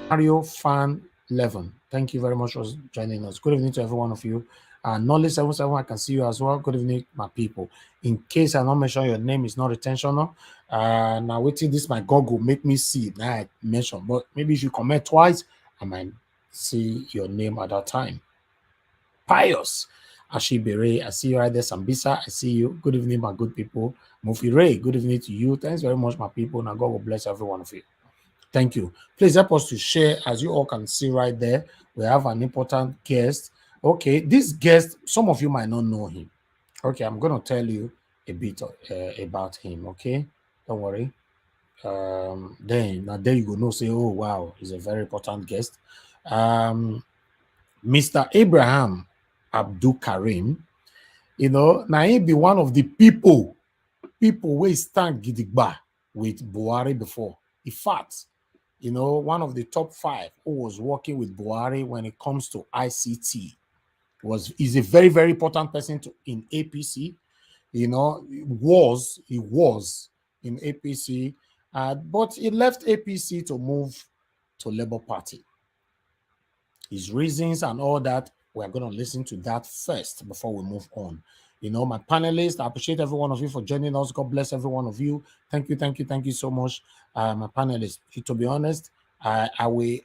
Mario Fan 11. Thank you very much for joining us. Good evening to every one of you. Knowledge 77, I can see you as well. Good evening, my people. In case I not mention your name is not intentional, now waiting this my Google make me see now I mention, but maybe if you comment twice, I might see your name at that time. Pious Ashibere, I see you right there. Sambisa, I see you. Good evening, my good people. Mufi Ray, good evening to you. Thanks very much, my people. Now God will bless every one of you. Thank you. Please help us to share. As you all can see right there, we have an important guest. Okay, this guest, some of you might not know him. Okay, I'm going to tell you a bit about him. Okay, don't worry. Then now there you go. No, say, oh wow, he's a very important guest. Mr. Ibrahim Abdulkarim. You know, now he be one of the people we stand gidigba with Buhari before. In fact, you know, one of the top 5 who was working with Buhari when it comes to ICT is a very, very important person in APC. You know, he was in APC, but he left APC to move to Labour Party. His reasons and all that, we're going to listen to that first before we move on. You know, my panelists, I appreciate every one of you for joining us. God bless every one of you. Thank you so much, my panelists. To be honest, I will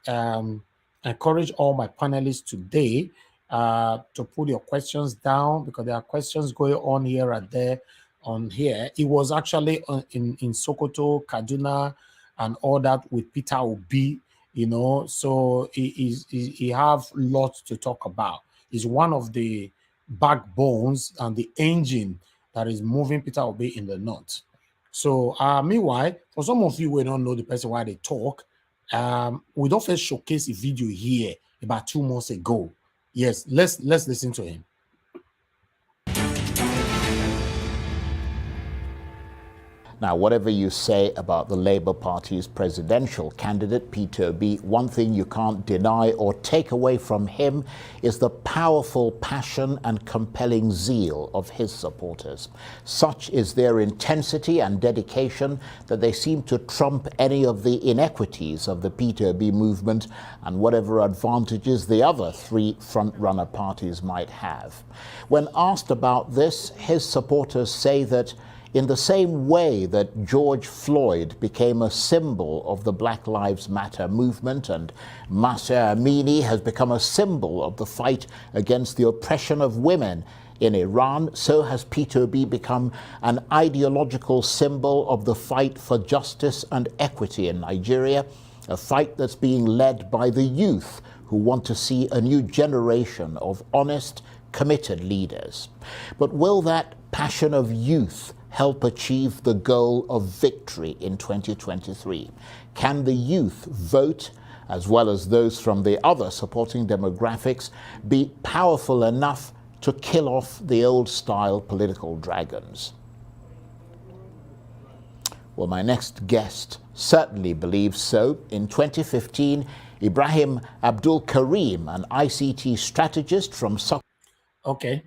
encourage all my panelists today to put your questions down, because there are questions going on here and there on here. It was actually in Sokoto, Kaduna, and all that with Peter Obi, you know, so he have lots to talk about. He's one of the backbones and the engine that is moving Peter Obi in the north. So meanwhile, for some of you who don't know the person why they talk, we don't first showcase a video here about 2 months ago. Yes, let's listen to him. Now, whatever you say about the Labour Party's presidential candidate, Peter Obi, one thing you can't deny or take away from him is the powerful passion and compelling zeal of his supporters. Such is their intensity and dedication that they seem to trump any of the inequities of the Peter Obi movement and whatever advantages the other 3 front-runner parties might have. When asked about this, his supporters say that in the same way that George Floyd became a symbol of the Black Lives Matter movement and Mahsa Amini has become a symbol of the fight against the oppression of women in Iran, so has Peter Obi become an ideological symbol of the fight for justice and equity in Nigeria, a fight that's being led by the youth who want to see a new generation of honest, committed leaders. But will that passion of youth help achieve the goal of victory in 2023? Can the youth vote, as well as those from the other supporting demographics, be powerful enough to kill off the old-style political dragons? Well, my next guest certainly believes so. In 2015, Ibrahim Abdulkarim, an ICT strategist from Okay.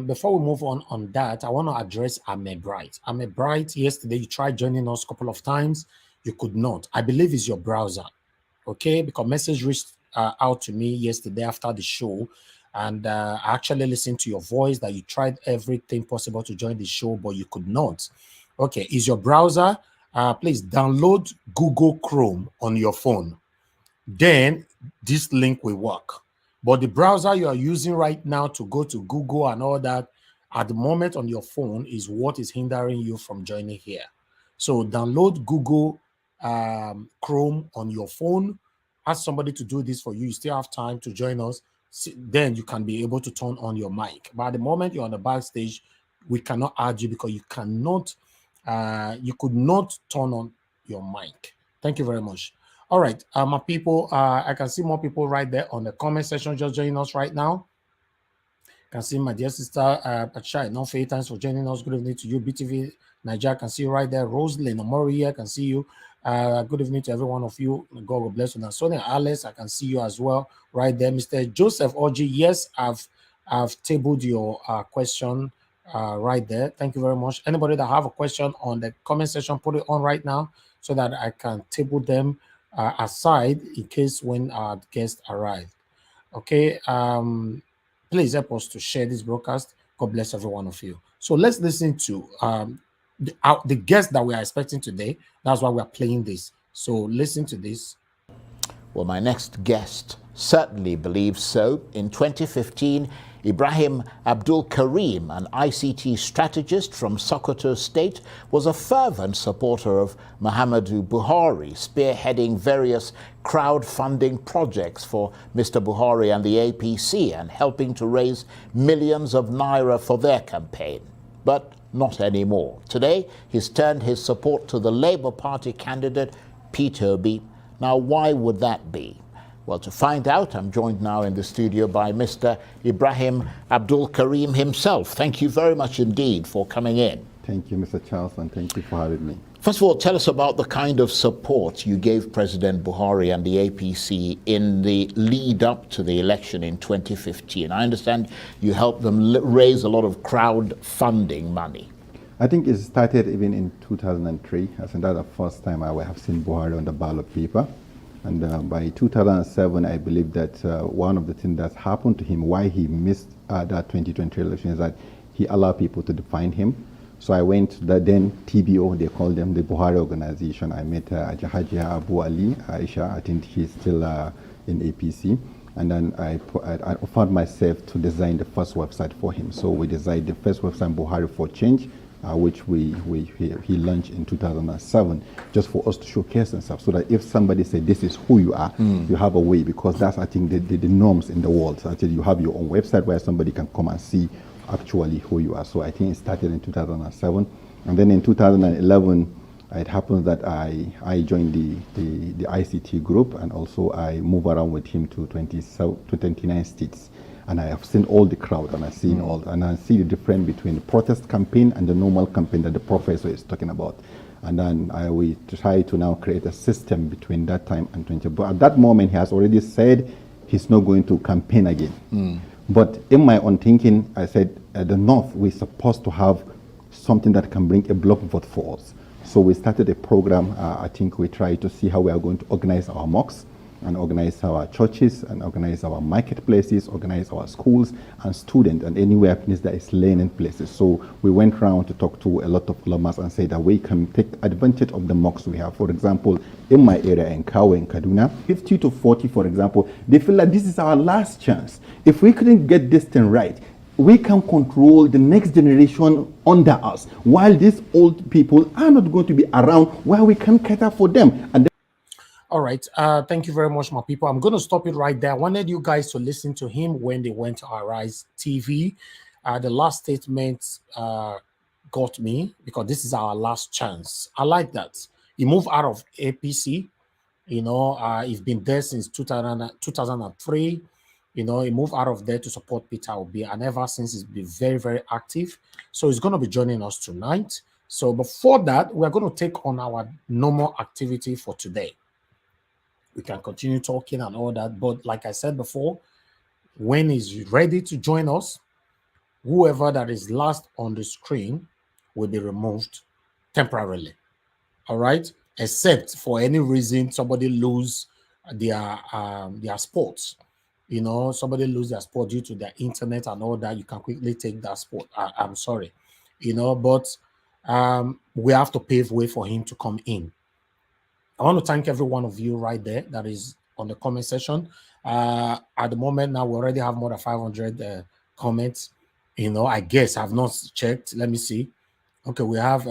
Before we move on that, I want to address Ahmed Bright. Ahmed Bright, yesterday you tried joining us a couple of times. You could not. I believe it's your browser. Okay, because message reached out to me yesterday after the show, and I actually listened to your voice that you tried everything possible to join the show, but you could not. Okay, is your browser? Please download Google Chrome on your phone. Then this link will work. But the browser you are using right now to go to Google and all that, at the moment on your phone, is what is hindering you from joining here. So download Google Chrome on your phone. Ask somebody to do this for you. You still have time to join us. Then you can be able to turn on your mic. But at the moment you're on the backstage, we cannot add you because you cannot, you could not turn on your mic. Thank you very much. All right, my people, I can see more people right there on the comment section just joining us right now. I can see my dear sister, Achai, no faith, thanks for joining us. Good evening to you, BTV Naija. I can see you right there. Rosalind Omori, I can see you. Good evening to every one of you. God will bless you. Now, Sonia Alice, I can see you as well right there. Mr. Joseph Oji, yes, I've tabled your question right there. Thank you very much. Anybody that have a question on the comment section, put it on right now so that I can table them aside in case when our guest arrived. Okay. Please help us to share this broadcast. God bless every one of you. So let's listen to the guest that we are expecting today. That's why we are playing this. So listen to this. Well, my next guest certainly believes so. In 2015, Ibrahim Abdulkarim, an ICT strategist from Sokoto State, was a fervent supporter of Muhammadu Buhari, spearheading various crowdfunding projects for Mr. Buhari and the APC and helping to raise millions of naira for their campaign. But not anymore. Today, he's turned his support to the Labour Party candidate, Peter Obi. Now, why would that be? Well, to find out, I'm joined now in the studio by Mr. Ibrahim Abdulkarim himself. Thank you very much indeed for coming in. Thank you, Mr. Charles, and thank you for having me. First of all, tell us about the kind of support you gave President Buhari and the APC in the lead up to the election in 2015. I understand you helped them raise a lot of crowdfunding money. I think it started even in 2003. I think that's the first time I have seen Buhari on the ballot paper. And by 2007, I believe that one of the things that happened to him, why he missed that 2020 election, is that he allowed people to define him. So I went to the then TBO, they called them the Buhari organization. I met Hajia Abu Ali, Aisha, I think he's still in APC. And then I found myself to design the first website for him. So we designed the first website, Buhari for Change, which he launched in 2007, just for us to showcase and stuff, so that if somebody say this is who you are, you have a way, because that's, I think, the norms in the world. So actually you have your own website where somebody can come and see actually who you are. So I think it started in 2007, and then in 2011 it happened that I joined the ICT group, and also I move around with him to 29 states. And I have seen all the crowd, and I see the difference between the protest campaign and the normal campaign that the professor is talking about. And then we try to now create a system between that time and 20. But at that moment, he has already said he's not going to campaign again. But in my own thinking, I said, at the North, we're supposed to have something that can bring a block vote for us. So we started a program. I think we try to see how we are going to organize our mosques, and organize our churches, and organize our marketplaces, organize our schools and students, and anywhere there is learning places. So we went around to talk to a lot of ulamas and say that we can take advantage of the mosques we have. For example, in my area, in Kawe, in Kaduna, 50 to 40, for example, they feel like this is our last chance. If we couldn't get this thing right, we can control the next generation under us, while these old people are not going to be around where we can cater for them. And all right. Thank you very much, my people. I'm going to stop it right there. I wanted you guys to listen to him when they went to Arise TV. The last statement got me, because this is our last chance. I like that. He moved out of APC. You know, he's been there since 2003. You know, he moved out of there to support Peter Obi, and ever since he's been very, very active. So he's going to be joining us tonight. So before that, we're going to take on our normal activity for today. We can continue talking and all that. But like I said before, when he's ready to join us, whoever that is last on the screen will be removed temporarily. All right? Except for any reason somebody lose their sports. You know, somebody lose their sport due to their internet and all that, you can quickly take that sport. I'm sorry. You know, but we have to pave way for him to come in. I want to thank every one of you right there that is on the comment section. At the moment now, we already have more than 500 comments. You know, I guess I've not checked. Let me see. Okay, we have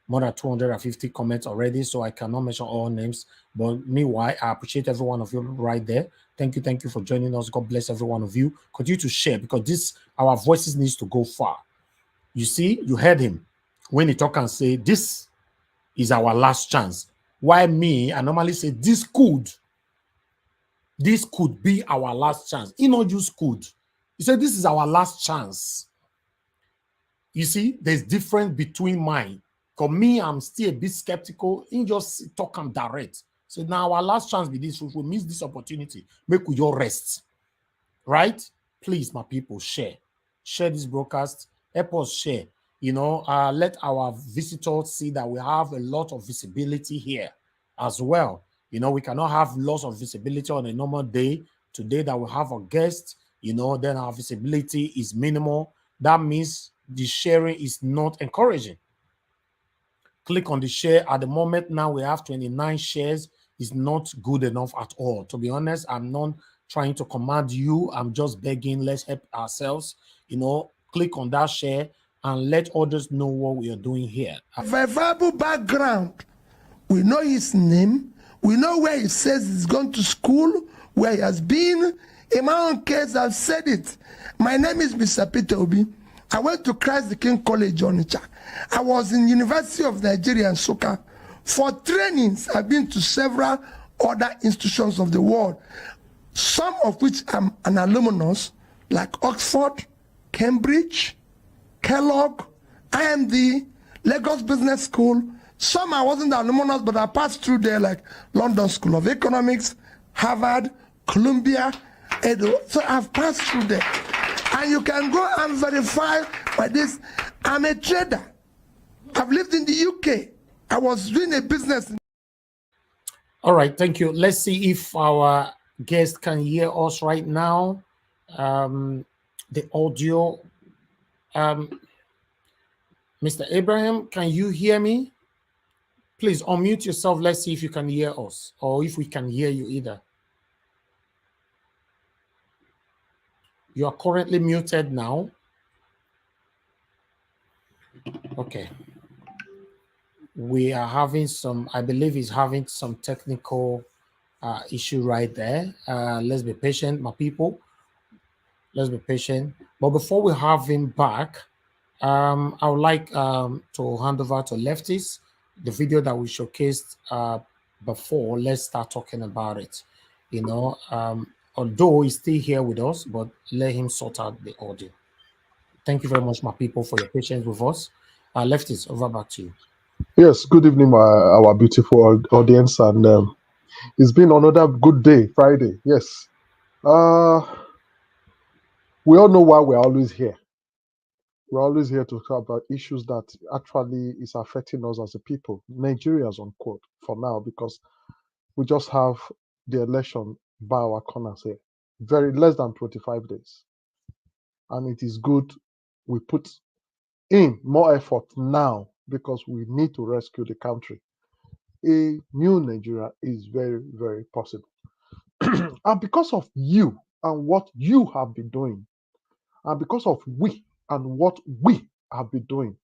more than 250 comments already, so I cannot mention all names. But meanwhile, I appreciate every one of you right there. Thank you for joining us. God bless every one of you. Continue to share, because our voices needs to go far. You see, you heard him when he talk and say, this is our last chance. Why me? I normally say this could be our last chance. He not use could. He said this is our last chance. You see, there's difference between mine. For me, I'm still a bit skeptical. He just talk and direct. So now our last chance be this. If we miss this opportunity, make we all rest. Right? Please, my people, share this broadcast. Help us share. You know, let our visitors see that we have a lot of visibility here as well. We cannot have loss of visibility on a normal day. Today that we have a guest, then our visibility is minimal. That means the sharing is not encouraging. Click on the share. At the moment now we have 29 shares. Is not good enough at all. To be honest, I'm not trying to command you. I'm just begging, let's help ourselves. Click on that share and let others know what we are doing here. Verbal background. We know his name. We know where he says he's gone to school, where he has been. In my own case, I've said it. My name is Mr. Peter Obi. I went to Christ the King College, Onitsha. I was in University of Nigeria and Nsukka. For trainings, I've been to several other institutions of the world, some of which I'm an alumnus, like Oxford, Cambridge, Kellogg, IMD, Lagos Business School. Some I wasn't an alumnus, but I passed through there, like London School of Economics, Harvard, Columbia, Edo. So I've passed through there. And you can go and verify by this. I'm a trader. I've lived in the UK. I was doing a business. All right, thank you. Let's see if our guest can hear us right now. The audio. Mr. Ibrahim, can you hear me? Please unmute yourself. Let's see if you can hear us or if we can hear you either. You are currently muted now. Okay. We are having I believe he's having some technical issue right there. Let's be patient, my people. Let's be patient. But before we have him back, I would like to hand over to Lefties, the video that we showcased before. Let's start talking about it. Although he's still here with us, but let him sort out the audio. Thank you very much, my people, for your patience with us. Lefties, over back to you. Yes, good evening, our beautiful audience, and it's been another good day, Friday. Yes, we all know why we're always here. We're always here to talk about issues that actually is affecting us as a people, Nigerians, unquote, for now, because we just have the election by our corners here, very less than 25 days, and it is good we put in more effort now because we need to rescue the country. A new Nigeria is very, very possible. And because of you and what you have been doing, and because of we and what we have been doing,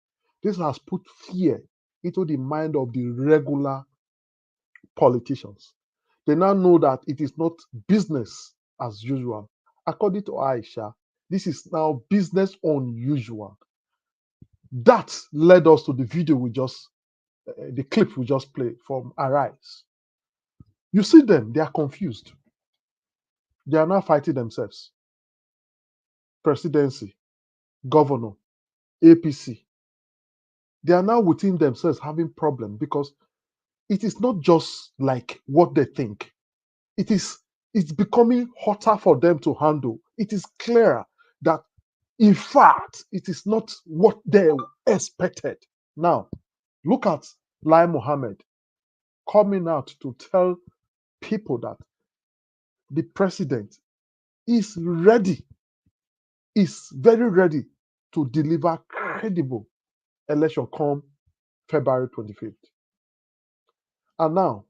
this has put fear into the mind of the regular politicians. They now know that it is not business as usual. According to Aisha, this is now business unusual. That led us to the video the clip we just played from Arise. You see them, they are confused. They are now fighting themselves. Presidency, governor, APC. They are now within themselves having problems because it is not just like what they think. It's becoming hotter for them to handle. It is clearer that, in fact, it is not what they expected. Now, look at Lai Mohammed coming out to tell people that the president is ready, is very ready to deliver credible election come February 25th. And now,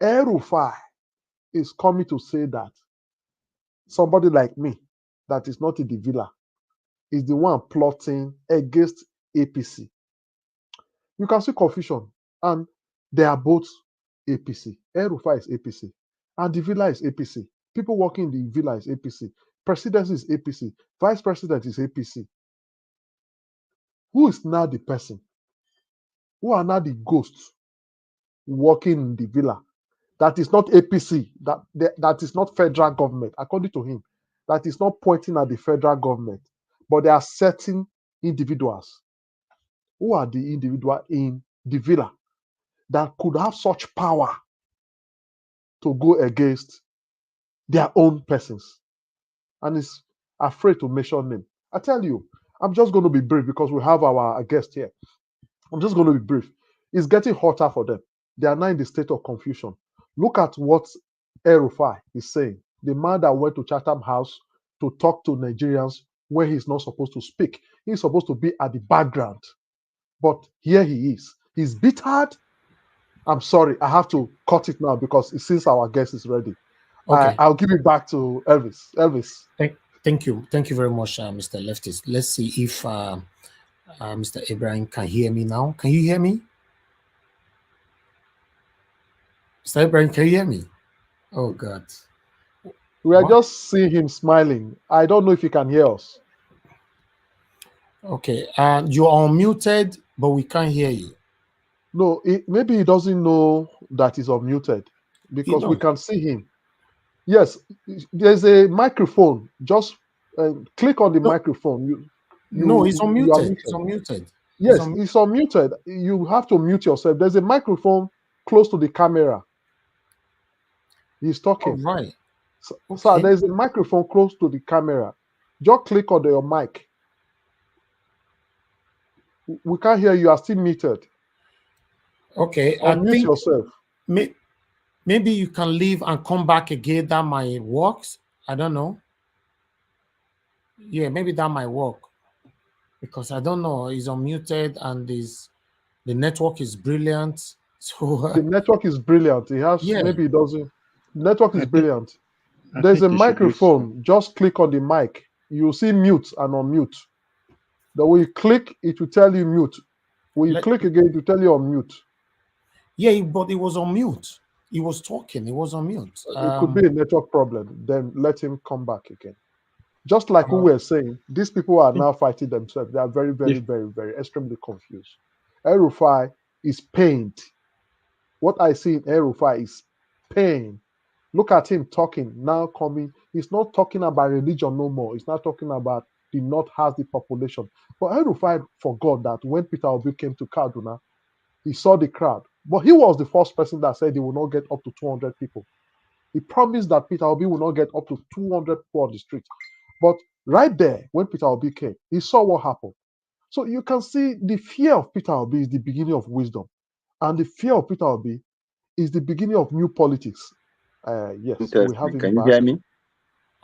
El-Rufai is coming to say that somebody like me, that is not in the villa, is the one plotting against APC. You can see confusion, and they are both APC. El-Rufai is APC, and the villa is APC. People working in the villa is APC. Presidency is APC. Vice president is APC. Who is now the person? Who are now the ghosts working in the villa? That is not APC. That is not federal government, according to him. That is not pointing at the federal government, but they are certain individuals. Who are the individual in the villa that could have such power to go against their own persons? And is afraid to mention name. I tell you, I'm just going to be brief because we have our guest here. I'm just going to be brief. It's getting hotter for them. They are now in the state of confusion, Look at what El-Rufai is saying. The man that went to Chatham House to talk to Nigerians where he's not supposed to speak. He's supposed to be at the background. But here he is. He's bittered. I'm sorry, I have to cut it now because since our guest is ready. Okay. I'll give it back to Elvis. Elvis. Thank you very much, Mr. Leftist. Let's see if Mr. Ibrahim can hear me now. Can you hear me? Mr. Ibrahim, can you hear me? Oh God. We are just seeing him smiling. I don't know if you can hear us. Okay, you are unmuted, but we can't hear you. No, maybe he doesn't know that he's unmuted because we can see him. Yes, there's a microphone. Just click on the microphone. No, he's unmuted. He's unmuted. Yes, he's unmuted. You have to mute yourself. There's a microphone close to the camera. He's talking. Oh, right. So there's a microphone close to the camera. Just click on your mic. We can't hear you. You are still muted. Okay. Unmute yourself. Maybe you can leave and come back again. That might work. I don't know. Yeah, maybe that might work. Because I don't know. He's unmuted and the network is brilliant. So the network is brilliant. He has maybe he doesn't. Network is brilliant. There's a microphone. Just click on the mic. You'll see mute and unmute. The way you click, it will tell you mute. When you click again, it will tell you unmute. Yeah, but it was on mute. He was talking. It was on mute. It could be a network problem. Then let him come back again. Just like we were saying, these people are now fighting themselves. They are very, very, very, very extremely confused. El-Rufai is pained. What I see in El-Rufai is pain. Look at him talking now, coming. He's not talking about religion no more. He's not talking about the North has the population. But El-Rufai forgot that when Peter Obi came to Kaduna, he saw the crowd. But he was the first person that said he will not get up to 200 people. He promised that Peter Obi will not get up to 200 people on the street. But right there, when Peter Obi came, he saw what happened. So you can see the fear of Peter Obi is the beginning of wisdom. And the fear of Peter Obi is the beginning of new politics. Yes, we have him. Can you hear me?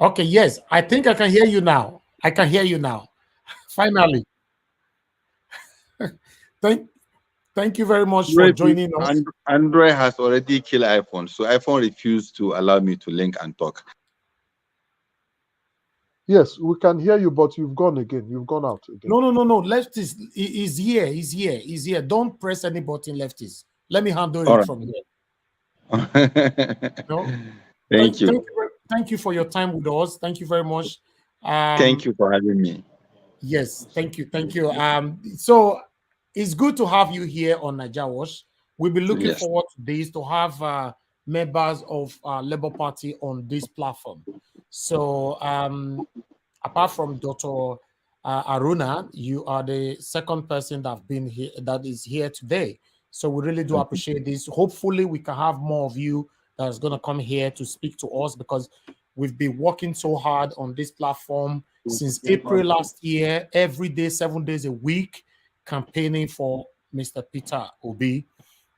Okay, yes. I think I can hear you now. I can hear you now. Finally. Thank you very much for joining us. Android has already killed iPhone, so iPhone refused to allow me to link and talk. Yes, we can hear you, but you've gone again. You've gone out again. No. Leftist is here. He's here. Don't press any button, Leftist. Let me handle it from here. No? Thank you. Thank you for your time with us. Thank you very much. Thank you for having me. Yes, thank you. So it's good to have you here on Naija Watch. We'll be looking forward to this, to have members of Labour Party on this platform. So apart from Dr. Aruna, you are the second person that is here today. So we really do appreciate this. Hopefully we can have more of you that's going to come here to speak to us, because we've been working so hard on this platform since April last year, every day, 7 days a week, campaigning for Mr. Peter Obi.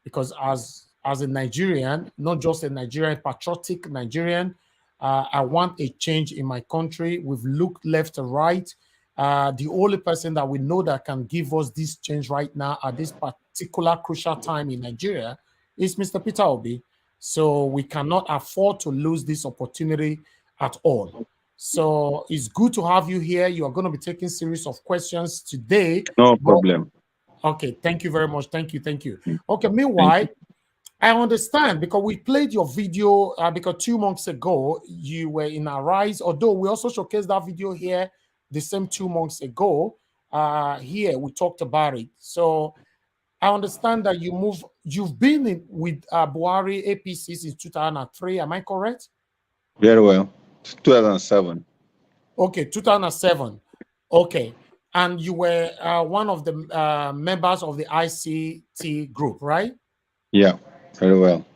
Because as a Nigerian, not just a Nigerian, patriotic Nigerian, I want a change in my country. We've looked left and right. The only person that we know that can give us this change right now at this particular crucial time in Nigeria is Mr. Peter Obi. So we cannot afford to lose this opportunity at all. So it's good to have you here. You are going to be taking a series of questions today. No problem. Okay, thank you very much. Thank you. Okay, meanwhile, I understand, because we played your video because 2 months ago you were in Arise, although we also showcased that video here the same 2 months ago. Here we talked about it. So I understand that you've been with Buhari APC since 2003. Am I correct? Very well. 2007. Okay, 2007. Okay. And you were one of the members of the ICT group, right? Yeah, very well.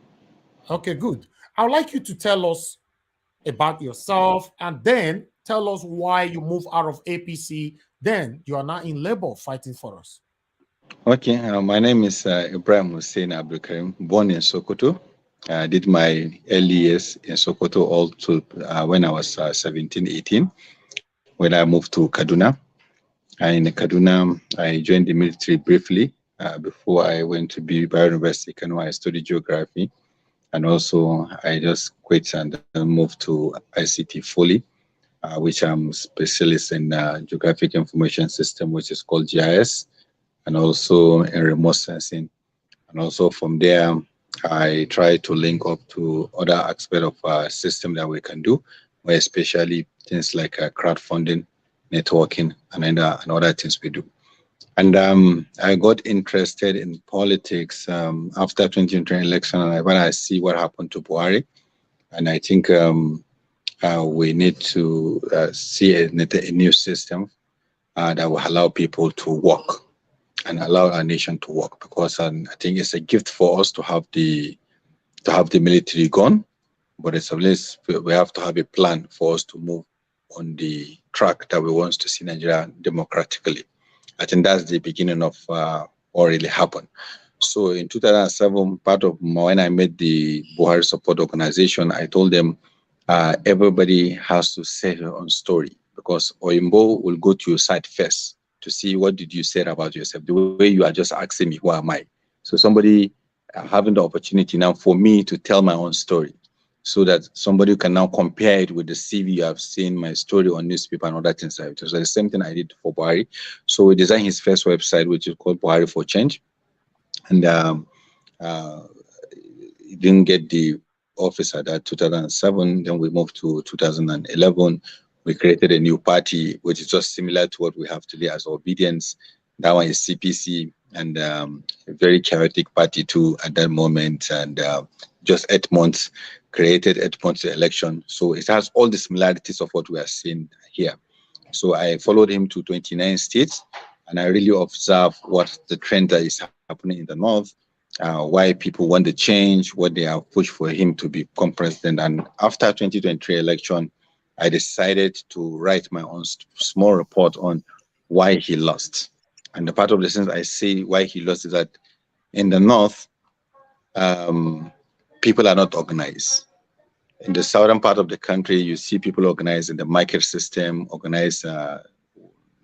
Okay, good. I would like you to tell us about yourself and then tell us why you moved out of APC. Then you are now in Labour fighting for us. Okay, my name is Ibrahim Abdulkarim, born in Sokoto. I did my early years in Sokoto all to when I was 17, 18, when I moved to Kaduna. And in Kaduna, I joined the military briefly before I went to Buhari University, Kano. I studied geography. And also, I just quit and moved to ICT fully, which I'm specialist in geographic information system, which is called GIS, and also in remote sensing. And also from there, I try to link up to other aspects of system that we can do, where especially things like crowdfunding, networking, and other things we do. And I got interested in politics after 2020 election, and when I see what happened to Buhari, and I think we need to see a new system that will allow people to work and allow our nation to work, because I think it's a gift for us to have the military gone, but it's at least we have to have a plan for us to move on the track that we want to see Nigeria democratically. I think that's the beginning of what really happened. So in 2007, part of when I made the Buhari Support Organization, I told them everybody has to say their own story, because Oyimbo will go to your site first to see what did you say about yourself. The way you are just asking me, who am I? So somebody having the opportunity now for me to tell my own story, so that somebody can now compare it with the CV you have seen my story on newspaper and other things. So the same thing I did for Buhari. So we designed his first website, which is called Buhari for Change. And he didn't get the office at that 2007. Then we moved to 2011. We created a new party, which is just similar to what we have today as Obedience. That one is CPC, and a very chaotic party too at that moment. And just 8 months, created 8 months to election. So it has all the similarities of what we are seeing here. So I followed him to 29 states, and I really observed what the trend that is happening in the North, why people want the change, what they have pushed for him to become president. And after 2023 election, I decided to write my own small report on why he lost. And the part of the things I say why he lost is that in the North, people are not organized. In the southern part of the country, you see people organized in the market system, organized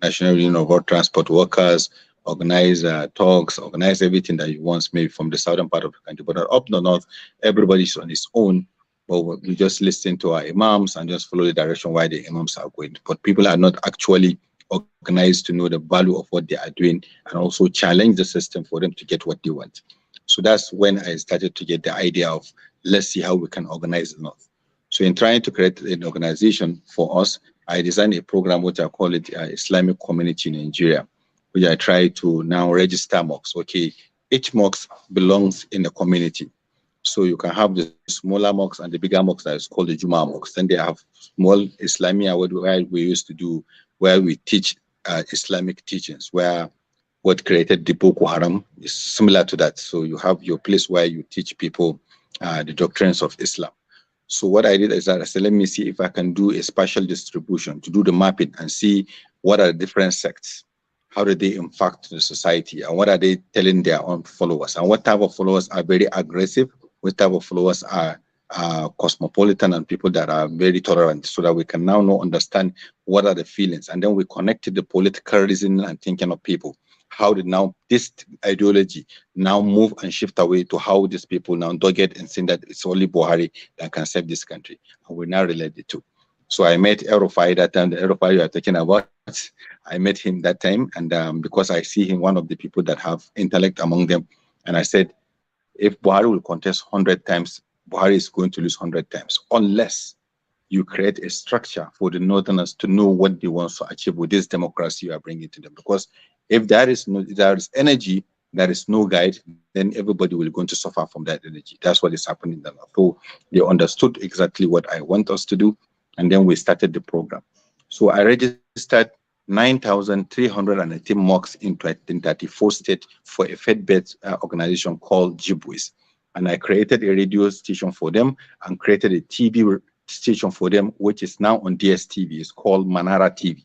National Union of Road Transport Workers, organize talks, organize everything that you want, maybe from the southern part of the country. But up the north, everybody's on his own. But we just listen to our imams and just follow the direction why the imams are going. But people are not actually organized to know the value of what they are doing and also challenge the system for them to get what they want. So that's when I started to get the idea of, let's see how we can organize the North. So in trying to create an organization for us, I designed a program which I call it Islamic Community in Nigeria, which I try to now register mosques. Okay, each mosque belongs in the community. So you can have the smaller mosques and the bigger mosques that is called the Juma mosques. Then they have small Islamia, where we used to do, where we teach Islamic teachings, where what created the Boko Haram is similar to that. So you have your place where you teach people the doctrines of Islam. So what I did is that I said, let me see if I can do a spatial distribution to do the mapping and see what are the different sects, how do they impact the society, and what are they telling their own followers, and what type of followers are very aggressive, what type of followers are cosmopolitan and people that are very tolerant, so that we can now understand what are the feelings. And then we connected the political reasoning and thinking of people. How did now this ideology now move and shift away to how these people now don't get and saying that it's only Buhari that can save this country, and we now relate the two. So I met Erufai that time, the Erufai you are talking about. I met him that time, and because I see him one of the people that have intellect among them, and I said, if Buhari will contest 100 times, Buhari is going to lose 100 times, unless you create a structure for the Northerners to know what they want to achieve with this democracy you are bringing to them. Because if there is energy, there is no guide, then everybody will going to suffer from that energy. That's what is happening now. So they understood exactly what I want us to do, and then we started the program. So I registered 9,318 mosques in 34 states for a faith-based organization called Jibwis. And I created a radio station for them and created a TV station for them, which is now on DSTV. It's called Manara TV.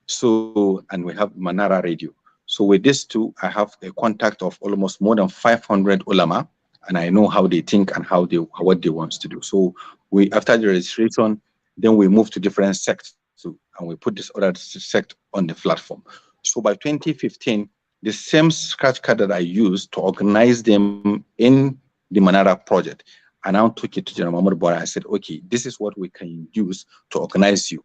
So, and we have Manara Radio. So with these two, I have a contact of almost more than 500 ulama and I know how they think and what they want to do. So we, after the registration, then we move to different sects too, and we put this other sect on the platform. So by 2015, the same scratch card that I used to organize them in the Manara project, I now took it to General Mahmoud Buhari. I said, okay, this is what we can use to organize you.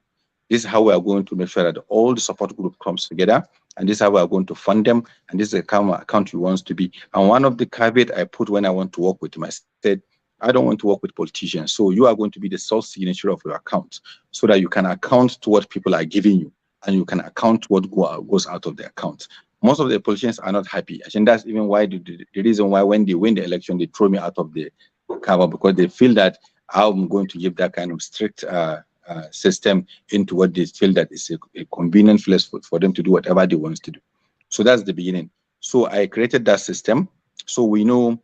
This is how we are going to make sure that all the support group comes together, and this is how we are going to fund them, and this is the account you want to be. And one of the caveat I put when I want to work with him, I said, I don't want to work with politicians. So you are going to be the sole signature of your account so that you can account to what people are giving you, and you can account what goes out of the account. Most of the politicians are not happy. I think that's even why the reason why when they win the election, they throw me out of the cover, because they feel that I'm going to give that kind of strict system into what they feel that is a convenient place for them to do whatever they want to do. So that's the beginning. So I created that system so we know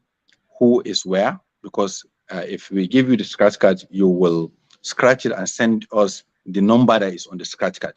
who is where, because if we give you the scratch card, you will scratch it and send us the number that is on the scratch card.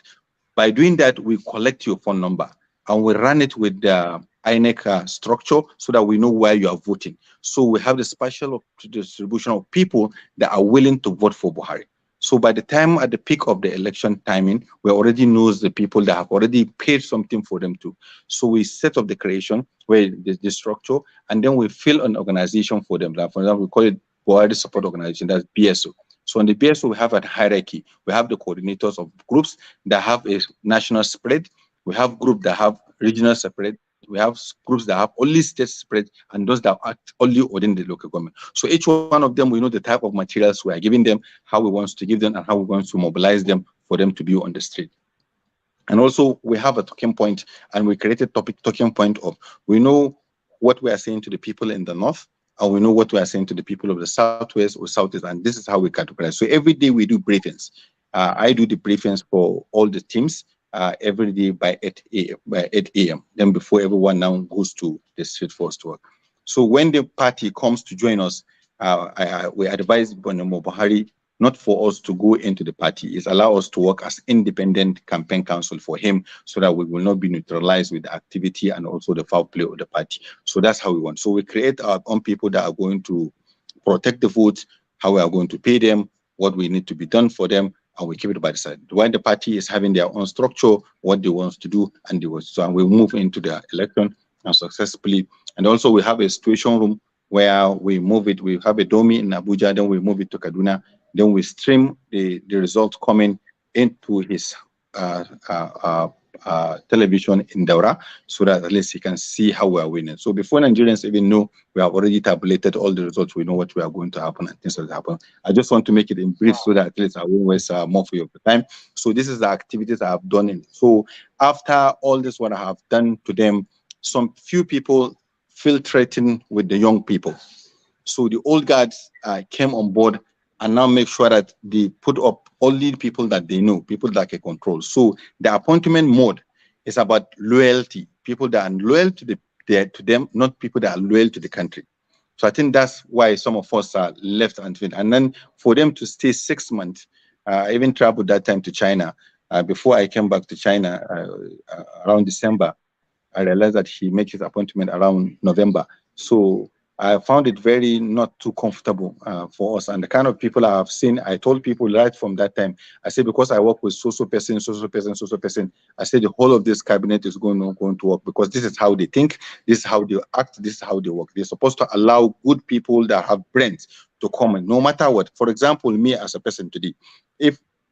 By doing that, we collect your phone number and we run it with the INEC structure so that we know where you are voting. So we have the special distribution of people that are willing to vote for Buhari. So by the time at the peak of the election timing, we already knows the people that have already paid something for them too. So we set up the creation, where the structure, and then we fill an organization for them. Like for example, we call it Buhari Support Organization, that's BSO. So on the BSO, we have a hierarchy. We have the coordinators of groups that have a national spread. We have groups that have regional spread. We have groups that have only state spread, and those that are only within the local government. So each one of them, we know the type of materials we are giving them, how we want to give them, and how we want to mobilize them for them to be on the street. And also we have a talking point, and we created talking point of, we know what we are saying to the people in the north, and we know what we are saying to the people of the southwest or southeast, and this is how we categorize. So every day we do briefings. I do the briefings for all the teams every day by 8 a.m. Then before everyone now goes to the street for us to work. So when the party comes to join us, we advise Buhari not for us to go into the party. It's allow us to work as independent campaign council for him, so that we will not be neutralized with the activity and also the foul play of the party. So that's how we want. So we create our own people that are going to protect the votes, how we are going to pay them, what we need to be done for them, and we keep it by the side. When the party is having their own structure, what they want to do, and they want to, and we move into the election and successfully. And also we have a situation room where we move it. We have a dummy in Abuja, then we move it to Kaduna. Then we stream the results coming into his television in Daura, so that at least he can see how we are winning. So before Nigerians even know, we have already tabulated all the results. We know what we are going to happen and things that happen. I just want to make it in brief so that at least I won't waste more for your time. So this is the activities I have done. So after all this, what I have done to them, some few people feel threatened with the young people. So the old guards came on board and now make sure that they put up only people that they know, people that can control. So the appointment mode is about loyalty, people that are loyal to them, not people that are loyal to the country. So I think that's why some of us are left unfit. And then for them to stay 6 months, I even traveled that time to China. Before I came back to China around December, I realized that he made his appointment around November. So I found it very not too comfortable for us. And the kind of people I have seen, I told people right from that time, I said, because I work with social person, I said the whole of this cabinet is going to work, because this is how they think, this is how they act, this is how they work. They're supposed to allow good people that have brains to come in, no matter what. For example, me as a person today,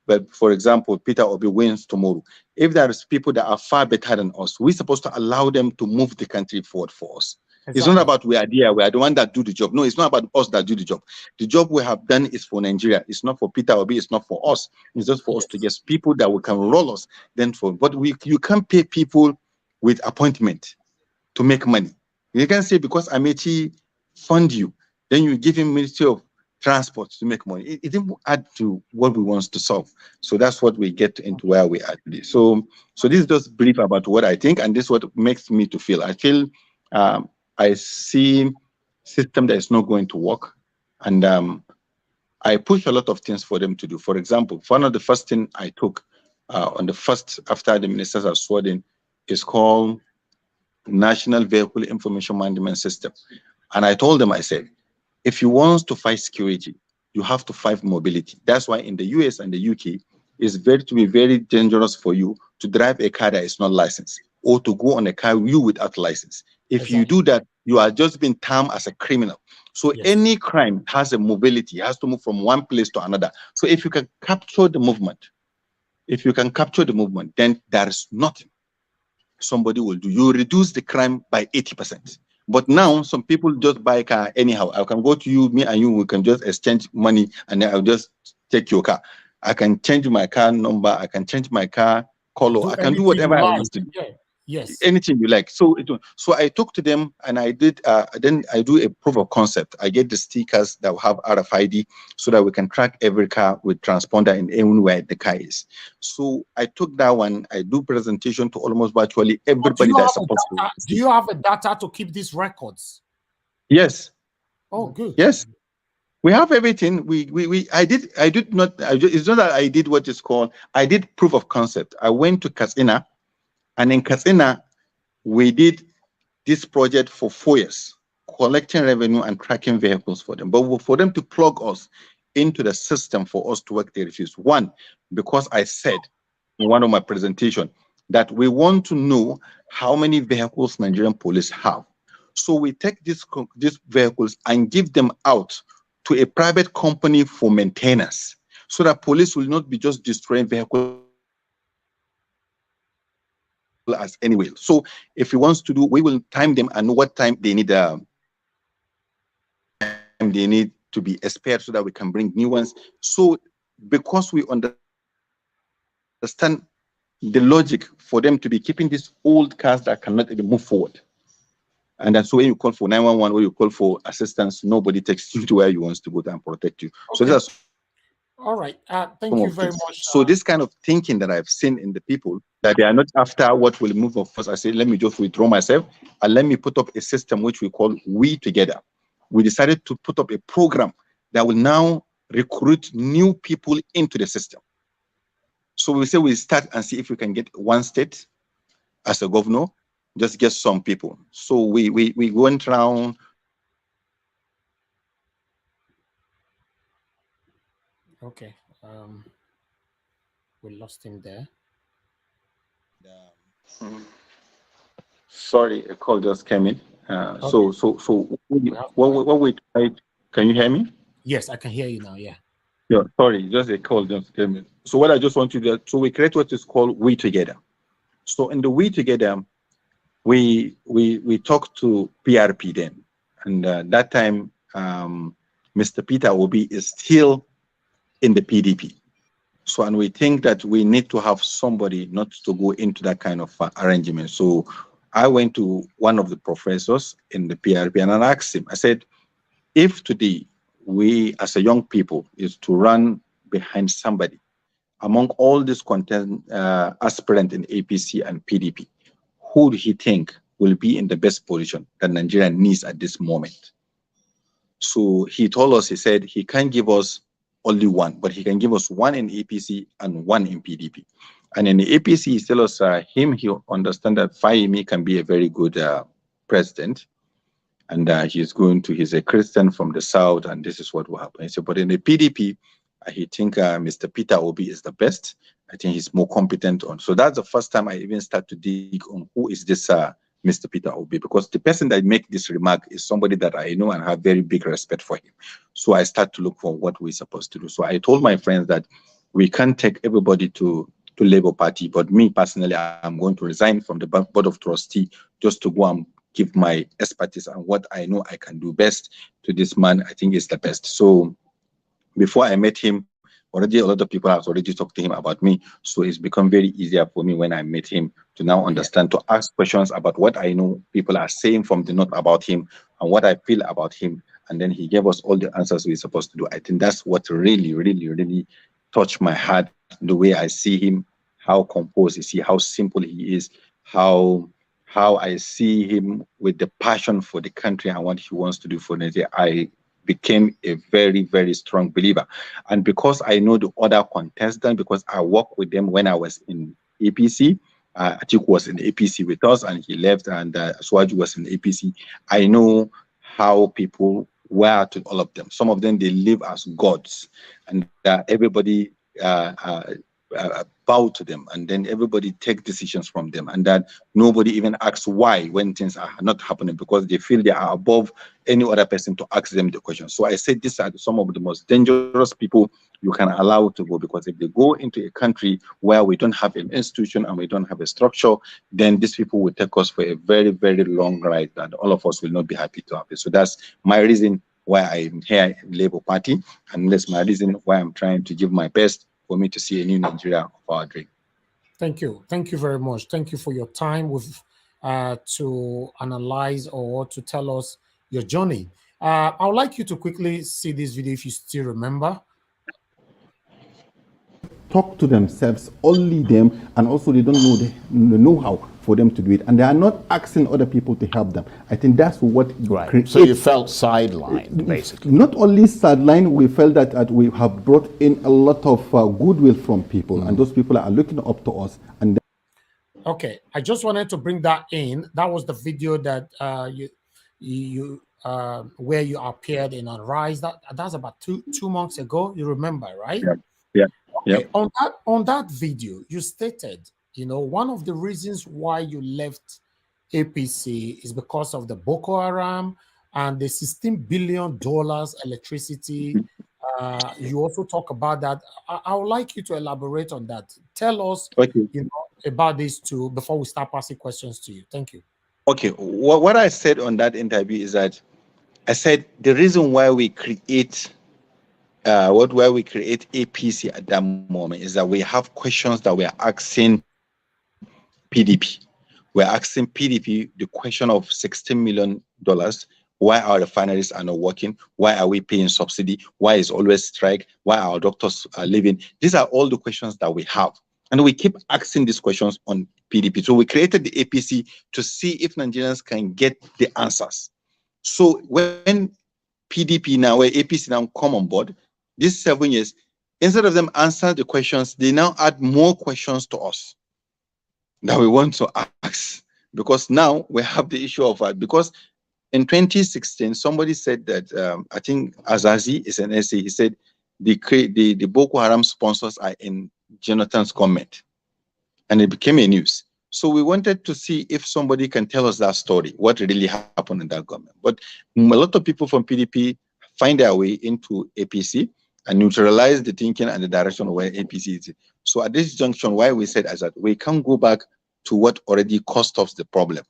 but for example, Peter Obi wins tomorrow, if there is people that are far better than us, we're supposed to allow them to move the country forward for us. Exactly. It's not about we are there, we are the one that do the job. No, it's not about us that do the job. The job we have done is for Nigeria. It's not for Peter Obi. It's not for us. It's just for us to get people that we can roll us. But you can't pay people with appointment to make money. You can say because Amechi fund you, then you give him Ministry of Transport to make money. It didn't add to what we want to solve. So that's what we get into where we are today. So this is just brief about what I think, and this is what makes me to feel. I feel I see system that is not going to work, and I push a lot of things for them to do. For example, one of the first thing I took on the first after the ministers are sworn in is called National Vehicle Information Management System. And I told them, I said, if you want to fight security, you have to fight mobility. That's why in the US and the UK, it's to be very dangerous for you to drive a car that is not licensed, or to go on a car you without license. If you do that, you are just being termed as a criminal. So any crime has a mobility, has to move from one place to another. So if you can capture the movement, then there is nothing somebody will do. You reduce the crime by 80%. But now some people just buy a car anyhow. I can go to you, me and you, we can just exchange money, and then I'll just take your car. I can change my car number, I can change my car color, I can do whatever I want to do. Yes. Anything you like. So I talked to them, and I did then I do a proof of concept. I get the stickers that will have RFID so that we can track every car with transponder in anywhere the car is. So I took that one, I do presentation to almost virtually everybody that's supposed to. Do you have a data to keep these records? Yes. Oh, good. Yes. We have everything. It's not that I did what is called, I did proof of concept. I went to Katsina, and in Katsina, we did this project for 4 years, collecting revenue and tracking vehicles for them. But for them to plug us into the system for us to work, they refused. One, because I said in one of my presentations that we want to know how many vehicles Nigerian police have. So we take these vehicles and give them out to a private company for maintenance, so that police will not be just destroying vehicles as anyway. So if he wants to do, we will time them and know what time they need to be spared, so that we can bring new ones. So because we understand the logic for them to be keeping these old cars that cannot even move forward. And that's when you call for 911 or you call for assistance, nobody takes you to where you want to go and protect you. Okay. So that's all right. Thank you very much. So this kind of thinking that I've seen in the people, that they are not after what will move of us, I say, let me just withdraw myself and let me put up a system which we call We Together. We decided to put up a program that will now recruit new people into the system. So we say we start and see if we can get one state as a governor, just get some people. So we went around. Okay. We lost him there. Sorry, a call just came in. Okay. So what we tried, can you hear me? Yes, I can hear you now. Yeah. Yeah, sorry, just a call just came in. So what I just want you to do, so we create what is called We Together. So in the We Together, we talked to PRP then, and that time Mr. Peter Obi is still in the PDP. So, and we think that we need to have somebody not to go into that kind of arrangement. So I went to one of the professors in the PRP and I asked him, I said, if today we as a young people is to run behind somebody among all these aspirants in APC and PDP, who do he think will be in the best position that Nigeria needs at this moment? So he told us, he said he can't give us only one, but he can give us one in APC and one in PDP. And in the APC, he tells us he understands that Fahimi can be a very good president. And he's a Christian from the South, and this is what will happen. He said, but in the PDP, he think Mr. Peter Obi is the best. I think he's more competent on. So that's the first time I even start to dig on who is this Mr. Peter Obi, because the person that make this remark is somebody that I know and have very big respect for him. So I start to look for what we're supposed to do. So I told my friends that we can't take everybody to Labour Party, but me personally, I'm going to resign from the Board of Trustees just to go and give my expertise and what I know I can do best to this man. I think is the best. So before I met him, already a lot of people have already talked to him about me. So it's become very easier for me when I met him to now understand, to ask questions about what I know people are saying from the north about him and what I feel about him. And then he gave us all the answers we're supposed to do. I think that's what really, really, really touched my heart, the way I see him, how composed is he, how simple he is, how I see him with the passion for the country and what he wants to do for Nigeria. I became a very, very strong believer. And because I know the other contestants, because I worked with them when I was in APC, Atiku was in APC with us and he left, and Swaju was in APC. I know how people were to all of them. Some of them, they live as gods, and everybody bow to them, and then everybody take decisions from them, and that nobody even asks why when things are not happening, because they feel they are above any other person to ask them the question. So I said these are some of the most dangerous people you can allow to go, because if they go into a country where we don't have an institution and we don't have a structure, then these people will take us for a very, very long ride, and all of us will not be happy to have it. So that's my reason why I'm here in Labour Party, and that's my reason why I'm trying to give my best for me to see a new Nigeria of our dream. Thank you. Thank you very much. Thank you for your time with to analyze or to tell us your journey. I would like you to quickly see this video if you still remember. Talk to themselves, only them, and also they don't know the know-how for them to do it, and they are not asking other people to help them. I think that's what Right. So you felt sidelined, basically. Not only sidelined, we felt that we have brought in a lot of goodwill from people, and those people are looking up to us. And okay, I just wanted to bring that in. That was the video that you where you appeared in Unrise. That's about two months ago. You remember, right? Yeah. Yeah. Okay. On that video, you stated, one of the reasons why you left APC is because of the Boko Haram and the $16 billion electricity. You also talk about that. I would like you to elaborate on that. Tell us, about these two before we start passing questions to you. Thank you. Okay. What I said on that interview is that I said the reason why we create APC at that moment is that we have questions that we are asking PDP. We're asking PDP the question of $16 million. Why our refineries are not working? Why are we paying subsidy? Why is always strike? Why our doctors are leaving? These are all the questions that we have. And we keep asking these questions on PDP. So we created the APC to see if Nigerians can get the answers. So when PDP now, where APC now come on board, these 7 years, instead of them answer the questions, they now add more questions to us that we want to ask, because now we have the issue of because in 2016 somebody said that I think Azazi is an essay. He said the Boko Haram sponsors are in Jonathan's comment, and it became a news. So we wanted to see if somebody can tell us that story, what really happened in that government. But a lot of people from PDP find their way into APC and neutralize the thinking and the direction of where APC is. So at this junction, why we said as that we can't go back to what already caused us the problem.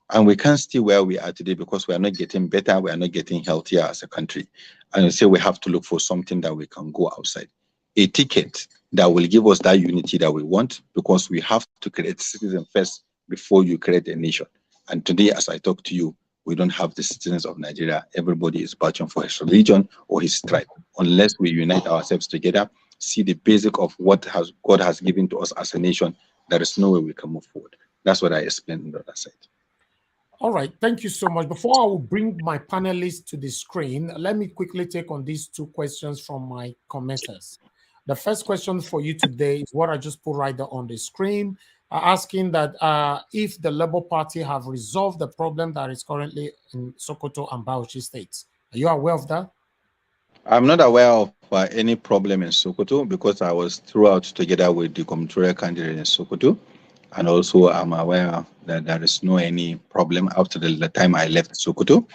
And we can't stay where we are today because we are not getting better, we are not getting healthier as a country. And we say we have to look for something that we can go outside. A ticket that will give us that unity that we want, because we have to create citizens first before you create a nation. And today, as I talk to you, we don't have the citizens of Nigeria. Everybody is battling for his religion or his tribe. Unless we unite ourselves together, see the basic of what God has given to us as a nation, there is no way we can move forward. That's what I explained on the other side. All right, thank you so much. Before I will bring my panelists to the screen, let me quickly take on these two questions from my commenters. The first question for you today is what I just put right there on the screen, asking that if the Labour Party have resolved the problem that is currently in Sokoto and Bauchi states. Are you aware of that? I'm not aware of any problem in Sokoto, because I was throughout together with the gubernatorial candidate in Sokoto. And also I'm aware that there is no any problem after the time I left Sokoto.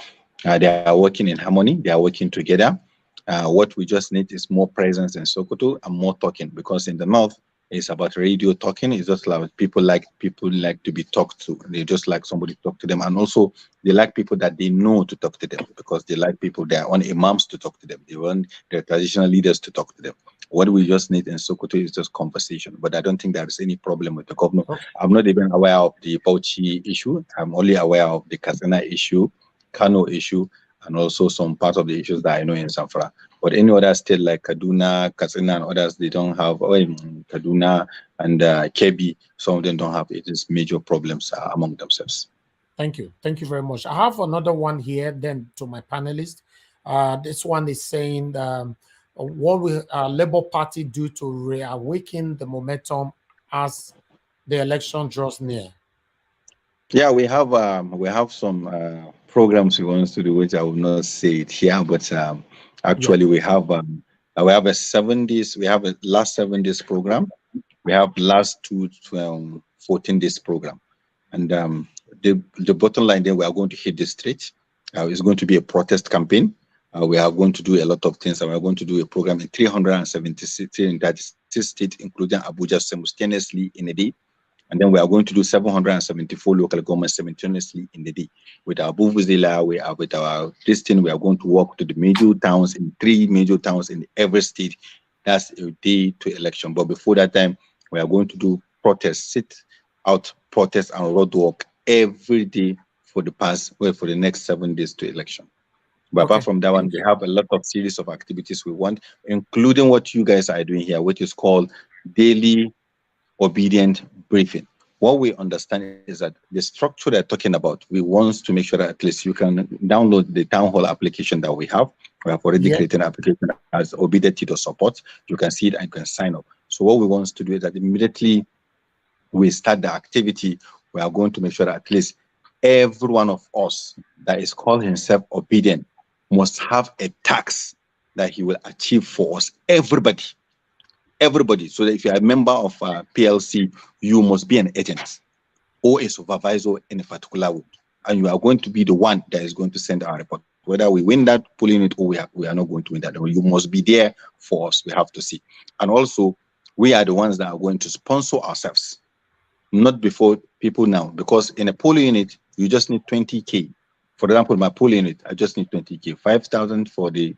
They are working in harmony. They are working together. What we just need is more presence in Sokoto and more talking, because in the north it's about radio talking. It's just like people like to be talked to. They just like somebody to talk to them, and also they like people that they know to talk to them, because they like people that want imams to talk to them. They want their traditional leaders to talk to them. What we just need in Sokoto is just conversation. But I don't think there is any problem with the governor. I'm not even aware of the Bauchi issue. I'm only aware of the Katsina issue, Kano issue, and also some part of the issues that I know in Zamfara. But any other state like Kaduna, Katsina, and others, they don't have, Kaduna and Kebbi, some of them don't have it. It's major problems among themselves. Thank you. Thank you very much. I have another one here then to my panelists. This one is saying, what will Labour Party do to reawaken the momentum as the election draws near? Yeah, we have some programs we want to do, which I will not say it here, but Yeah. actually we have a 7 days. We have a last 7 days program. We have last 14 days program, and the bottom line there, we are going to hit the street. It's going to be a protest campaign. We are going to do a lot of things, and we are going to do a program in 370 cities in that state, including Abuja, simultaneously in a day. And then we are going to do 774 local governments simultaneously in the day. With our Buvuzela, with our listing, we are going to work to the major towns, in 3 major towns in every state. That's a day to election. But before that time, we are going to do protests, sit out protests and roadwork every day for the next 7 days to election. But apart from that one, we have a lot of series of activities we want, including what you guys are doing here, which is called daily obedient briefing. What we understand is that the structure they're talking about, we want to make sure that at least you can download the town hall application that we have. We have already created an application as obedient to support. You can see it and you can sign up. So what we want to do is that immediately we start the activity, we are going to make sure that at least every one of us that is called himself obedient must have a task that he will achieve for us. Everybody. So that if you are a member of PLC, you must be an agent or a supervisor in a particular way, and you are going to be the one that is going to send our report. Whether we win that polling unit or we are not going to win that, you must be there for us. We have to see. And also, we are the ones that are going to sponsor ourselves, not before people now, because in a polling unit, you just need 20K. For example, my polling unit, I just need 20K, 5,000 for the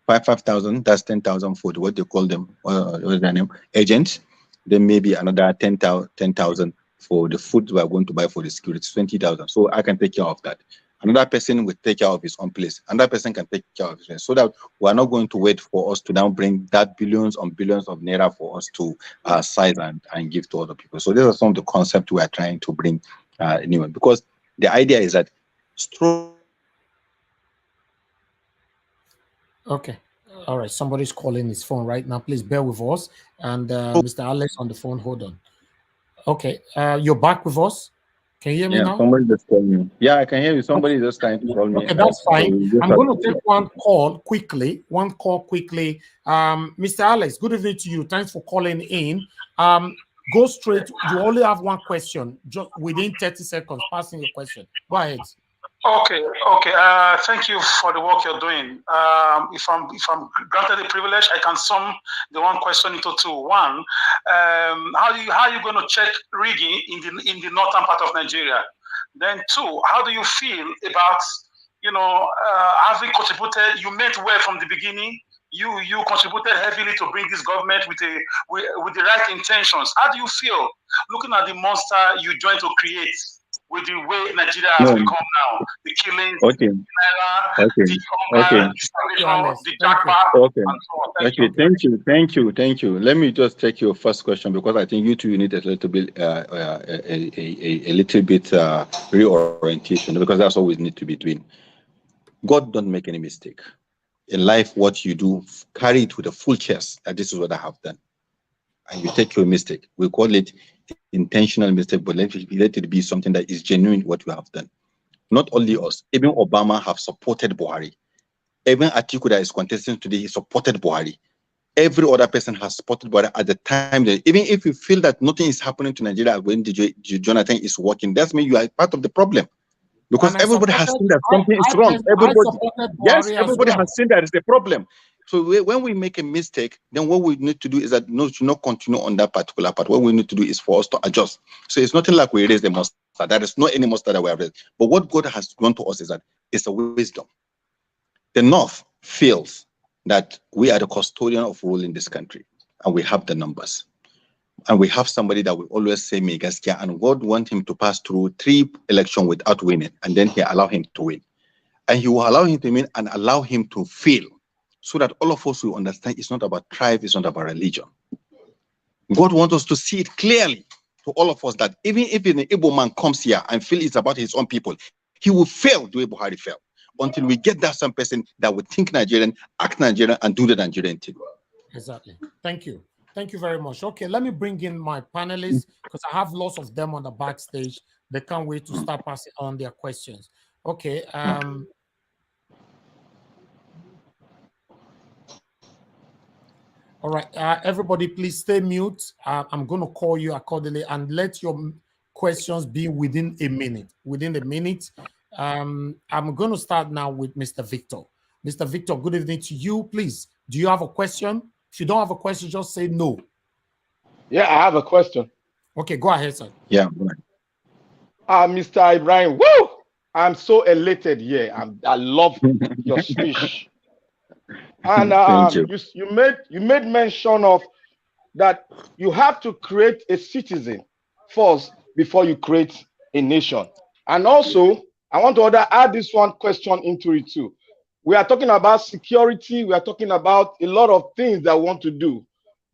5,000, that's 10,000 for the, what they call them, what's their name, agents. Then maybe another 10,000 for the food we are going to buy for the security, 20,000. So I can take care of that. Another person will take care of his own place. Another person can take care of his place, so that we are not going to wait for us to now bring that billions on billions of naira for us to size and give to other people. So these are some of the concepts we are trying to bring anyway, because the idea is that Okay. All right. Somebody's calling his phone right now. Please bear with us. And Mr. Alex on the phone. Hold on. Okay. You're back with us. Can you hear me now? Somebody just called me. Yeah, I can hear you. Somebody just trying to call me. Okay, that's fine. I'm going to take one call quickly. Mr. Alex, good evening to you. Thanks for calling in. Go straight. You only have one question. Just within 30 seconds, passing your question. Go ahead. Okay. Thank you for the work you're doing. If I'm granted the privilege, I can sum the one question into two. One, how are you going to check rigging in the northern part of Nigeria? Then two, how do you feel about having contributed? You meant well from the beginning. You contributed heavily to bring this government with the right intentions. How do you feel looking at the monster you joined to create? With the way Nigeria has become now, the killings, the hunger, the jackpot, and so on. Thank you. Let me just take your first question, because I think you two need a little bit reorientation, because that's what we need to be doing. God don't make any mistake. In life, what you do, carry it with a full chest, and this is what I have done. And you take your mistake. We call it intentional mistake, but let it be something that is genuine what we have done. Not only us, even Obama have supported Buhari. Even Atiku that is contesting today, he supported Buhari. Every other person has supported Buhari at the time. That, even if you feel that nothing is happening to Nigeria when Jonathan is working, that's mean you are part of the problem. Because everybody has seen that something is wrong. Everybody has seen that it's a problem. So when we make a mistake, then what we need to do is that to not continue on that particular part. What we need to do is for us to adjust. So it's nothing like we raise the monster. There is not any monster that we have raised. But what God has gone to us is that it's a wisdom. The North feels that we are the custodian of rule in this country, and we have the numbers. And we have somebody that will always say Megaskia, and God wants him to pass through 3 elections without winning, and then he allow him to win. And he will allow him to win and allow him to fail, so that all of us will understand it's not about tribe, it's not about religion. God wants us to see it clearly to all of us that even if an Igbo man comes here and feel it's about his own people, he will fail the way Buhari failed, until we get that some person that will think Nigerian, act Nigerian, and do the Nigerian thing. Exactly. Thank you. Thank you very much. Okay, let me bring in my panelists, because I have lots of them on the backstage. They can't wait to start passing on their questions. Okay. All right. Everybody, please stay mute. I'm going to call you accordingly and let your questions be within a minute. Within a minute. I'm going to start now with Mr. Victor. Mr. Victor, good evening to you. Please, do you have a question? If you don't have a question, just say no. Yeah, I have a question. Okay, go ahead, sir. Yeah. Mr. Ibrahim, woo! I'm so elated here. I love your speech. And Thank you. you made mention of that you have to create a citizen first before you create a nation. And also, I want to add this one question into it too. We are talking about security. We are talking about a lot of things that we want to do.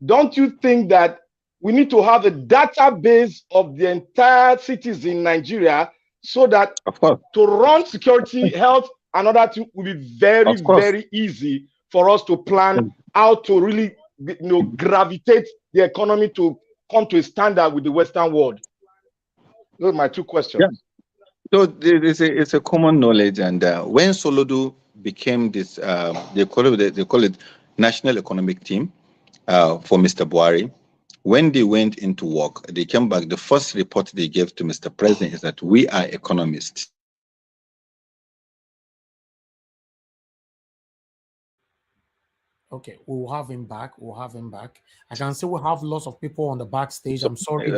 Don't you think that we need to have a database of the entire cities in Nigeria so that Of course. to run security, health, and other things will be very, very easy for us to plan how to really, gravitate the economy to come to a standard with the Western world? Those are my two questions. Yeah. So it's a common knowledge, and when Solodo became this, they call it National Economic Team for Mr. Buhari. When they went into work, they came back. The first report they gave to Mr. President is that we are economists. Okay, we'll have him back. We'll have him back. I can see we have lots of people on the backstage. I'm sorry.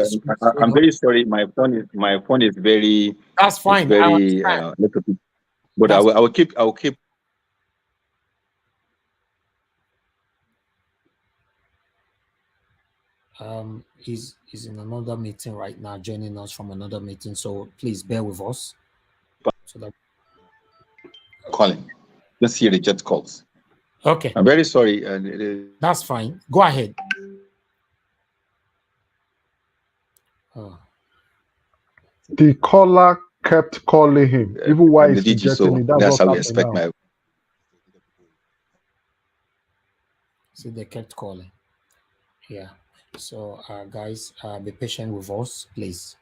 I'm very sorry. My phone is very. That's fine. Very little bit, but I will keep. He's in another meeting right now, joining us from another meeting. So please bear with us. So that calling. Just hear the jet calls. Okay. I'm very sorry. That's fine. Go ahead. The caller kept calling him, even while he's rejecting it. That's how we expect my. See, they kept calling. Yeah. So, guys, be patient with us, please.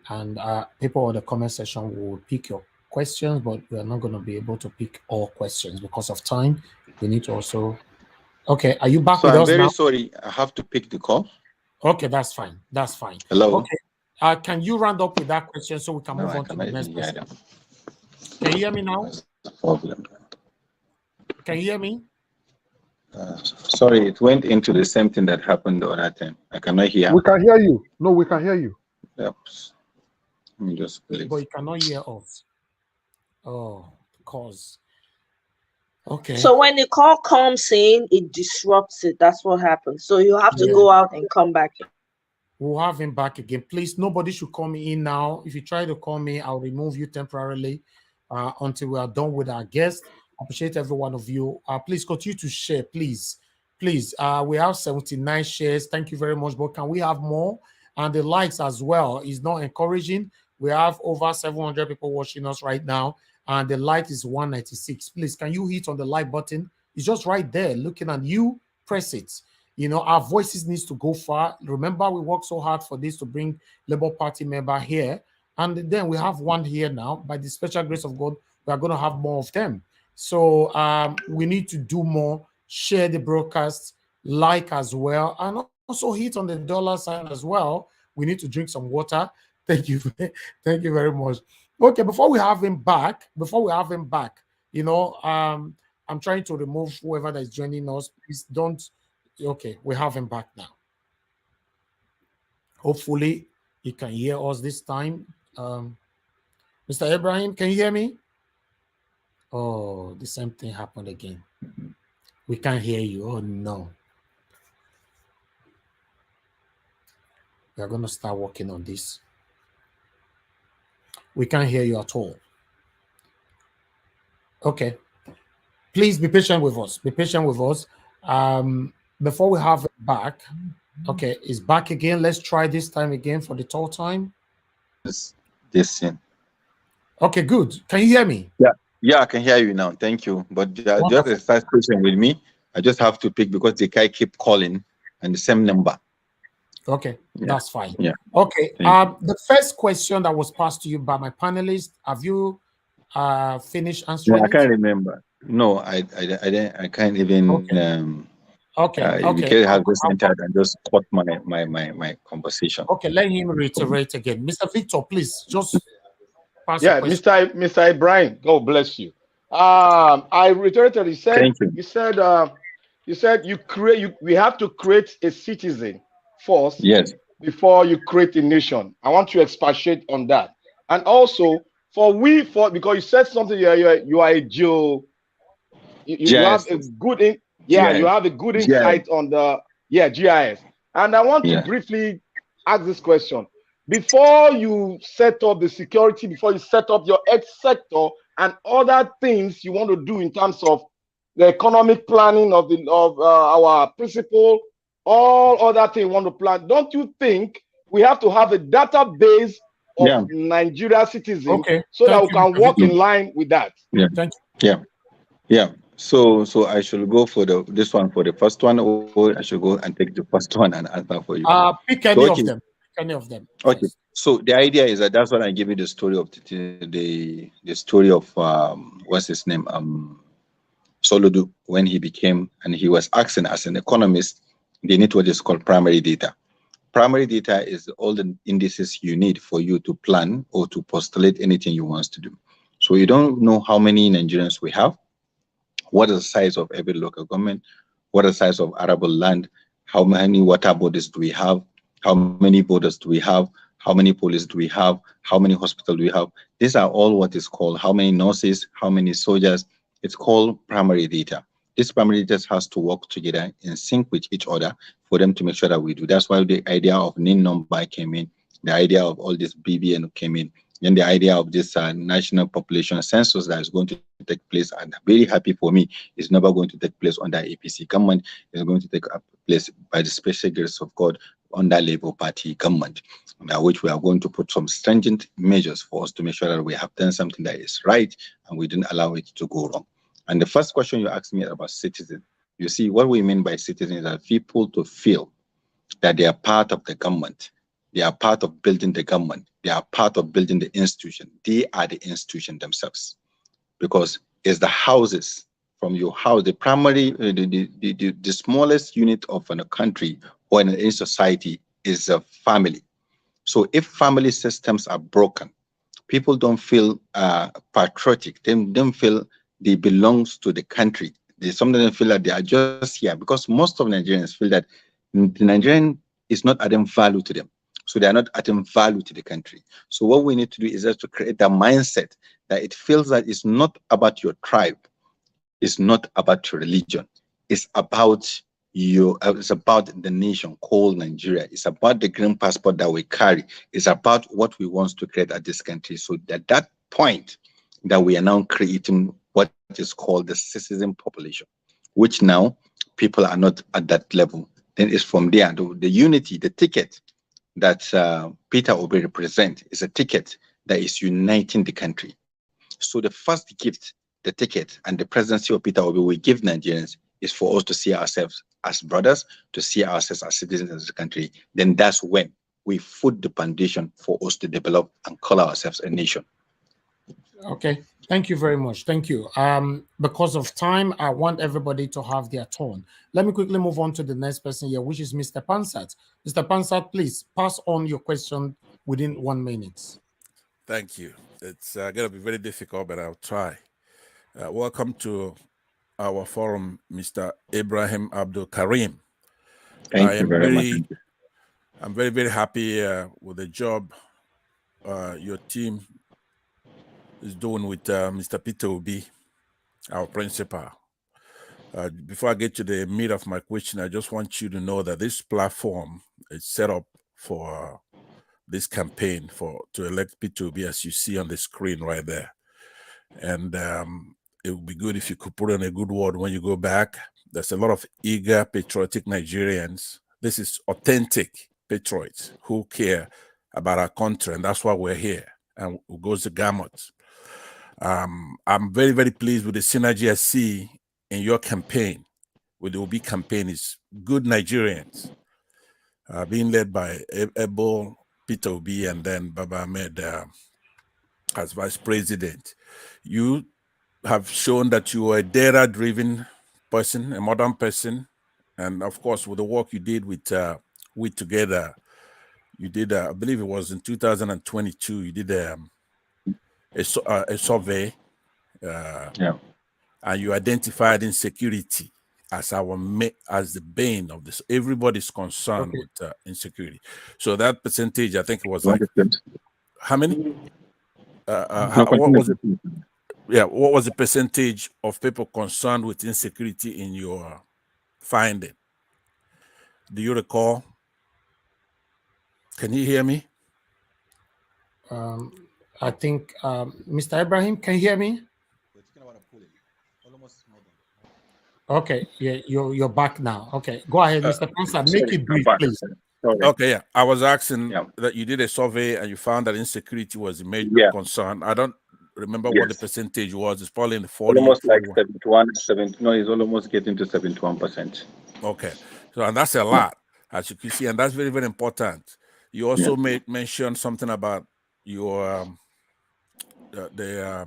And people in the comment section will pick your questions, but we are not going to be able to pick all questions because of time. We need to also. Okay, are you back with us now? I'm very sorry. I have to pick the call. Okay, that's fine. That's fine. Hello. Okay. Can you round up with that question so we can move on to the next question? Can you hear me now? Can you hear me? Sorry, it went into the same thing that happened the other time. I cannot hear. We can hear you. No, we can hear you. Yep. Let me just please. But you cannot hear us. Oh, cause. Okay. So when the call comes in, it disrupts it. That's what happens. So you have to go out and come back in. We'll have him back again. Please, nobody should call me in now. If you try to call me, I'll remove you temporarily until we are done with our guest. Appreciate every one of you. Please continue to share, please. Please, we have 79 shares. Thank you very much. But can we have more? And the likes as well is not encouraging. We have over 700 people watching us right now, and the like is 196. Please, can you hit on the like button? It's just right there, looking at you. Press it. You know, our voices needs to go far. Remember, we worked so hard for this to bring Labour Party member here, and then we have one here now. By the special grace of God, we are going to have more of them. So we need to do more. Share the broadcast, like as well, and also hit on the dollar sign as well. We need to drink some water. Thank you. Thank you very much. Okay, before we have him back, you know, I'm trying to remove whoever that is joining us. Please don't. Okay, we have him back now. Hopefully, he can hear us this time. Mr. Ibrahim, can you hear me? Oh, the same thing happened again. We can't hear you. Oh, no. We are going to start working on this. We can't hear you at all. Okay. Please be patient with us. Be patient with us. Before we have it back, okay, it's back again. Let's try this time again for the third time. This thing. Okay, good. Can you hear me? Yeah, I can hear you now. Thank you. But just a first question with me. I just have to pick because the guy keep calling and the same number. Okay, that's fine. Yeah. Okay. The first question that was passed to you by my panelists, have you finish No, answering I it? can't remember. No, I can't even. Okay. Okay. Okay. Because has just entered and just caught my conversation. Okay. Let him reiterate again. Mr. Victor, please just pass your Yeah, question. Mr. Ibrahim, God bless you. I reiterated. Thank you. You said we have to create a citizen first Yes. before you create a nation. I want to expatiate on that. And also because you said something, you are a Jew. You have GIS. a good you GIS. have a good GIS. insight on the GIS. And I want to Yeah. briefly ask this question. Before you set up the security, before you set up your X sector and other things you want to do in terms of the economic planning of our principal, all other things you want to plan, don't you think we have to have a database of Yeah. Nigeria citizens Okay. so that Thank we you, can Mr. work Victor. in line with that? Yeah. Thank you. Yeah. Yeah. So I should go for this one for the first one, or I should go and take the first one and answer for you. Pick So any okay. of them. Pick any of them Okay. first. So the idea is that's when I give you the story of the story of what's his name, Soludo, when he became, and he was asking as an economist, they need what is called primary data. Primary data is all the indices you need for you to plan or to postulate anything you want to do. So you don't know how many Nigerians we have, what is the size of every local government, what is the size of arable land, how many water bodies do we have, how many borders do we have, how many police do we have, how many hospitals do we have. These are all what is called how many nurses, how many soldiers. It's called primary data. This primary data has to work together in sync with each other for them to make sure that we do. That's why the idea of NIN number came in, the idea of all this BBN came in, and the idea of this national population census that is going to take place, and very happy for me, is never going to take place under APC government. It's going to take place by the special grace of God under Labour Party government, which we are going to put some stringent measures for us to make sure that we have done something that is right and we didn't allow it to go wrong. And the first question you asked me about citizen, you see, what we mean by citizen is that people to feel that they are part of the government. They are part of building the government. They are part of building the institution. They are the institution themselves. Because it's the houses from your house, the primary, the smallest unit of a country or in a society is a family. So if family systems are broken, people don't feel patriotic. They don't feel they belong to the country. They sometimes feel that they are just here because most of Nigerians feel that the Nigerian is not adding value to them. So they are not adding value to the country. So what we need to do is just to create a mindset that it feels that it's not about your tribe, it's not about your religion, it's about it's about the nation called Nigeria. It's about the green passport that we carry. It's about what we want to create at this country. So at that point that we are now creating what is called the citizen population, which now people are not at that level. Then it's from there, the unity, the ticket that Peter Obi represents is a ticket that is uniting the country. So the first gift, the ticket, and the presidency of Peter Obi we give Nigerians is for us to see ourselves as brothers, to see ourselves as citizens of the country. Then that's when we put the foundation for us to develop and call ourselves a nation. Okay. Thank you very much. Thank you. Because of time, I want everybody to have their turn. Let me quickly move on to the next person here, which is Mr. Pansat. Mr. Pansat, please pass on your question within 1 minute. Thank you. It's going to be very difficult, but I'll try. Welcome to our forum, Mr. Ibrahim Abdulkarim. Thank you very much. I'm very, very happy with the job your team is doing with Mr. Peter Obi, our principal. Before I get to the meat of my question, I just want you to know that this platform is set up for this campaign to elect Peter Obi, as you see on the screen right there. And it would be good if you could put in a good word when you go back. There's a lot of eager, patriotic Nigerians. This is authentic patriots who care about our country, and that's why we're here. And it goes the gamut. I'm very, very pleased with the synergy I see in your campaign. With the Obi campaign, is good Nigerians being led by Ebo, Peter Obi, and then Baba Ahmed as vice president. You have shown that you are a data-driven person, a modern person, and of course, with the work you did with We Together, you did, I believe it was in 2022, you did a survey, and you identified insecurity as as the bane of this. Everybody's concerned with insecurity. So that percentage, I think it was like how many? What was it? Yeah, what was the percentage of people concerned with insecurity in your finding? Do you recall? Can you hear me? I think, Mr. Ibrahim, can you hear me? Okay, yeah, you're back now. Okay, go ahead, Mr. Pansa. Make it brief, please. Okay, yeah. I was asking that you did a survey and you found that insecurity was a major concern. I don't remember what the percentage was. It's probably in the 40. Almost like 71, 70. No, it's almost getting to 71%. Okay, so and that's a lot, as you can see, and that's very, very important. You also made mention something about your the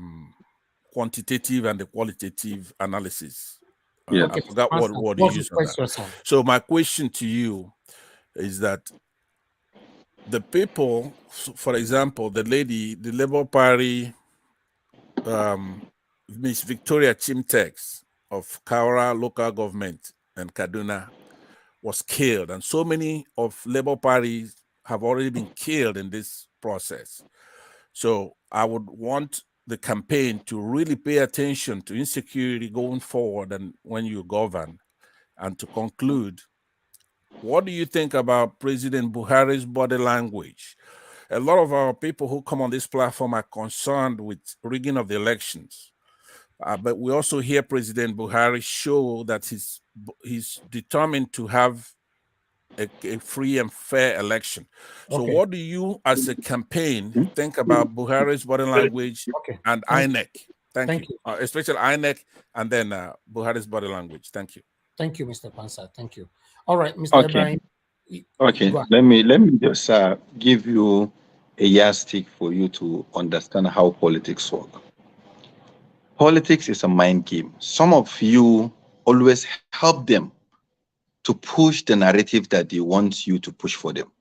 quantitative and the qualitative analysis. I forgot what word you used on that. So my question to you is that the people, for example, the Labour Party, Miss Victoria Chimtex of Kaura local government and Kaduna was killed, and so many of Labour parties have already been killed in this process. So I would want the campaign to really pay attention to insecurity going forward and when you govern. And to conclude, what do you think about President Buhari's body language? A lot of our people who come on this platform are concerned with rigging of the elections. But we also hear President Buhari show that he's determined to have a free and fair election. So what do you, as a campaign, think about Buhari's body language and INEC? Thank you. Especially INEC and then Buhari's body language. Thank you. Thank you, Mr. Pansa. Thank you. All right, Mr. Ibrahim. Okay, let me just give you a yardstick for you to understand how politics work. Politics is a mind game. Some of you always help them to push the narrative that they want you to push for them,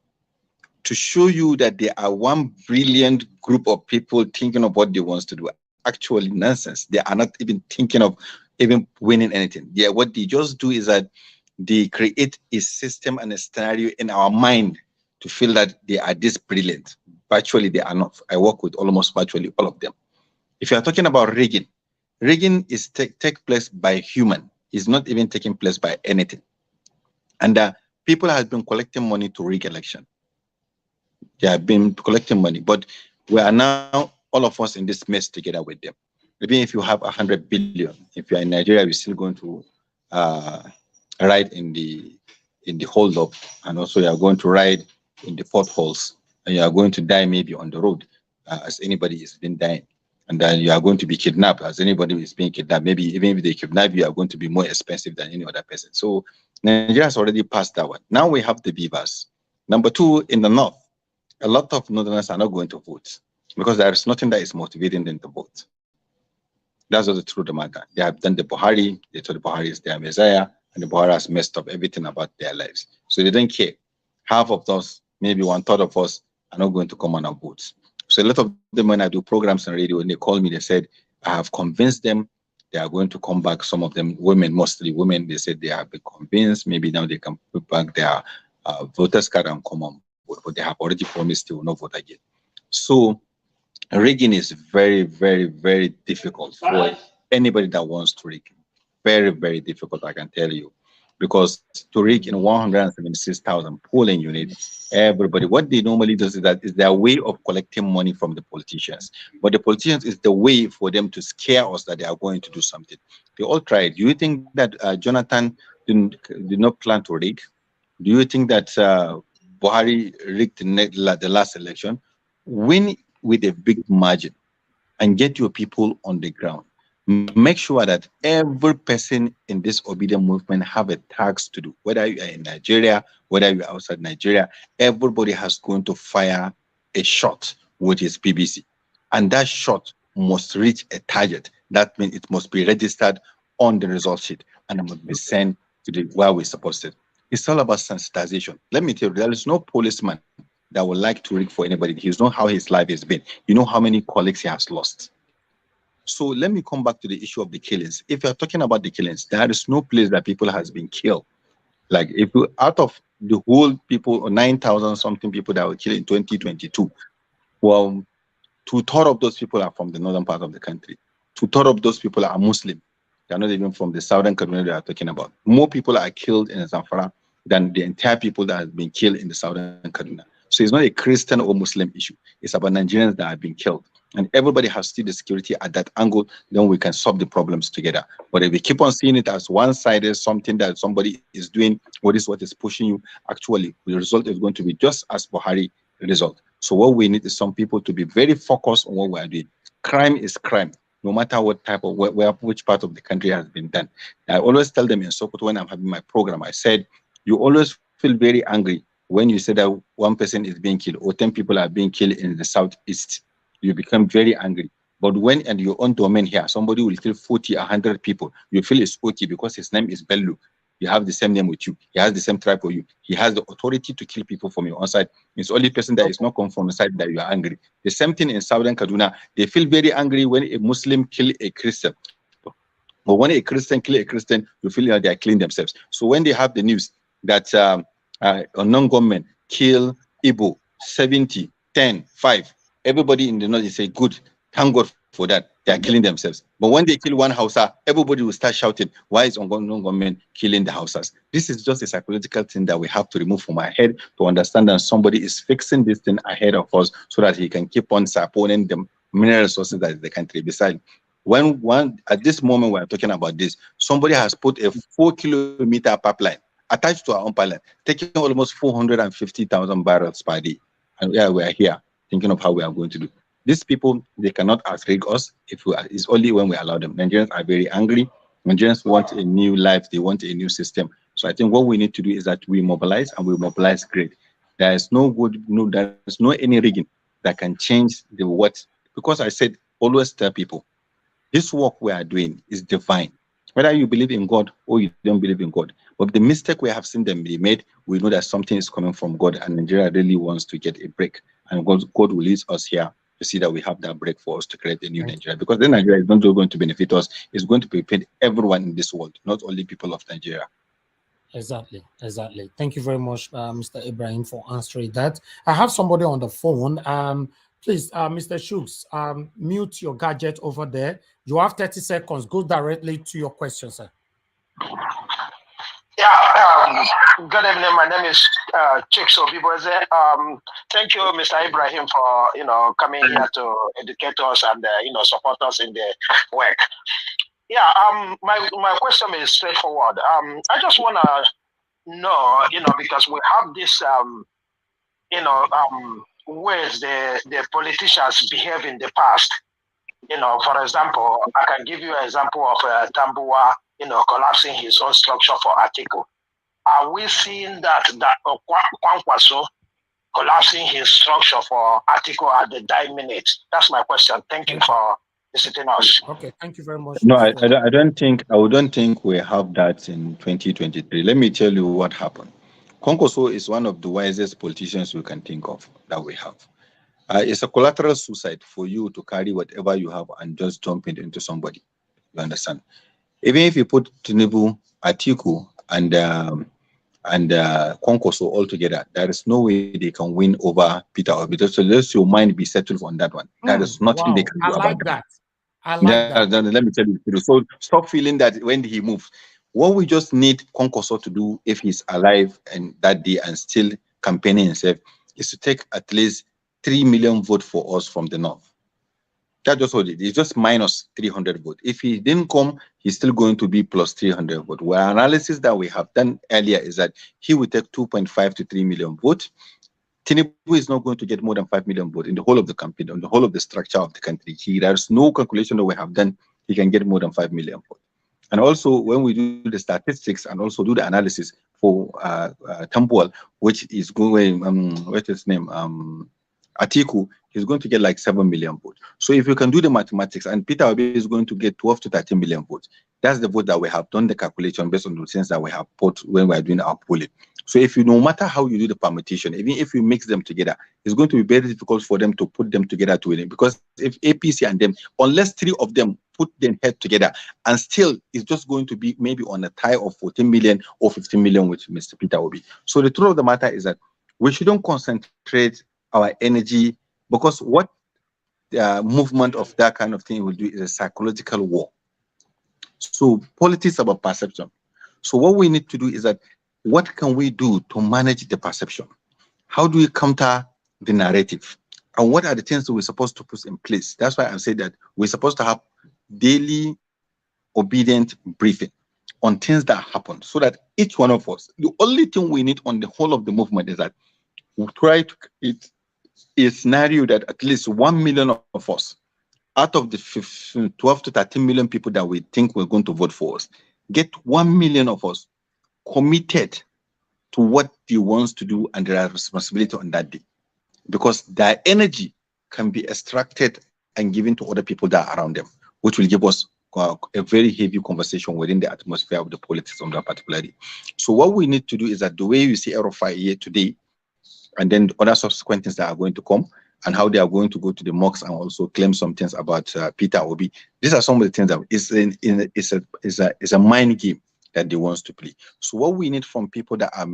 to show you that they are one brilliant group of people thinking of what they want to do. Actually, nonsense. They are not even thinking of even winning anything. What they just do is that they create a system and a scenario in our mind to feel that they are this brilliant. Virtually, they are not. I work with almost virtually all of them. If you are talking about rigging is take place by human. It's not even taking place by anything. And people have been collecting money to rig election. They have been collecting money, but we are now all of us in this mess together with them. Maybe if you have 100 billion, if you are in Nigeria, we're still going to ride in the hold up, and also you are going to ride in the potholes, and you are going to die maybe on the road, as anybody has been dying. And then you are going to be kidnapped, as anybody is being kidnapped. Maybe even if they kidnap you, are going to be more expensive than any other person. So Nigeria has already passed that one. Now we have the beavers. Number two, in the north, a lot of northerners are not going to vote because there is nothing that is motivating them to vote. That's what the truth of the matter. They have done the Buhari. They told the Buhari is their messiah, and the Buhari has messed up everything about their lives. So they don't care. Half of us, maybe 1/3 of us, are not going to come on our votes. So a lot of them, when I do programs on radio, when they call me, they said, I have convinced them they are going to come back. Some of them, women, mostly women, they said they have been convinced. Maybe now they can put back their voters card and come on board, but they have already promised they will not vote again. So rigging is very, very, very difficult for anybody that wants to rig. Very, very difficult, I can tell you. Because to rig in 176,000 polling units, everybody, what they normally do is that is their way of collecting money from the politicians. But the politicians is the way for them to scare us that they are going to do something. They all tried. Do you think that Jonathan did not plan to rig? Do you think that Buhari rigged the last election? Win with a big margin and get your people on the ground. Make sure that every person in this obedient movement have a task to do. Whether you are in Nigeria, whether you are outside Nigeria, everybody has going to fire a shot with his PBC. and that shot must reach a target. That means it must be registered on the result sheet and it must be sent to the where we're supposed to. It's all about sensitization. Let me tell you, there is no policeman that would like to rig for anybody. He knows how his life has been. You know how many colleagues he has lost. So let me come back to the issue of the killings. If you're talking about the killings, there is no place that people has been killed. Like if you out of the whole people, or 9,000 something people that were killed in 2022, well, 2/3 of those people are from the northern part of the country. 2/3 of those people are Muslim. They're not even from the southern community we are talking about. More people are killed in Zamfara than the entire people that have been killed in the southern Kaduna. So it's not a Christian or Muslim issue. It's about Nigerians that have been killed. And everybody has to see the security at that angle, then we can solve the problems together. But if we keep on seeing it as one-sided, something that somebody is doing, what is what is pushing you, actually, the result is going to be just as Buhari result. So what we need is some people to be very focused on what we are doing. Crime is crime, no matter what type of, which part of the country has been done. I always tell them in Sokoto when I'm having my program, I said, you always feel very angry when you say that one person is being killed or 10 people are being killed in the southeast. You become very angry. But when in your own domain here, somebody will kill 40, 100 people, you feel it's okay because his name is Bello. You have the same name with you. He has the same tribe with you. He has the authority to kill people from your own side. It's the only person that is not come from the side that you are angry. The same thing in Southern Kaduna. They feel very angry when a Muslim kill a Christian. But when a Christian kill a Christian, you feel like they are killing themselves. So when they have the news that a non-government kill Igbo 70, 10, 5, everybody in the north is say, good, thank God for that. They are killing themselves. But when they kill one Hausa, everybody will start shouting, why is non-government killing the Hausas? This is just a psychological thing that we have to remove from our head to understand that somebody is fixing this thing ahead of us so that he can keep on supporting the mineral resources that is the country. Besides, at this moment we're talking about this, somebody has put a 4-kilometer pipeline attached to our own pipeline, taking almost 450,000 barrels per day. And yeah, we are here thinking of how we are going to do. These people, they cannot outrig us it's only when we allow them. Nigerians are very angry. Nigerians want a new life. They want a new system. So I think what we need to do is that we mobilize and we mobilize great. There is there is no any rigging that can change the what. Because I said, always tell people, this work we are doing is divine. Whether you believe in God or you don't believe in God. But the mistake we have seen them be made, we know that something is coming from God and Nigeria really wants to get a break. And God will lead us here to see that we have that break for us to create a new Nigeria. Because then Nigeria is not going to benefit us. It's going to benefit everyone in this world, not only people of Nigeria. Exactly. Thank you very much, Mr. Ibrahim, for answering that. I have somebody on the phone. Please, Mr. Shooks, mute your gadget over there. You have 30 seconds. Go directly to your question, sir. Yeah, good evening. My name is Chikso Biboze. Thank you, Mr. Ibrahim, for coming here to educate us and support us in the work. Yeah, my question is straightforward. I just want to know, because we have this, ways the politicians behave in the past. For example, I can give you an example of Tambuwa, collapsing his own structure for Atiku. Are we seeing that Kwankwaso collapsing his structure for Atiku at the dying minute? That's my question. Thank you for visiting us. Okay, thank you very much. No, I don't think we have that in 2023. Let me tell you what happened. Kwankwaso is one of the wisest politicians we can think of that we have. It's a collateral suicide for you to carry whatever you have and just jump it into somebody. You understand? Even if you put Tinubu, Atiku, and Kwankwaso all together, there is no way they can win over Peter Obi. So let your mind be settled on that one. There is nothing they can do about that. I like that. Let me tell you. So stop feeling that when he moves. What we just need Kwankwaso to do, if he's alive and that day and still campaigning himself, is to take at least 3 million votes for us from the north. That's just what it is. It's just minus 300 votes. If he didn't come, he's still going to be plus 300 votes. Our analysis that we have done earlier is that he will take 2.5 to 3 million votes. Tinubu is not going to get more than 5 million votes in the whole of the campaign, on the whole of the structure of the country. There's no calculation that we have done. He can get more than 5 million votes. And also, when we do the statistics and also do the analysis for Tambuwal, which is going, what's his name? Atiku is going to get like 7 million votes. So if you can do the mathematics, and Peter Obi is going to get 12 to 13 million votes, that's the vote that we have done the calculation based on the things that we have put when we are doing our polling. So if you, no matter how you do the permutation, even if you mix them together, it's going to be very difficult for them to put them together to win it. Because if APC and them, unless 3 of them put their head together, and still it's just going to be maybe on a tie of 14 million or 15 million with Mr. Peter Obi. So the truth of the matter is that we shouldn't concentrate our energy, because what the movement of that kind of thing will do is a psychological war. So politics about perception. So what we need to do is that, what can we do to manage the perception? How do we counter the narrative? And what are the things that we're supposed to put in place? That's why I said that we're supposed to have daily obedient briefing on things that happen, so that each one of us, the only thing we need on the whole of the movement is that we try to create a scenario that at least 1 million of us, out of the 12 to 13 million people that we think we're going to vote for us, get 1 million of us committed to what they want to do and their responsibility on that day. Because their energy can be extracted and given to other people that are around them, which will give us a very heavy conversation within the atmosphere of the politics on that particular day. So what we need to do is that the way you see RFI here today, and then other subsequent things that are going to come, and how they are going to go to the mocks and also claim some things about Peter Obi. These are some of the things that is a mind game that they want to play. So what we need from people that are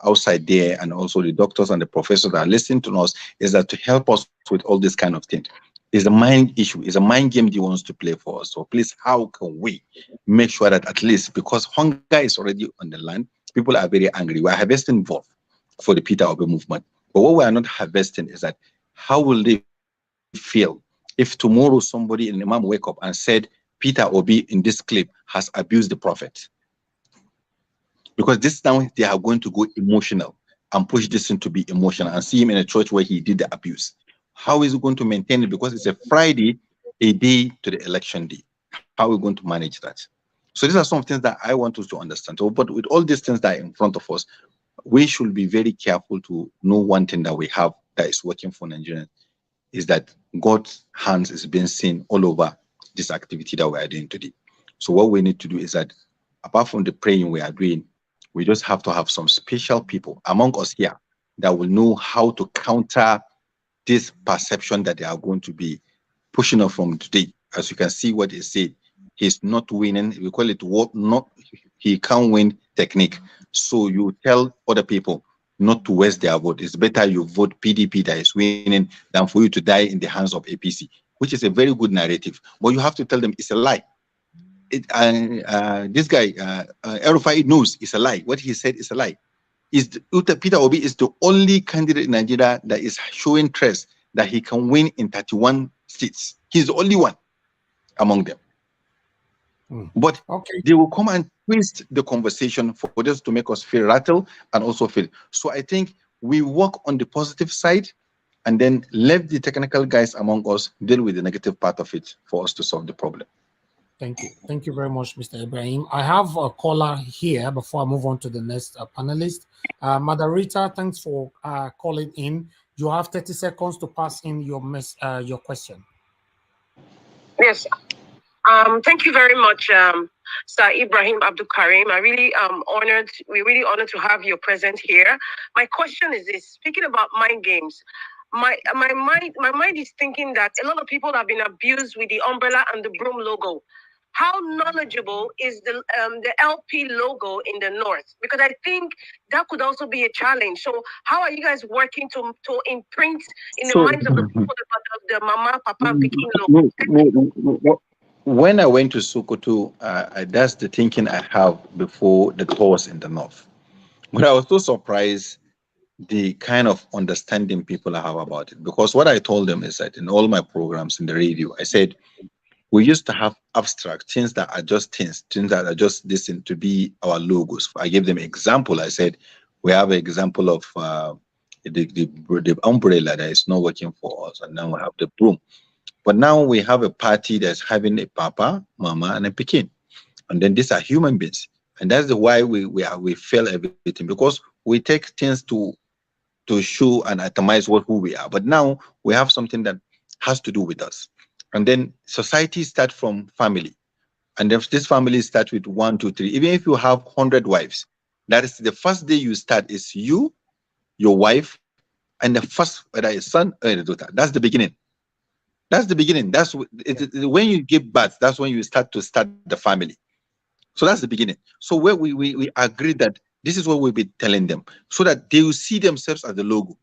outside there, and also the doctors and the professors that are listening to us, is that to help us with all this kind of thing. It's a mind issue, it's a mind game they want to play for us. So please, how can we make sure that at least, because hunger is already on the land, people are very angry. We are harvesting both for the Peter Obi movement. But what we are not harvesting is that, how will they feel if tomorrow somebody in the Imam wake up and said Peter Obi in this clip has abused the prophet? Because this time they are going to go emotional and push this into be emotional and see him in a church where he did the abuse. How is he going to maintain it? Because it's a Friday, a day to the election day. How are we going to manage that? So these are some things that I want us to understand. So, but with all these things that are in front of us, we should be very careful to know one thing that we have that is working for Nigerians, is that God's hands is being seen all over this activity that we are doing today. So what we need to do is that, apart from the praying we are doing, we just have to have some special people among us here that will know how to counter this perception that they are going to be pushing us from today. As you can see what they say, he's not winning. We call it what not, he can't win technique. So you tell other people not to waste their vote. It's better you vote PDP that is winning than for you to die in the hands of APC, which is a very good narrative. But you have to tell them it's a lie. This guy, Erufai, knows it's a lie. What he said is a lie. Peter Obi is the only candidate in Nigeria that is showing trace that he can win in 31 seats. He's the only one among them. But they will come and twist the conversation for us to make us feel rattled and also feel. So I think we work on the positive side and then let the technical guys among us deal with the negative part of it for us to solve the problem. Thank you. Thank you very much, Mr. Ibrahim. I have a caller here before I move on to the next panelist. Madarita, thanks for calling in. You have 30 seconds to pass in your question. Yes. Thank you very much, Sir Ibrahim Abdulkarim. We're really honored to have you present here. My question is this: speaking about mind games, my mind is thinking that a lot of people have been abused with the umbrella and the broom logo. How knowledgeable is the LP logo in the north? Because I think that could also be a challenge. So how are you guys working to imprint in the minds of the people the Mama, Papa, and Pikin logo? When I went to Sokoto, that's the thinking I have before the tours in the north. But I was so surprised the kind of understanding people have about it. Because what I told them is that in all my programs in the radio, I said, we used to have abstract things that are just things that are just destined to be our logos. I gave them an example. I said, we have an example of the umbrella that is not working for us, and now we have the broom. But now we have a party that's having a papa, mama, and a pekin. And then these are human beings. And that's why we fail everything, because we take things to to show and atomize who we are. But now we have something that has to do with us. And then society starts from family. And if this family starts with 1, 2, 3, even if you have 100 wives, that is the first day you start is you, your wife, and the first, whether a son or a daughter. That's the beginning. That's the beginning. That's when you give birth, that's when you start the family. So that's the beginning. So where we agree that this is what we'll be telling them, so that they will see themselves as the logo.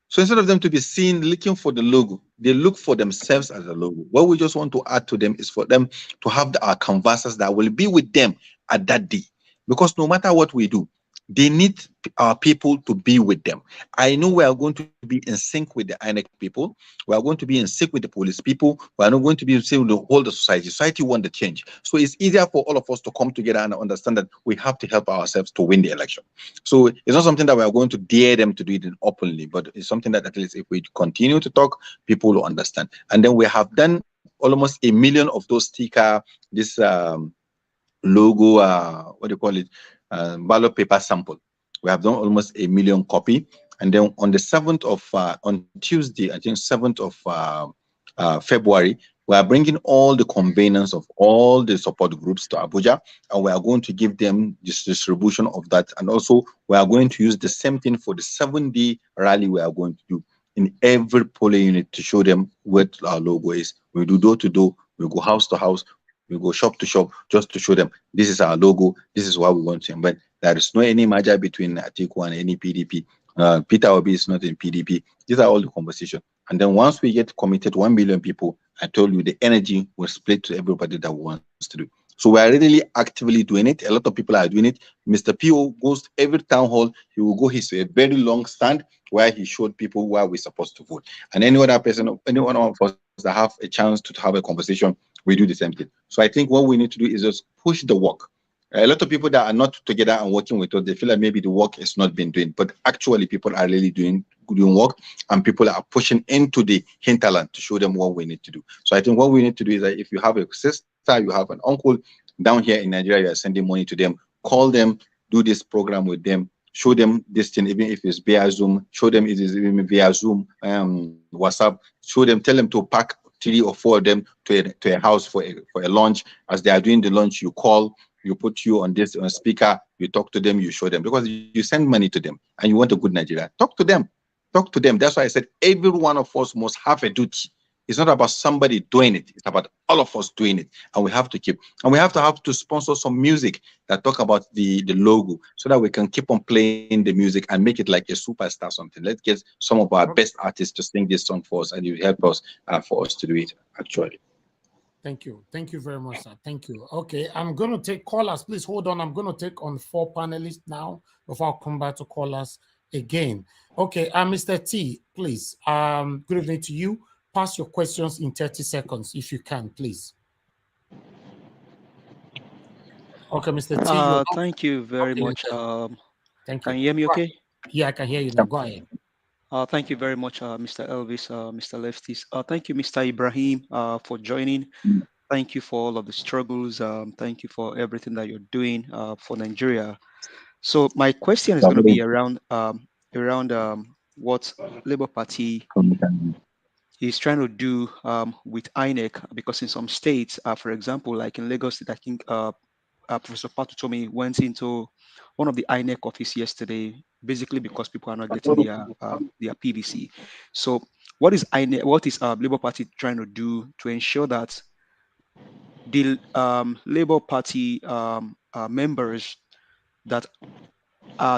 So instead of them to be seen looking for the logo, they look for themselves as a logo. What we just want to add to them is for them to have our canvassers that will be with them at that day. Because no matter what we do, they need our people to be with them. I know we are going to be in sync with the INEC people. We are going to be in sync with the police people. We are not going to be in sync with the whole society. Society wants the change. So it's easier for all of us to come together and understand that we have to help ourselves to win the election. So it's not something that we are going to dare them to do it openly, but it's something that at least if we continue to talk, people will understand. And then we have done almost 1 million of those sticker, this logo, what do you call it? Ballot paper sample. We have done almost 1 million copy, and then on the 7th of on Tuesday, I think 7th of February, we are bringing all the conveners of all the support groups to Abuja, and we are going to give them this distribution of that, and also we are going to use the same thing for the 7-day rally we are going to do in every polling unit to show them what our logo is. We do door to door, we go house to house, we go shop to shop, just to show them this is our logo, this is what we want to embed. There is no any merger between Atiku and any PDP. Peter Obi is not in PDP. These are all the conversation. And then once we get committed 1 million people, I told you the energy will split to everybody that wants to do. So we are really actively doing it. A lot of people are doing it. Mr. P.O. goes to every town hall. He will go his a very long stand where he showed people where we're supposed to vote. And any other person, any one of us that have a chance to have a conversation, we do the same thing. So I think what we need to do is just push the work. A lot of people that are not together and working with us, they feel like maybe the work is not being doing, but actually people are really doing work, and people are pushing into the hinterland to show them what we need to do. So I think what we need to do is that if you have a sister, you have an uncle down here in Nigeria, you are sending money to them, call them, do this program with them, show them this thing, even if it's via Zoom, show them it is even via Zoom, WhatsApp, show them, tell them to pack 3 or 4 of them to a house for a lunch. As they are doing the lunch, you call, you put you on this speaker, you talk to them, you show them, because you send money to them and you want a good Nigeria. Talk to them. Talk to them. That's why I said every one of us must have a duty. It's not about somebody doing it. It's about all of us doing it. And we have to keep, and we have to sponsor some music that talk about the logo, so that we can keep on playing the music and make it like a superstar something. Let's get some of our best artists to sing this song for us, and you help us for us to do it actually. Thank you. Thank you very much, sir. Thank you. Okay, I'm going to take callers. Please hold on. I'm going to take on 4 panelists now before I come back to callers again. Okay, Mr. T, please. Good evening to you. Pass your questions in 30 seconds, if you can, please. Okay, Mr. T. Thank you very much. Thank you. Can you hear me okay? Yeah, I can hear you now. Go ahead. Thank you very much, Mr. Elvis, Mr. Lefties. Thank you, Mr. Ibrahim, for joining. Thank you for all of the struggles. Thank you for everything that you're doing for Nigeria. So my question is going to be around what Labour Party is trying to do with INEC, because in some states, for example, like in Lagos State, I think Professor Patutomi went into one of the INEC office yesterday, basically because people are not getting their PVC. So what is INEC? What is Labour Party trying to do to ensure that the Labour Party members that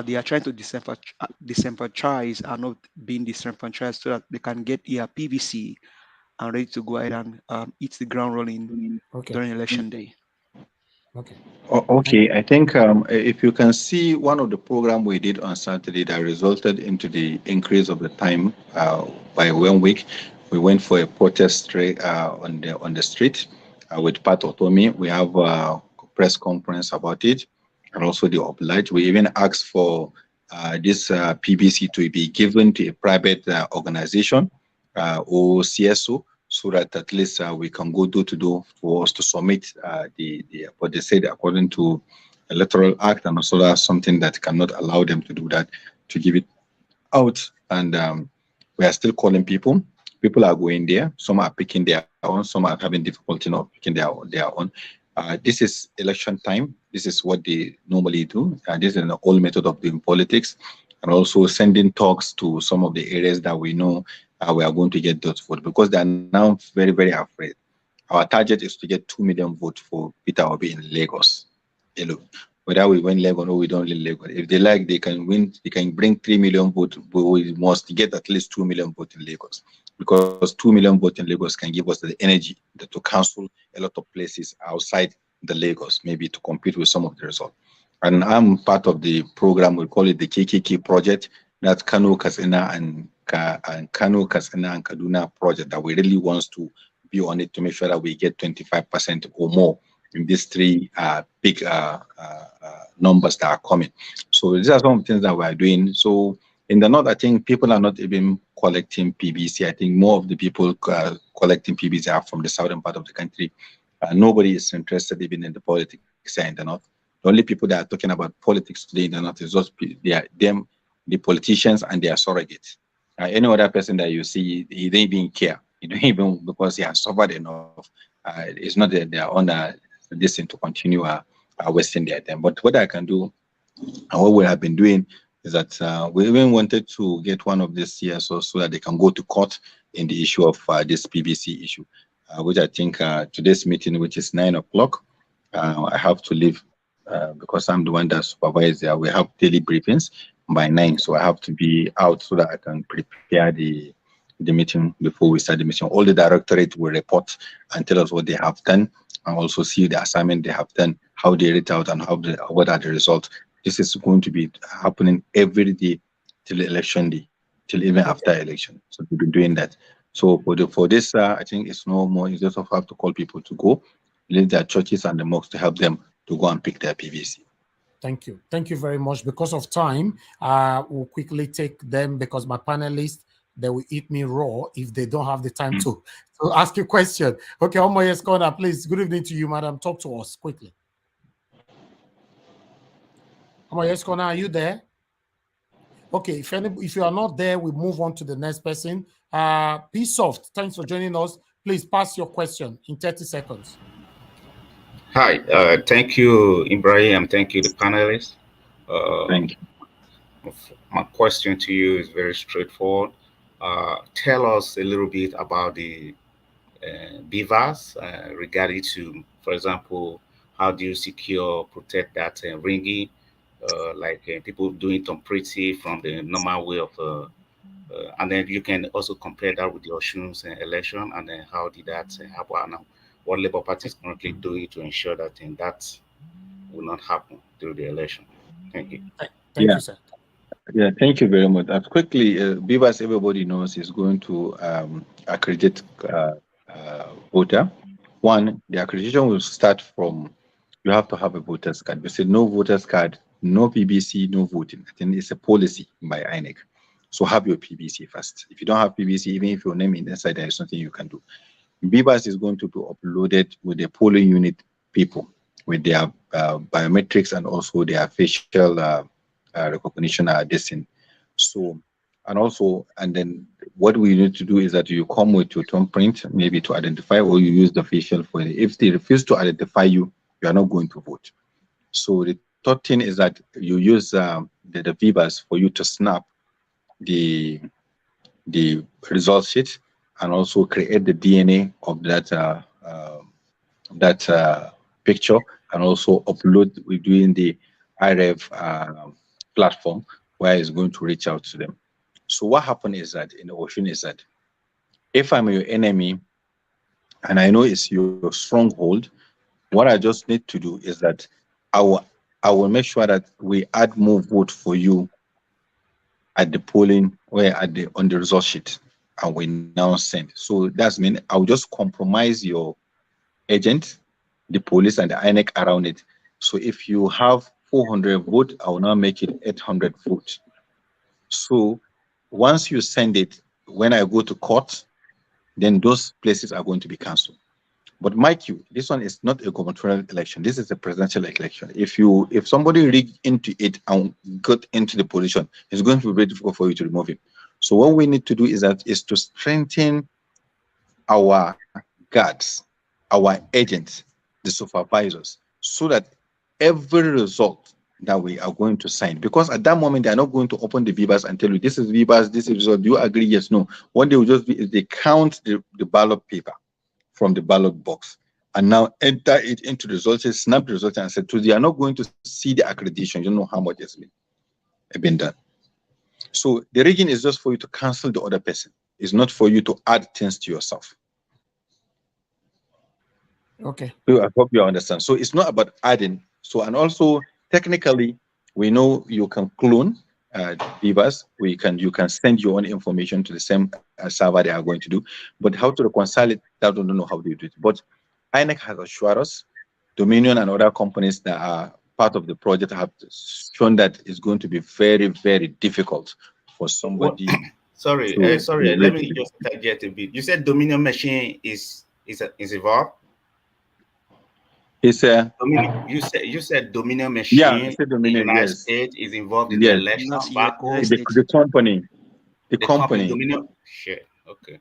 they are trying to disenfranchise are not being disenfranchised, so that they can get their PVC and ready to go ahead and hit the ground running during election day? Okay. Okay, I think if you can see one of the program we did on Saturday that resulted into the increase of the time by 1 week, we went for a protest on the street with Pat Otomi. We have a press conference about it, and also the oblige. We even asked for this PVC to be given to a private organization or CSO, so that at least we can go door to door for us to submit what they said according to Electoral Act, and also that's something that cannot allow them to do that, to give it out, and we are still calling people. People are going there. Some are picking their own. Some are having difficulty not picking their own. This is election time. This is what they normally do. This is an old method of doing politics, and also sending talks to some of the areas that we know we are going to get those votes, because they are now very, very afraid. Our target is to get 2 million votes for Peter Obi in Lagos. Whether we win Lagos or we don't win Lagos, if they like, they can win. They can bring 3 million votes, but we must get at least 2 million votes in Lagos, because 2 million votes in Lagos can give us the energy to cancel a lot of places outside the Lagos, maybe to compete with some of the results. And I'm part of the program. We call it the KKK project. That's Kano, Katsina, and Kano, Katsina, and Kaduna project that we really want to be on it to make sure that we get 25% or more in these three big numbers that are coming. So these are some things that we are doing. So in the north, I think people are not even collecting PBC. I think more of the people collecting PBC are from the southern part of the country. Nobody is interested even in the politics in the north. The only people that are talking about politics today in the north is just the politicians and their surrogates. Any other person that you see, he don't even care. He don't even, because he has suffered enough. It's not their own this thing to continue wasting their time. But what I can do, and what we have been doing, is that we even wanted to get one of these CSOs so that they can go to court in the issue of this PBC issue, which I think today's meeting, which is 9 o'clock, I have to leave because I'm the one that supervises there. We have daily briefings by 9, so I have to be out so that I can prepare the meeting before we start the meeting. All the directorate will report and tell us what they have done, and also see the assignment they have done, how they read out, and what are the results. This is going to be happening every day till election day, till even after election. So we'll be doing that. So for this, I think it's no more. You just have to call people to go, leave their churches and the mosques to help them to go and pick their PVC. Thank you. Thank you very much. Because of time, we'll quickly take them, because my panelists, they will eat me raw if they don't have the time to ask you a question. Okay, Omoye Skona, please. Good evening to you, madam. Talk to us quickly. Omoye Skona, are you there? Okay, if you are not there, we move on to the next person. P-Soft, thanks for joining us. Please pass your question in 30 seconds. Hi, thank you, Ibrahim. Thank you, the panelists. Thank you. My question to you is very straightforward. Tell us a little bit about the beavers regarding to, for example, how do you protect that ringing, like people doing it pretty from the normal way of, and then you can also compare that with the Osun's election, and then how did that happen now? What Labour Party is currently doing to ensure that that will not happen through the election. Thank you. Thank you, sir. Yeah, thank you very much. Quickly, Beavers, everybody knows, is going to accredit voter. One, the accreditation will start from, you have to have a voter's card. We say no voter's card, no PBC, no voting. I think it's a policy by INEC. So have your PBC first. If you don't have PBC, even if your name is inside, there is nothing you can do. Beavers is going to be uploaded with the polling unit people, with their biometrics and also their facial recognition distance. So, and then what we need to do is that you come with your thumbprint, maybe to identify, or you use the facial for it. If they refuse to identify you, you are not going to vote. So the third thing is that you use the Beavers for you to snap the result sheet, and also create the DNA of that picture, and also upload within the IREV platform, where it's going to reach out to them. So what happened is that in the Osun is that if I'm your enemy and I know it's your stronghold, what I just need to do is that I will make sure that we add more vote for you at the polling, where on the result sheet, and we now send. So that's mean I'll just compromise your agent, the police, and the INEC around it. So if you have 400 votes, I will now make it 800 votes. So once you send it, when I go to court, then those places are going to be cancelled. But mind you, this one is not a gubernatorial election. This is a presidential election. If somebody rigged into it and got into the position, it's going to be very difficult for you to remove him. So what we need to do is to strengthen our guards, our agents, the supervisors, so that every result that we are going to sign, because at that moment they are not going to open the Vivas and tell you this is Vivas, this is result. Do you agree? Yes, no. What they will just be is they count the ballot paper from the ballot box and now enter it into the results, snap the results and say, so they are not going to see the accreditation. You don't know how much has been done. So the rigging is just for you to cancel the other person. It's not for you to add things to yourself. Okay. So I hope you understand. So it's not about adding. So, and also technically, we know you can clone Vivas. You can send your own information to the same server they are going to do. But how to reconcile it, I don't know how they do it. But INEC has assured us, Dominion and other companies that are part of the project have shown that it's going to be very, very difficult for somebody. Sorry, let me just interject a bit. You said Dominion machine is involved. It's a you said Dominion machine. Yeah, I said Dominion. The United Yes. States is involved in the election. The company. The company. Dominion. Sure. Okay.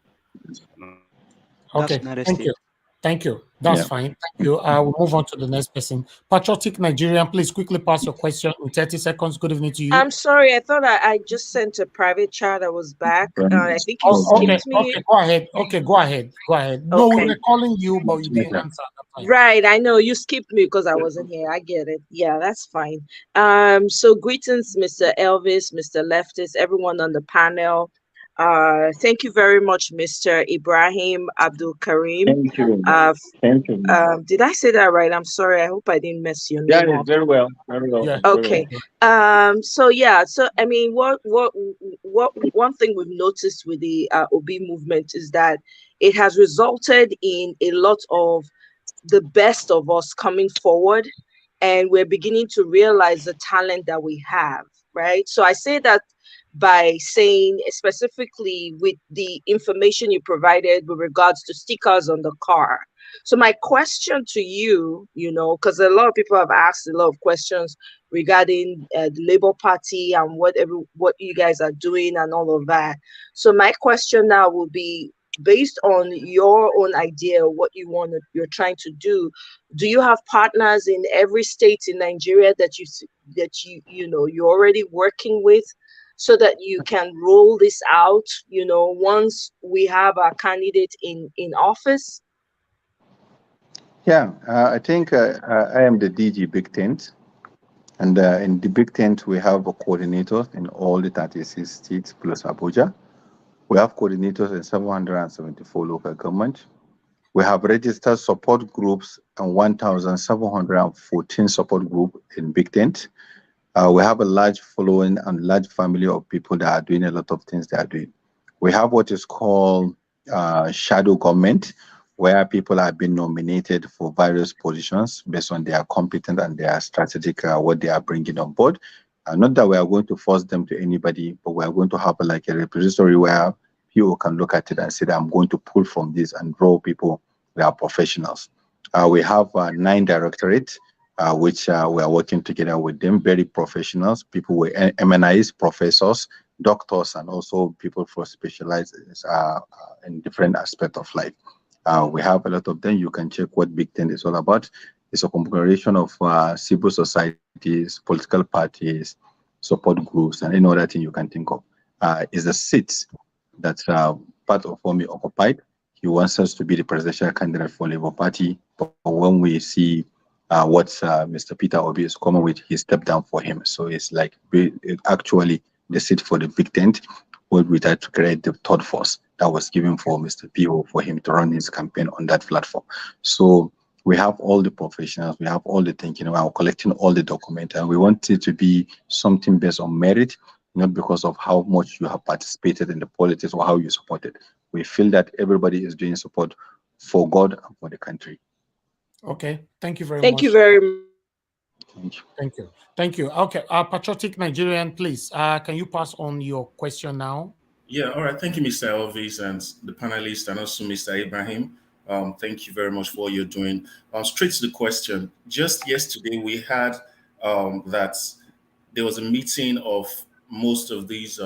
Okay. Thank you. Thank you. That's fine. Thank you. We'll move on to the next person. Patriotic Nigerian, please quickly pass your question in 30 seconds. Good evening to you. I'm sorry. I thought I just sent a private chat. I was back. I think you skipped me. Okay, go ahead. Okay, go ahead. Go ahead. No, we were calling you, but you didn't answer. Right. I know you skipped me because I wasn't here. I get it. Yeah, that's fine. So greetings, Mr. Elvis, Mr. Leftist, everyone on the panel. Thank you very much, Mr. Ibrahim Abdulkarim. Thank you. Thank you. Did I say that right? I'm sorry. I hope I didn't mess your name up. Very well. Very well. Yeah. Okay. So I mean, what one thing we've noticed with the OB movement is that it has resulted in a lot of the best of us coming forward, and we're beginning to realize the talent that we have, right? So I say that by saying specifically with the information you provided with regards to stickers on the car. So my question to you, because a lot of people have asked a lot of questions regarding the Labour Party and what you guys are doing and all of that. So my question now will be, based on your own idea, what you're trying to do, do you have partners in every state in Nigeria that you're already working with, so that you can roll this out, once we have our candidate in office? Yeah, I think I am the DG Big Tent, and in the Big Tent we have a coordinator in all the 36 states plus Abuja. We have coordinators in 774 local governments. We have registered support groups and 1,714 support groups in Big Tent. We have a large following and large family of people that are doing a lot of things they are doing. We have what is called shadow government, where people are being nominated for various positions based on their competence and their strategic, what they are bringing on board. Not that we are going to force them to anybody, but we are going to have a repository where people can look at it and say that I'm going to pull from this and draw people that are professionals. We have 9 directorates, which we are working together with them, very professionals, people with MNIs, professors, doctors, and also people for specialized in different aspects of life. We have a lot of them. You can check what Big Tent is all about. It's a conglomeration of civil societies, political parties, support groups, and any other thing you can think of. Is a seat that part of Fomi occupied. He wants us to be the presidential candidate for Labour Party, but when we see what Mr. Peter Obi is coming with, he stepped down for him. So it's actually the seat for the Big Tent, where we tried to create the third force that was given for Mr. P.O. for him to run his campaign on that platform. So we have all the professionals, we have all the thinking, we are collecting all the documents, and we want it to be something based on merit, not because of how much you have participated in the politics or how you support it. We feel that everybody is doing support for God and for the country. Okay, thank you very much. Thank you very much. Thank you. Thank you. Thank you. Okay, Patriotic Nigerian, please, can you pass on your question now? Yeah, all right. Thank you, Mr. Elvis, and the panelists, and also Mr. Ibrahim. Thank you very much for what you're doing. Straight to the question. Just yesterday, we had that there was a meeting of most of these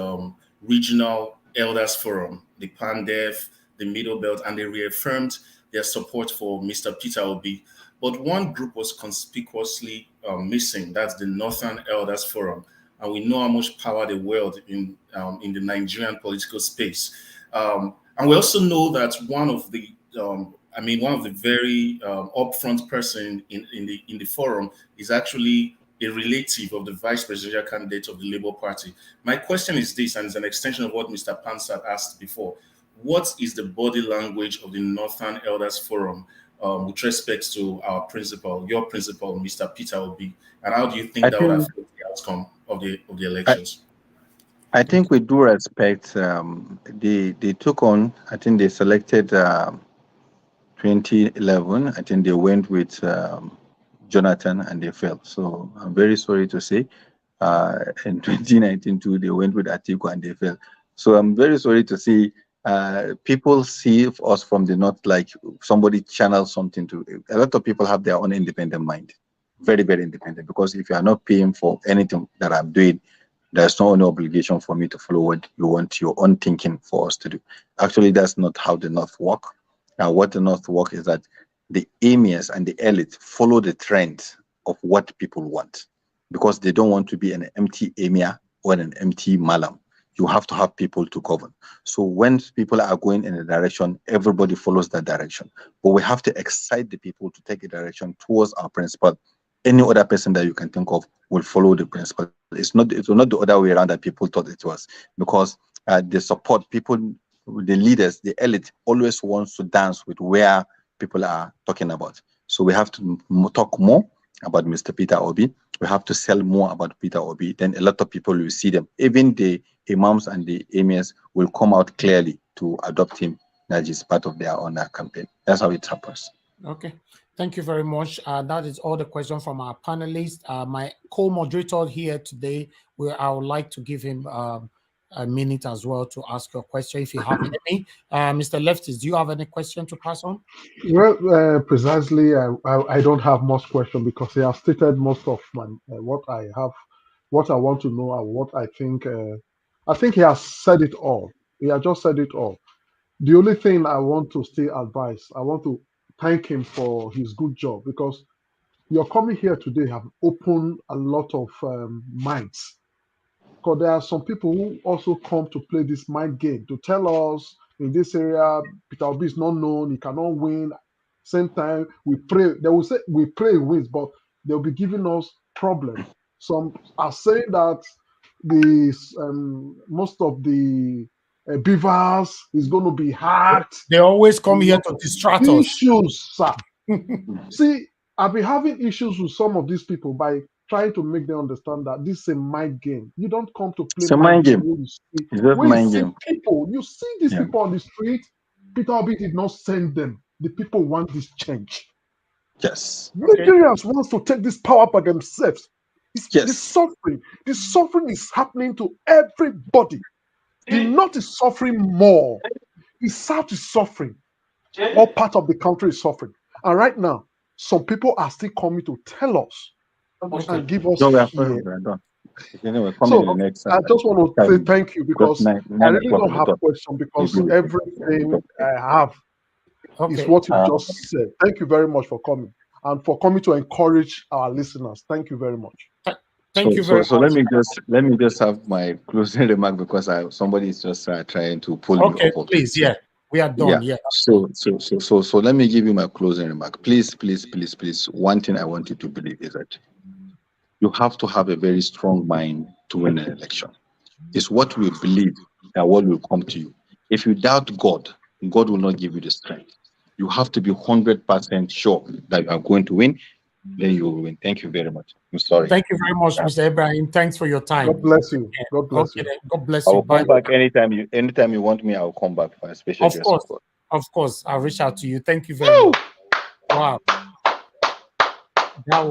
regional elders forum, the PANDEF, the Middle Belt, and they reaffirmed their support for Mr. Peter Obi. But one group was conspicuously missing. That's the Northern Elders Forum, and we know how much power they wield in the Nigerian political space. And we also know that one of the very upfront person in the forum is actually a relative of the vice presidential candidate of the Labour Party. My question is this, and it's an extension of what Mr. Pansat asked before. What is the body language of the Northern Elders Forum with respect to our principal, your principal, Mr. Peter Obi, and how do you think that would affect the outcome of the elections? I think with due respect, they took on, I think they selected 2011, I think they went with Jonathan and they failed. So I'm very sorry to say, in 2019 too, they went with Atiku and they failed. So I'm very sorry to see people see us from the north like somebody channels something to. A lot of people have their own independent mind, very, very independent. Because if you are not paying for anything that I'm doing, there's no obligation for me to follow what you want your own thinking for us to do. Actually, that's not how the North work. Now, what the North work is that the emirs and the elite follow the trend of what people want, because they don't want to be an empty emir or an empty malam. You have to have people to govern. So when people are going in a direction, everybody follows that direction. But we have to excite the people to take a direction towards our principle. Any other person that you can think of will follow the principle. It will not the other way around that people thought it was, because the support people, the leaders, the elite always wants to dance with where people are talking about. So we have to talk more about Mr. Peter Obi. We have to sell more about Peter Obi. Then a lot of people will see them. Even the imams and the emirs will come out clearly to adopt him. That is part of their own campaign. That's how it happens. Okay. Thank you very much. That is all the questions from our panelists. My co-moderator here today, I would like to give him a minute as well to ask your question if you have any. Mr. Leftis, do you have any question to pass on? Well, precisely, I don't have much question because he has stated most of what I have, what I want to know, and what I think. I think he has said it all. He has just said it all. The only thing I want to still advise, I want to thank him for his good job, because your coming here today have opened a lot of minds. Because there are some people who also come to play this mind game to tell us in this area Peter Obi is not known, he cannot win. Same time we pray, they will say we pray he wins, but they'll be giving us problems. Some are saying that most of the beavers is going to be hacked. They always come here to distract us. Issues, sir. See, I've been having issues with some of these people by trying to make them understand that this is a mind game. You don't come to play mind game. When You see people, you see these people on the street. Peter Obi did not send them. The people want this change. Yes. Nigerians wants to take this power by themselves. The suffering is happening to everybody. The North is suffering more. The South is suffering. All part of the country is suffering. And right now, some people are still coming to tell us and give us Anyway, so I just want to say thank you, because I really don't have questions, because everything I have is what you just said. Thank you very much for coming, and for coming to encourage our listeners. Thank you very much. Thank you very much. So let me just have my closing remark, because somebody is just trying to pull me off. Please, we are done. Yeah. So let me give you my closing remark. Please. One thing I want you to believe is that you have to have a very strong mind to win an election. It's what we believe that what will come to you. If you doubt God, God will not give you the strength. You have to be 100% sure that you are going to win. Then you will win. Thank you very much. I'm sorry. Thank you very much, Mr. Ibrahim. Thanks for your time. God bless you. God bless you. God bless you. I will come back anytime you want me. I'll come back for a special guest. Of course. I'll reach out to you. Thank you very much. Wow. That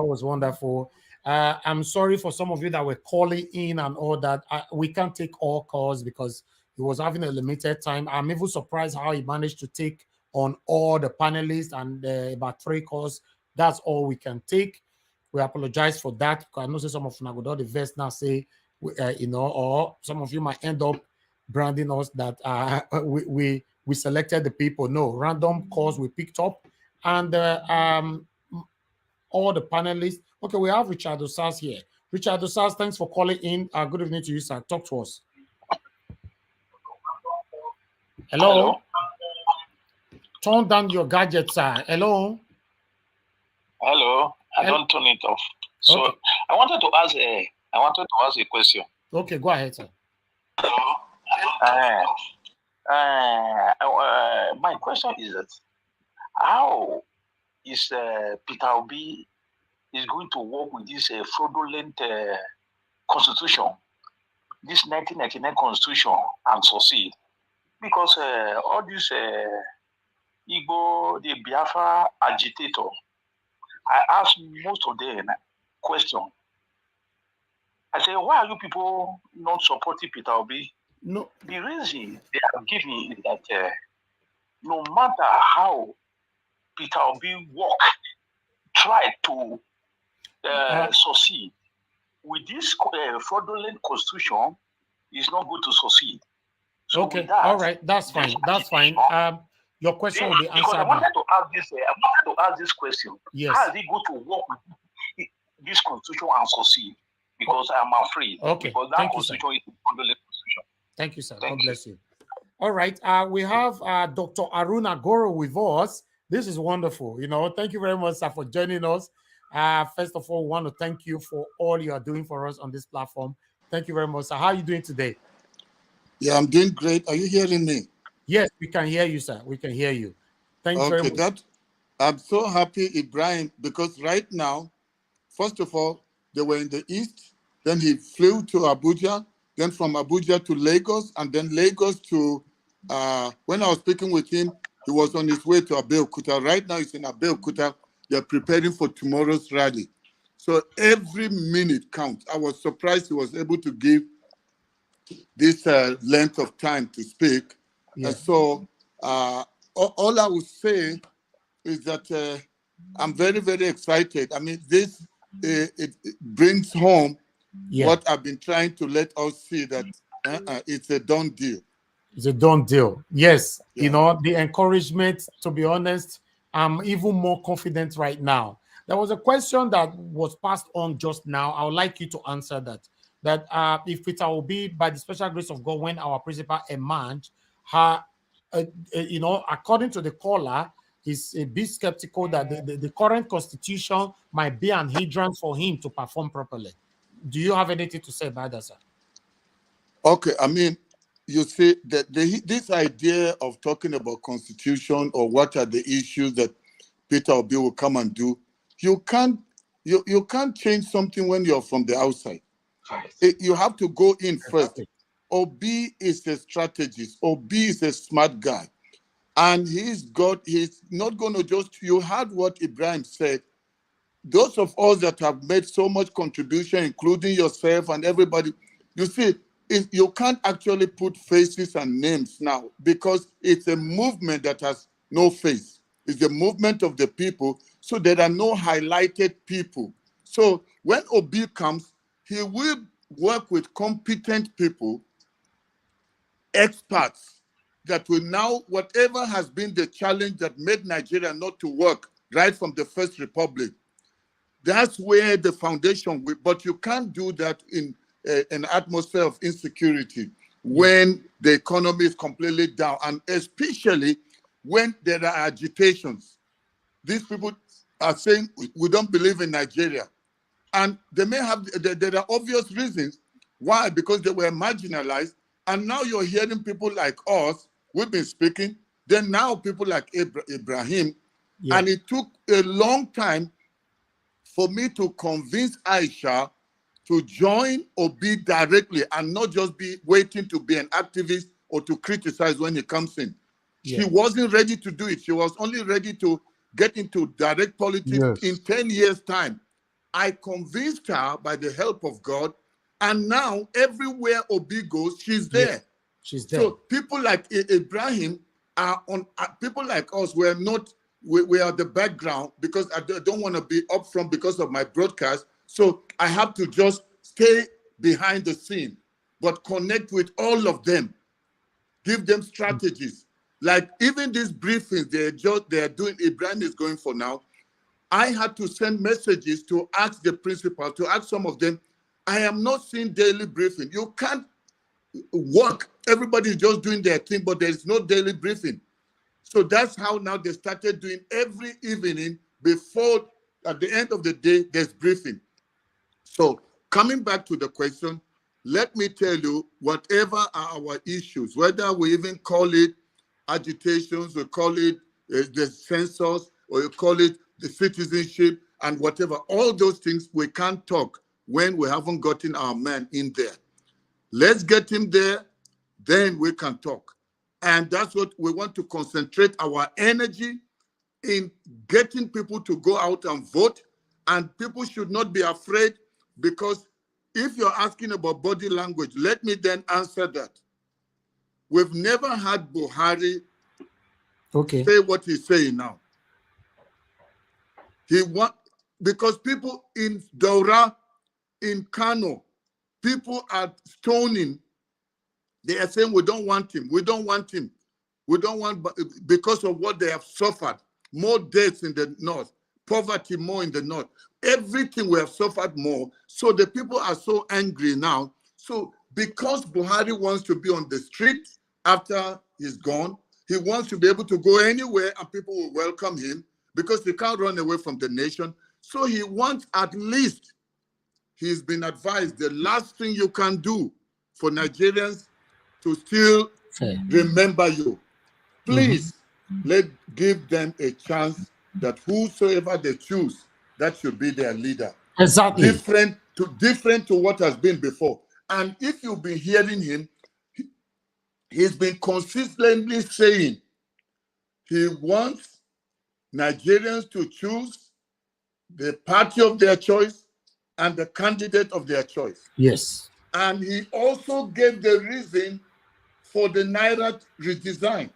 was wonderful. I'm sorry for some of you that were calling in and all that. We can't take all calls because he was having a limited time. I'm even surprised how he managed to take on all the panelists and about 3 calls. That's all we can take. We apologize for that. I know some of Nagodo, the verse now say, or some of you might end up branding us that we selected the people. No, random calls we picked up, and all the panelists. Okay, we have Richard Osas here. Richard Osas, thanks for calling in. Good evening to you, sir. Talk to us. Hello. Turn down your gadget, sir. Hello. Hello. I don't turn it off. So okay. I wanted to ask a question. Okay, go ahead, sir. My question is that how is Peter Obi is going to work with this fraudulent constitution, this 1999 constitution, and succeed? Because all these Igbo, the Biafra agitator, I asked most of them question. I say, why are you people not supporting Peter Obi? No. The reason they are giving is that no matter how Peter Obi try to succeed with this fraudulent constitution, is not going to succeed. So okay, that, all right, that's fine. That's fine. Your question will be answered. Because I wanted to ask this question. Yes. How is he going to work with this constitution and succeed? Because I'm afraid. Okay. Because that constitution is a fraudulent constitution. Thank you, sir. God bless you. All right. We have Dr. Aruna Goro with us. This is wonderful. Thank you very much, sir, for joining us. First of all, we want to thank you for all you are doing for us on this platform. Thank you very much, sir. How are you doing today? Yeah, I'm doing great. Are you hearing me? Yes, we can hear you, sir. We can hear you. Thank you very much. I'm so happy, Ibrahim, because right now, first of all, they were in the east. Then he flew to Abuja. Then from Abuja to Lagos, and then Lagos to, when I was speaking with him, he was on his way to Abeokuta. Right now, he's in Abeokuta. They're preparing for tomorrow's rally. So every minute counts. I was surprised he was able to give this length of time to speak. Yeah. And so all I would say is that I'm very, very excited. I mean, this it brings home what I've been trying to let us see, that it's a done deal. It's a done deal. Yes. Yeah. The encouragement, to be honest, I'm even more confident right now. There was a question that was passed on just now. I would like you to answer that. That if Peter Obi, by the special grace of God, when our principal emerged, according to the caller, is a bit skeptical that the current constitution might be an hindrance for him to perform properly. Do you have anything to say about that, sir? Okay, I mean, you see that this idea of talking about constitution or what are the issues that Peter Obi will come and do, you can't change something when you're from the outside. You have to go in first. Obi is a strategist. Obi is a smart guy. And he's not going to just, you heard what Ibrahim said. Those of us that have made so much contribution, including yourself and everybody, you see, you can't actually put faces and names now because it's a movement that has no face. It's the movement of the people. So there are no highlighted people. So when Obi comes, he will work with competent people, experts, that will now, whatever has been the challenge that made Nigeria not to work right from the First Republic, that's where the foundation will, but you can't do that in an atmosphere of insecurity when the economy is completely down, and especially when there are agitations. These people are saying, we don't believe in Nigeria. And they may have, there are obvious reasons why, because they were marginalized. And now you're hearing people like us, we've been speaking, then now people like Ibrahim, and it took a long time for me to convince Aisha to join Obi directly and not just be waiting to be an activist or to criticize when he comes in. She wasn't ready to do it. She was only ready to get into direct politics in 10 years' time. I convinced her by the help of God, and now everywhere Obi goes, she's there. She's there. So people like Ibrahim, are on people like us. We are not. We are the background because I don't want to be up front because of my broadcast. So I have to just stay behind the scene, but connect with all of them, give them strategies. Like even these briefings they are doing, Ibrahim is going for now. I had to send messages to ask the principal, to ask some of them. I am not seeing daily briefing. You can't work. Everybody's just doing their thing, but there is no daily briefing. So that's how now they started doing every evening before, at the end of the day, there's briefing. So coming back to the question, let me tell you, whatever are our issues, whether we even call it agitations, we call it the census, or you call it the citizenship, and whatever, all those things, we can't talk when we haven't gotten our man in there. Let's get him there, then we can talk. And that's what we want to concentrate our energy in, getting people to go out and vote. And people should not be afraid, because if you're asking about body language, let me then answer that. We've never had Buhari say what he's saying now. Because people in Daura, in Kano, people are stoning. They are saying, we don't want him. We don't want him. We don't want, because of what they have suffered. More deaths in the north, poverty more in the north. Everything we have suffered more. So the people are so angry now. So because Buhari wants to be on the street after he's gone, he wants to be able to go anywhere and people will welcome him, because he can't run away from the nation. So he wants, at least, he's been advised, the last thing you can do for Nigerians to still remember you. Please, let's give them a chance that whosoever they choose, that should be their leader. Exactly. Different to what has been before. And if you've been hearing him, he's been consistently saying he wants Nigerians to choose the party of their choice and the candidate of their choice. Yes. And he also gave the reason for the Naira redesign.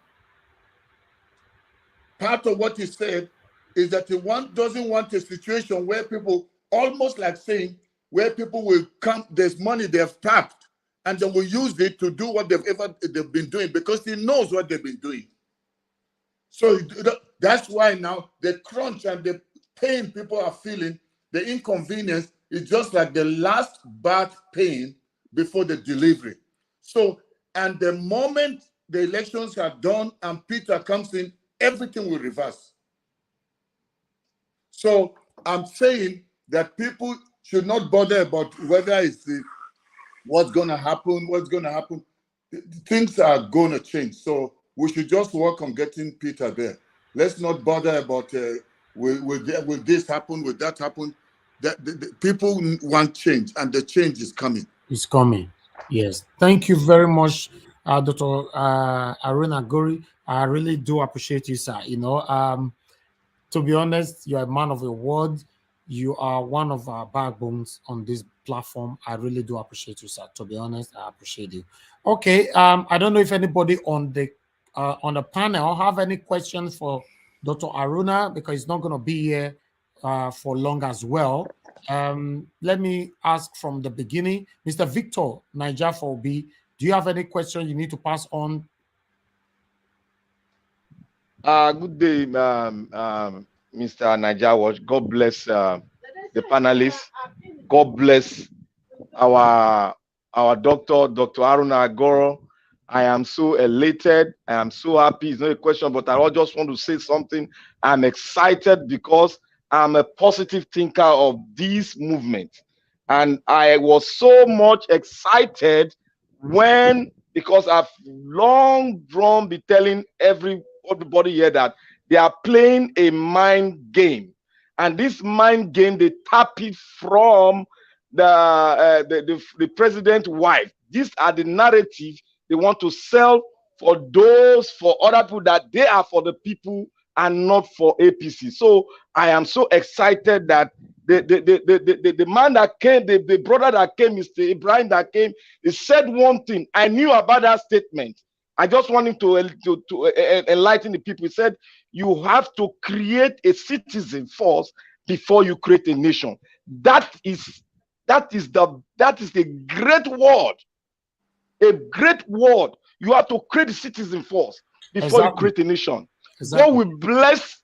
Part of what he said is that he doesn't want a situation where people, almost like saying, where people will come, there's money they've tapped, and they will use it to do what they've been doing, because he knows what they've been doing. So that's why now the crunch and the pain people are feeling, the inconvenience, is just like the last bad pain before the delivery. So, and the moment the elections are done and Peter comes in, everything will reverse. So I'm saying that people should not bother about whether it's what's going to happen. Things are going to change. So we should just work on getting Peter there. Let's not bother about will this happen, will that happen. The people want change, and the change is coming. It's coming. Yes. Thank you very much, Dr. Aruna Gori. I really do appreciate you, sir. You know, to be honest, you're a man of your word. You are one of our backbones on this platform. I really do appreciate you, sir. To be honest, I appreciate you. Okay. I don't know if anybody on the panel have any questions for Dr. Aruna, because he's not going to be here for long as well. Let me ask from the beginning, Mr. Victor Naija for B. Do you have any question you need to pass on? Good day, Mr. Naija Watch. God bless the panelists. God bless our doctor, Dr. Aruna Agoro. I am so elated. I am so happy. It's not a question, but I just want to say something. I'm excited because I'm a positive thinker of this movement. And I was so much excited because I've long been telling everybody here that they are playing a mind game. And this mind game, they tap it from the president's wife. These are the narrative they want to sell for other people, that they are for the people and not for APC. So I am so excited that the man that came, the brother that came, Mr. Ibrahim that came, he said one thing. I knew about that statement. I just want him to enlighten the people. He said, you have to create a citizen first before you create a nation. That is the great word. A great word. You have to create a citizen first before you create a nation. God will bless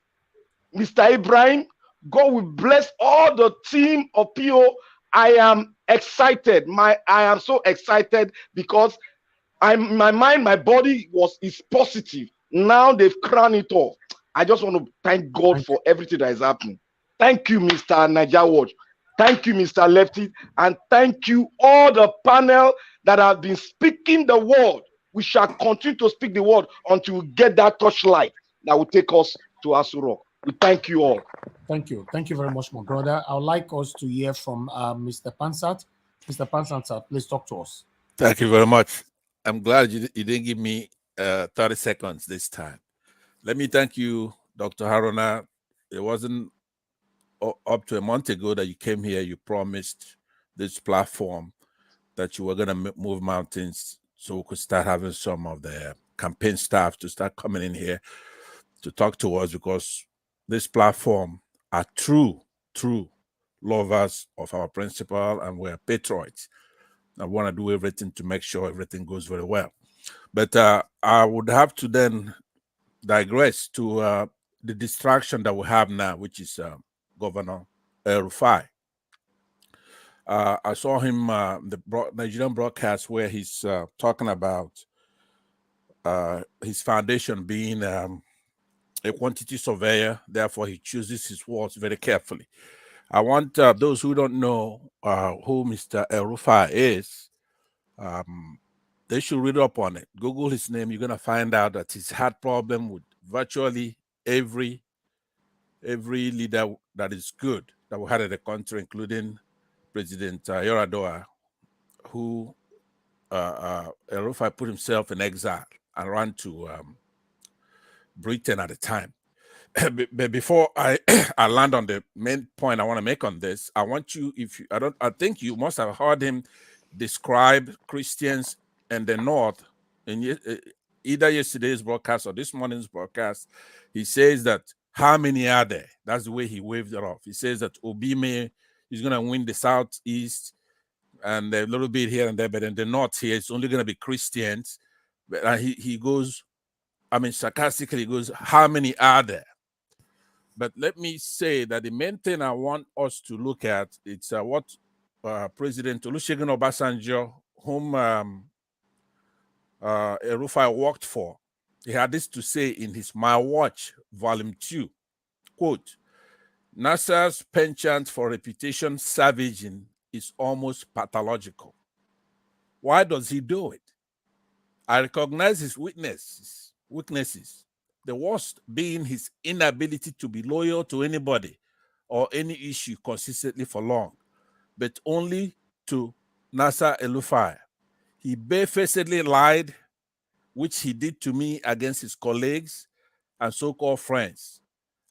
Mr. Ibrahim. God will bless all the team of PO. I am excited. I am so excited because my mind, my body is positive. Now they've crowned it off. I just want to thank God for everything that is happening. Thank you, Mr. Naija Watch. Thank you, Mr. Lefty, and thank you all the panel that have been speaking the word. We shall continue to speak the word until we get that touchlight that will take us to Asurok. We thank you all. Thank you. Thank you very much, my brother. I would like us to hear from Mr. Pansat. Mr. Pansat, sir, please talk to us. Thank you very much. I'm glad you didn't give me 30 seconds this time. Let me thank you, Dr. Haruna. It wasn't up to a month ago that you came here. You promised this platform that you were going to move mountains so we could start having some of the campaign staff to start coming in here to talk to us, because this platform are true lovers of our principle, and we're patriots. I want to do everything to make sure everything goes very well. But I would have to then digress to the distraction that we have now, which is Governor Rufai. I saw him the Nigerian broadcast where he's talking about his foundation being a quantity surveyor. Therefore, he chooses his words very carefully. I want those who don't know who Mr. Rufai is, they should read up on it. Google his name. You're going to find out that he's had problem with virtually every leader that is good that we had in the country, including President Yar'Adua, who Rufai put himself in exile and ran to Britain at the time. But before I land on the main point I want to make on this, I want you, I think you must have heard him describe Christians in the North in either yesterday's broadcast or this morning's broadcast. He says that how many are there? That's the way he waved it off. He says that Obime is going to win the Southeast and a little bit here and there, but in the North here, it's only going to be Christians. But he goes, I mean, sarcastically, he goes, how many are there? But let me say that the main thing I want us to look at, it's what President Olusegun Obasanjo, whom Rufai worked for, he had this to say in his My Watch, Volume 2, quote, NASA's penchant for reputation savaging is almost pathological. Why does he do it? I recognize his weaknesses, the worst being his inability to be loyal to anybody or any issue consistently for long, but only to Nasser El-Rufai. He barefacedly lied, which he did to me against his colleagues and so-called friends.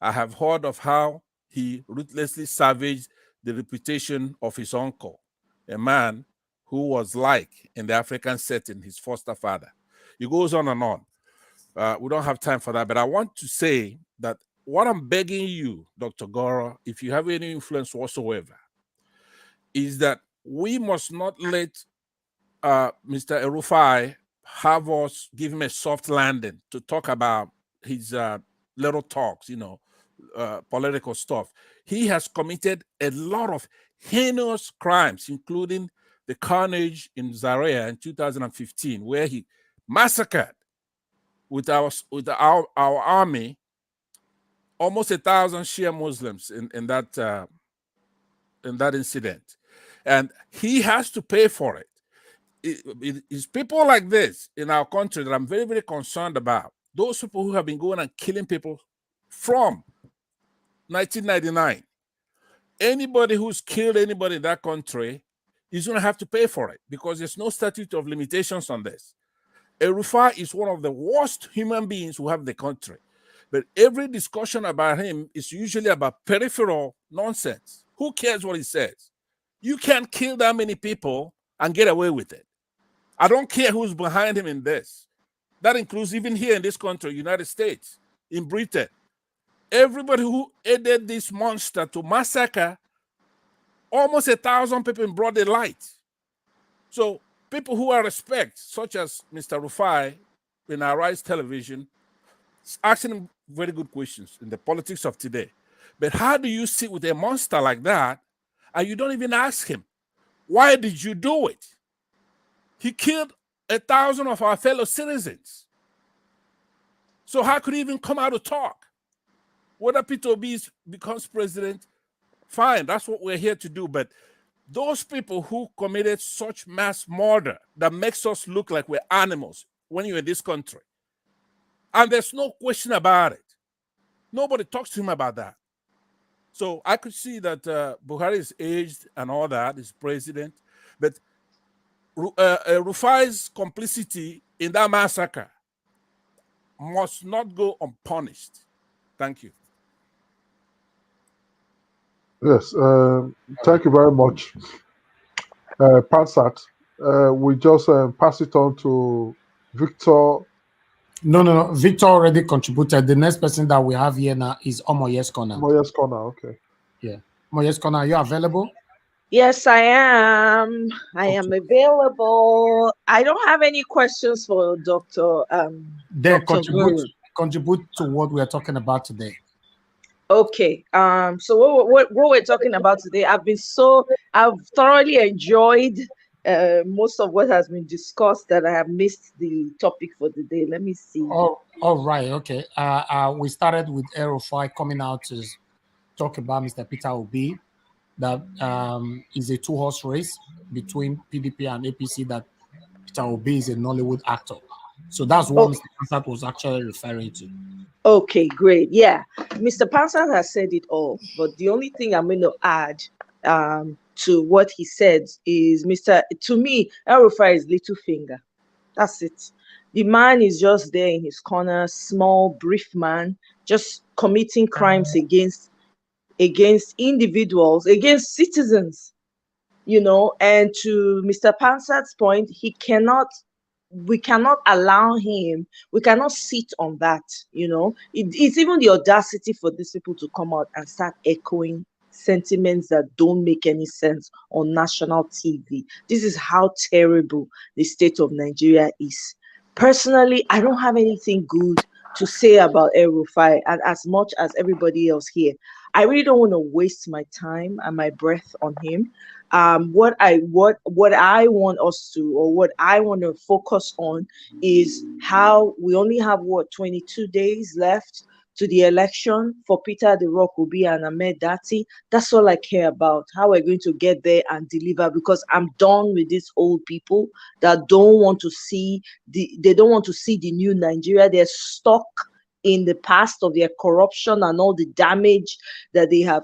I have heard of how he ruthlessly savaged the reputation of his uncle, a man who was like, in the African setting, his foster father. He goes on and on. We don't have time for that, but I want to say that what I'm begging you, Dr. Goro, if you have any influence whatsoever, is that we must not let Mr. El-Rufai have us give him a soft landing to talk about his little talks, political stuff. He has committed a lot of heinous crimes, including the carnage in Zaria in 2015, where he massacred with our army almost 1,000 Shia Muslims in that incident, and he has to pay for it. It's people like this in our country that I'm very, very concerned about. Those people who have been going and killing people from 1999. Anybody who's killed anybody in that country is going to have to pay for it because there's no statute of limitations on this. El-Rufai is one of the worst human beings who have the country. But every discussion about him is usually about peripheral nonsense. Who cares what he says? You can't kill that many people and get away with it. I don't care who's behind him in this. That includes even here in this country, United States, in Britain. Everybody who aided this monster to massacre almost 1,000 people in broad daylight. So people who I respect, such as Mr. Rufai in our Rise Television, asking him very good questions in the politics of today. But how do you sit with a monster like that and you don't even ask him, why did you do it? He killed 1,000 of our fellow citizens. So how could he even come out to talk? Whether Peter Obi becomes president, fine, that's what we're here to do. But those people who committed such mass murder that makes us look like we're animals when you're in this country, and there's no question about it. Nobody talks to him about that. So I could see that Buhari is aged and all that, is president, but Rufai's complicity in that massacre must not go unpunished. Thank you. Yes, thank you very much, Pansat. We just pass it on to Victor. No. Victor already contributed. The next person that we have here now is Omoyes Corner. Omoyes Corner, okay. Yeah. Omoyes Corner, are you available? Yes, I am. I am available. I don't have any questions for Dr. Then Dr. contribute to what we are talking about today. Okay. So what we're talking about today, I've thoroughly enjoyed most of what has been discussed, that I have missed the topic for the day. Let me see. All right. Okay. We started with El-Rufai coming out to talk about Mr. Peter Obi, that is a two-horse race between PDP and APC, that Peter Obi is a Nollywood actor. So that's what Mr. Pansat was actually referring to. Okay, great. Yeah, Mr. Pansat has said it all, but the only thing I'm going to add to what he said is, to me, El-Rufai is little finger. That's it. The man is just there in his corner, small, brief man, just committing crimes against individuals, against citizens, and to Mr. Pansat's point, we cannot allow him, we cannot sit on that, it's even the audacity for these people to come out and start echoing sentiments that don't make any sense on national TV. This is how terrible the state of Nigeria is. Personally, I don't have anything good to say about El-Rufai, and as much as everybody else here, I really don't want to waste my time and my breath on him. What I want us to, or what I want to focus on, is how we only have 22 days left to the election for Peter the Rock Obi and Ahmed Dati. That's all I care about, how we're going to get there and deliver, because I'm done with these old people that don't want to see the new Nigeria. They're stuck in the past of their corruption and all the damage that they have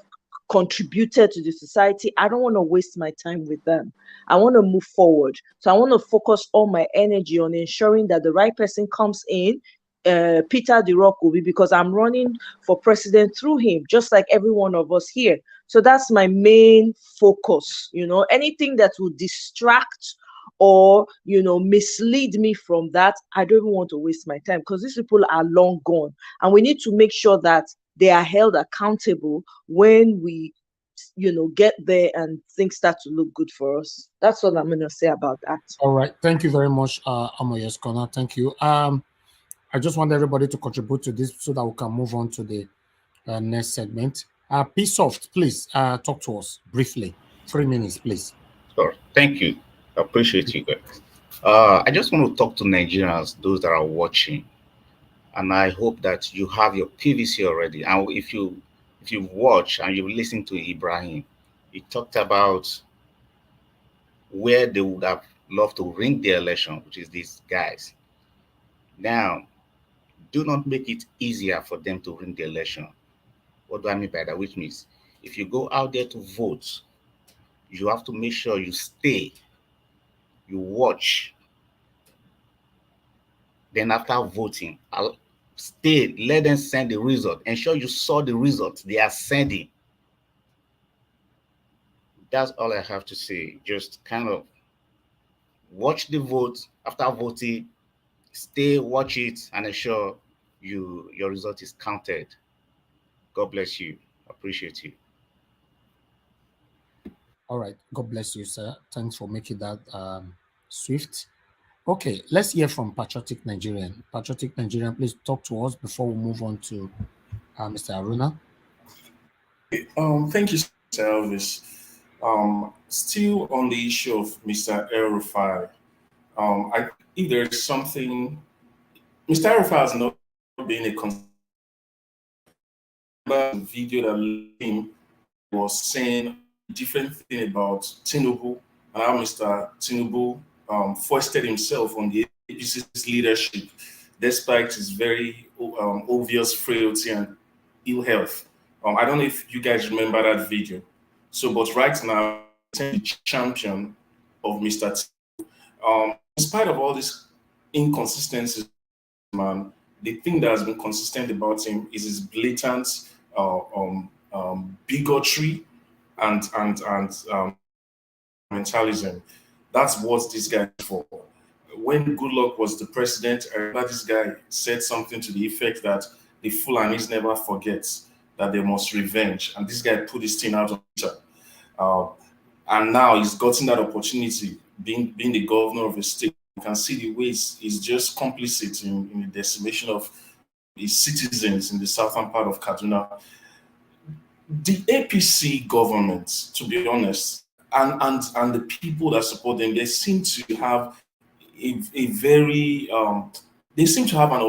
contributed to the society. I don't want to waste my time with them. I want to move forward. So I want to focus all my energy on ensuring that the right person comes in, Peter the Rock Obi, because I'm running for president through him, just like every one of us here. So that's my main focus. Anything that will distract or mislead me from that, I don't even want to waste my time, because these people are long gone, and we need to make sure that they are held accountable when we get there and things start to look good for us. That's what I'm going to say about that. All right, thank you very much, Omoyes Corner. Thank you. I just want everybody to contribute to this so that we can move on to the next segment. P-Soft, please talk to us briefly. 3 minutes, please. Sure. Thank you. I appreciate you guys. I just want to talk to Nigerians, those that are watching, and I hope that you have your PVC already. And if you've watched and you've listened to Ibrahim, he talked about where they would have loved to ring the election, which is these guys. Now, do not make it easier for them to ring the election. What do I mean by that? Which means if you go out there to vote, you have to make sure you stay, you watch. Then after voting, I'll stay, let them send the result. Ensure you saw the result they are sending. That's all I have to say. Just kind of watch the vote. After voting, Stay, watch it, and ensure your result is counted. God bless you. Appreciate you. All right. God bless you, sir. Thanks for making that swift. Okay, let's hear from Patriotic Nigerian. Patriotic Nigerian, please talk to us before we move on to Mr. Aruna. Thank you, Mr. Elvis. Still on the issue of Mr. El-Rufai, if there is something, Mr. El-Rufai has not been a video that him was saying a different thing about Tinubu and how Mr. Tinubu foisted himself on the APC's leadership despite his very obvious frailty and ill health. I don't know if you guys remember that video. So, but right now, the champion of Mr. Tinubu. In spite of all these inconsistencies, man, the thing that has been consistent about him is his blatant bigotry and mentalism. That's what this guy is for. When Goodluck was the president, I remember this guy said something to the effect that the Fulanis never forget that they must revenge. And this guy put his thing out on Twitter. And now he's gotten that opportunity, being the governor of a state. You can see the way he's just complicit in the decimation of his citizens in the southern part of Kaduna. The APC government, to be honest, and the people that support them, they seem to have a very they seem to have an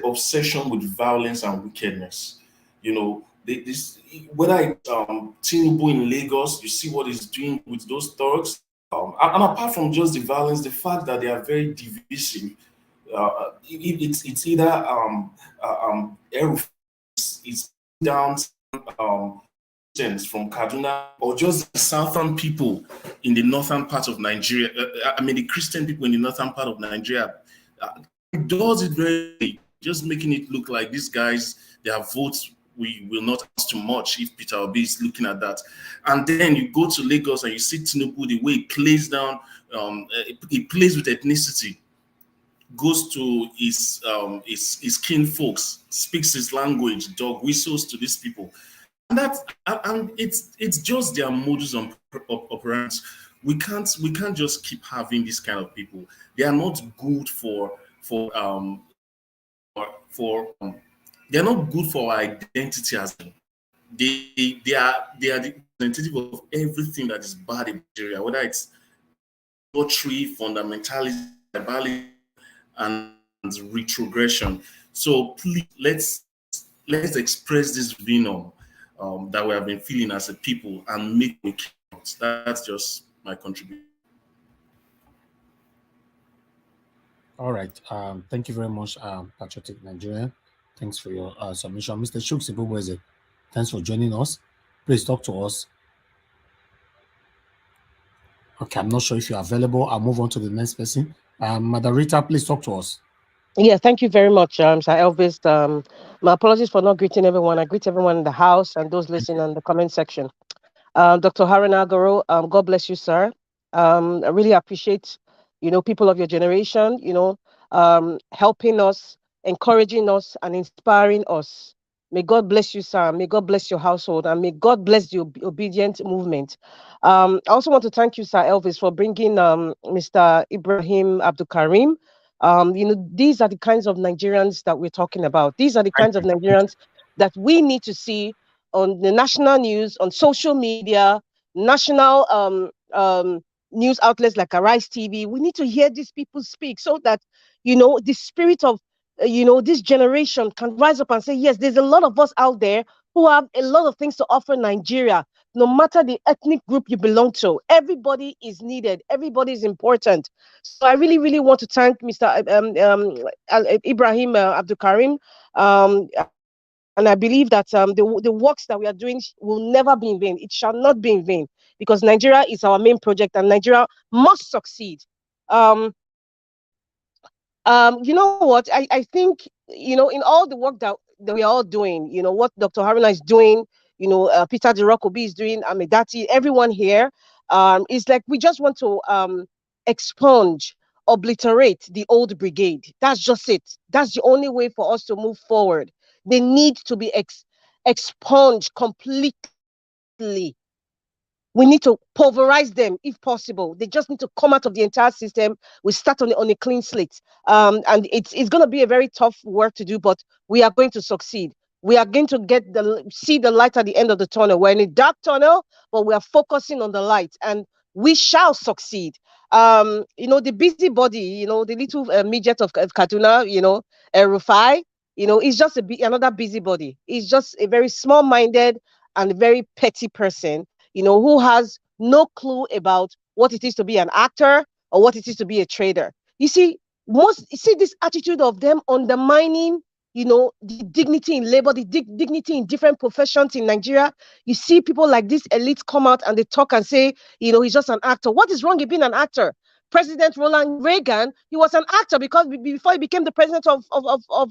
obsession with violence and wickedness. You know, whether it's Tinubu in Lagos, you see what he's doing with those thugs. And apart from just the violence, the fact that they are very divisive, it's either it's down from Kaduna or just the southern people in the northern part of Nigeria. I mean, the Christian people in the northern part of Nigeria. It does it very, just making it look like these guys, their votes, we will not ask too much if Peter Obi is looking at that. And then you go to Lagos and you see Tinubu, the way he plays down, he plays with ethnicity, goes to his kin folks, speaks his language, dog whistles to these people. And it's just their modus operandi. We can't just keep having this kind of people. They are not good they're not good for our identity as them. They are the representative of everything that is bad in Nigeria, whether it's bigotry, fundamentalism, tribalism, and retrogression. So please let's express this venom that we have been feeling as a people and make it count. That's just my contribution. All right. Thank you very much, Patriotic Nigerian. Thanks for your submission. Mr. Shuk Sibubweze, thanks for joining us. Please talk to us. Okay, I'm not sure if you're available. I'll move on to the next person. Madarita, please talk to us. Yeah, thank you very much, Sir Elvis. My apologies for not greeting everyone. I greet everyone in the house and those listening in the comment section. Dr. Harun Agaro, God bless you, sir. I really appreciate, people of your generation, helping us, encouraging us, and inspiring us. May God bless you, sir. May God bless your household, and may God bless the obedient movement. I also want to thank you, Sir Elvis, for bringing Mr. Ibrahim Abdulkarim. These are the kinds of Nigerians that we're talking about. These are the kinds of Nigerians that we need to see on the national news, on social media, national news outlets like Arise TV. We need to hear these people speak so that, the spirit of, this generation can rise up and say, yes, there's a lot of us out there who have a lot of things to offer Nigeria, no matter the ethnic group you belong to. Everybody is needed. Everybody is important. So I really, really want to thank Mr. Ibrahim Abdulkarim. And I believe that the works that we are doing will never be in vain. It shall not be in vain, because Nigeria is our main project and Nigeria must succeed. You know what? I think, in all the work that we are all doing, what Dr. Haruna is doing, Peter Dirokobi is doing, Amedati, everyone here, is like we just want to expunge obliterate the old brigade. That's just it. That's the only way for us to move forward. They need to be expunged completely. We need to pulverize them if possible. They just need to come out of the entire system. We start on a clean slate. And it's going to be a very tough work to do, but we are going to succeed. We are going to see the light at the end of the tunnel. We're in a dark tunnel, but we are focusing on the light, and we shall succeed. The busybody, the little midget of Kaduna, Rufai, is just another busybody. He's just a very small-minded and very petty person, who has no clue about what it is to be an actor or what it is to be a trader. You see this attitude of them undermining, the dignity in labor, the dignity in different professions in Nigeria. You see people like this elites come out and they talk and say, he's just an actor. What is wrong in being an actor? President Ronald Reagan, he was an actor because before he became the president of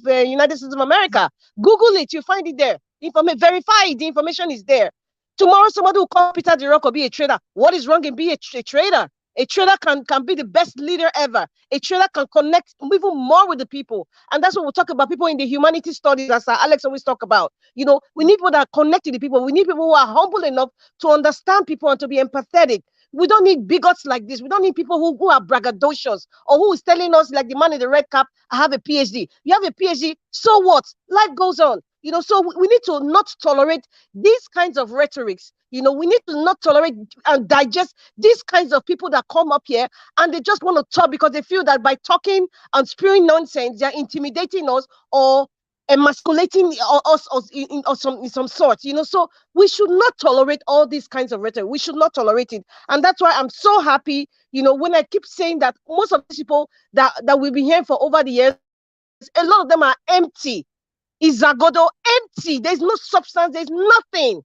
the United States of America. Google it, you find it there. Verify it, the information is there. Tomorrow, somebody will call Peter DeRock or be a trader. What is wrong in being a trader? A trader can be the best leader ever. A trader can connect even more with the people. And that's what we'll talk about, people in the humanity studies, as Alex always talk about. We need people that are connected to people. We need people who are humble enough to understand people and to be empathetic. We don't need bigots like this. We don't need people who are braggadocious or who is telling us, like the man in the red cap, I have a PhD. You have a PhD, so what? Life goes on. So we need to not tolerate these kinds of rhetorics. We need to not tolerate and digest these kinds of people that come up here and they just want to talk because they feel that by talking and spewing nonsense, they're intimidating us or emasculating us in some sort. So we should not tolerate all these kinds of rhetoric. We should not tolerate it. And that's why I'm so happy, when I keep saying that most of these people that we've been hearing for over the years, a lot of them are empty. Izagodo, empty. There's no substance. There's nothing.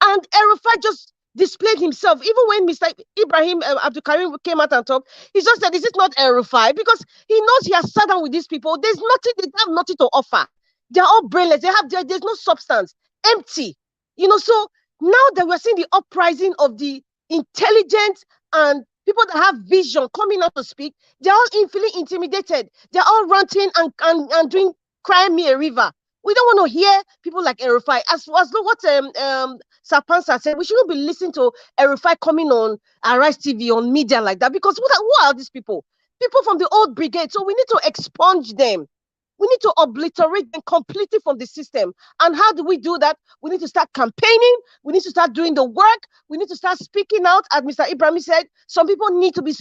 And Erufai just displayed himself. Even when Mr. Ibrahim Abdulkarim came out and talked, he just said, "This is not Erufai," because he knows he has sat down with these people. There's nothing. They have nothing to offer. They're all brainless. There's no substance. Empty. So now that we're seeing the uprising of the intelligent and people that have vision coming out to speak, they're all feeling intimidated. They're all ranting and doing cry me a river. We don't want to hear people like Erufai. As what Sapansa said, we shouldn't be listening to Erufai coming on Arise TV on media like that, because who are these people? People from the old brigade. So we need to expunge them. We need to obliterate them completely from the system. And how do we do that? We need to start campaigning. We need to start doing the work. We need to start speaking out. As Mr. Ibrahim said, some people need to be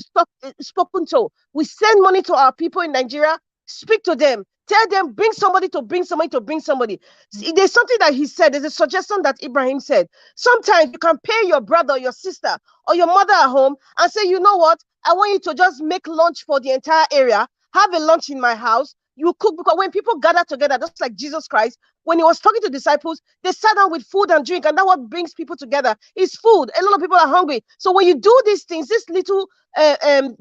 spoken to. We send money to our people in Nigeria. Speak to them. Tell them, bring somebody to bring somebody to bring somebody. See, there's something that he said. There's a suggestion that Ibrahim said. Sometimes you can pay your brother or your sister or your mother at home and say, you know what? I want you to just make lunch for the entire area. Have a lunch in my house. You cook, because when people gather together, just like Jesus Christ, when he was talking to disciples, they sat down with food and drink, and that's what brings people together is food. A lot of people are hungry. So when you do these things, this little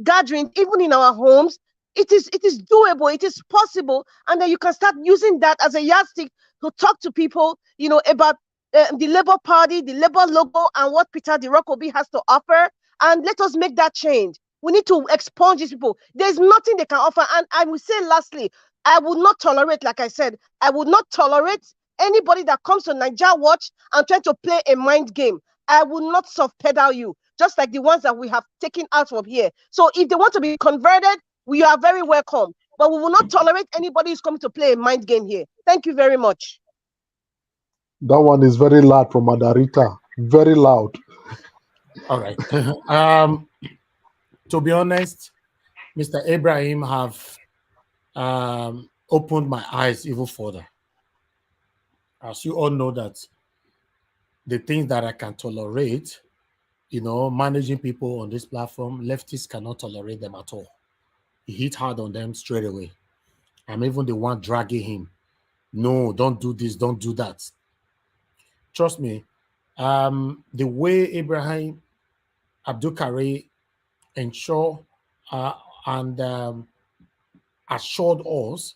gathering, even in our homes, it is doable, it is possible, and then you can start using that as a yardstick to talk to people, about the Labour Party, the Labour logo, and what Peter DeRock has to offer, and let us make that change. We need to expunge these people. There's nothing they can offer, and I will say lastly, I will not tolerate, like I said, I will not tolerate anybody that comes to Naija Watch and try to play a mind game. I will not soft pedal you, just like the ones that we have taken out from here. So if they want to be converted, we are very welcome, but we will not tolerate anybody who's coming to play a mind game here. Thank you very much. That one is very loud from Madarita. Very loud. All right. To be honest, Mr. Ibrahim have opened my eyes even further. As you all know that the things that I can tolerate, managing people on this platform, leftists cannot tolerate them at all. He hit hard on them straight away. I'm even the one dragging him. No, don't do this, don't do that. Trust me, the way Ibrahim Abdulkarim ensure and assured us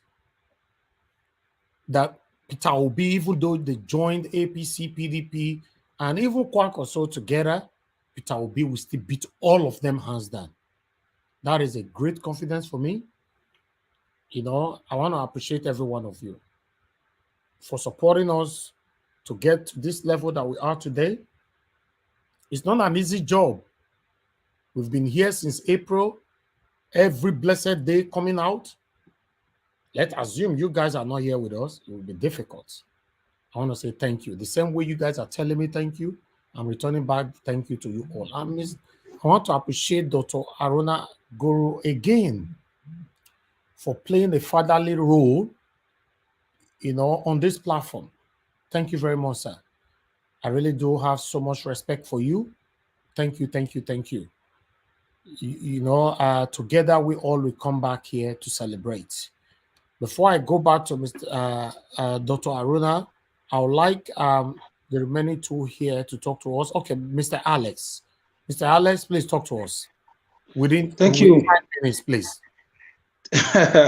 that Peter Obi, even though they joined APC, PDP, and even Kwankwaso together, Peter Obi will still beat all of them hands down. That is a great confidence for me. You know, I want to appreciate every one of you for supporting us to get to this level that we are today. It's not an easy job. We've been here since April, every blessed day coming out. Let's assume you guys are not here with us. It will be difficult. I want to say thank you. The same way you guys are telling me thank you, I'm returning back thank you to you all. I want to appreciate Dr. Aruna Guru again for playing a fatherly role, you know, on this platform. Thank you very much, sir. I really do have so much respect for you. Thank you, thank you, thank you. You know, together we all will come back here to celebrate. Before I go back to Dr. Aruna, I would like the remaining two here to talk to us. Okay, Mr. Alex. Mr. Alex, please talk to us. Within 5 minutes, please.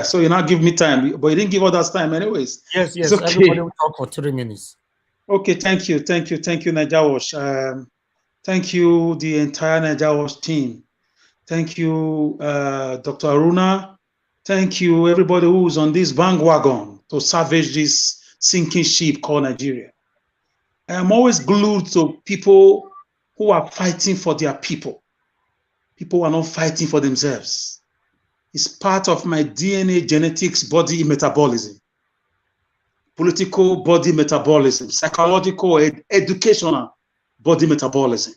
So you now give me time, but you didn't give others time anyways. Yes, yes. Okay. Everybody will talk for 3 minutes. Okay, thank you, Naija Wash. Thank you, the entire Naija Wash team. Thank you, Dr. Aruna. Thank you, everybody who's on this bandwagon to salvage this sinking ship called Nigeria. I am always glued to people who are fighting for their people. People who are not fighting for themselves. It's part of my DNA genetics body metabolism, political body metabolism, psychological, educational body metabolism.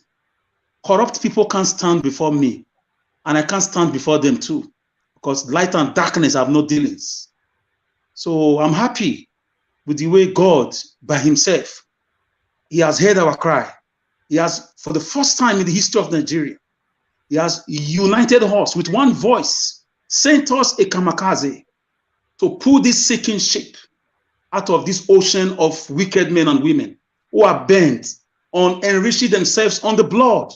Corrupt people can't stand before me, and I can't stand before them too, because light and darkness have no dealings. So I'm happy with the way God, by himself, he has heard our cry. He has, for the first time in the history of Nigeria, he has united us with one voice, sent us a kamikaze to pull this sinking ship out of this ocean of wicked men and women who are bent on enriching themselves on the blood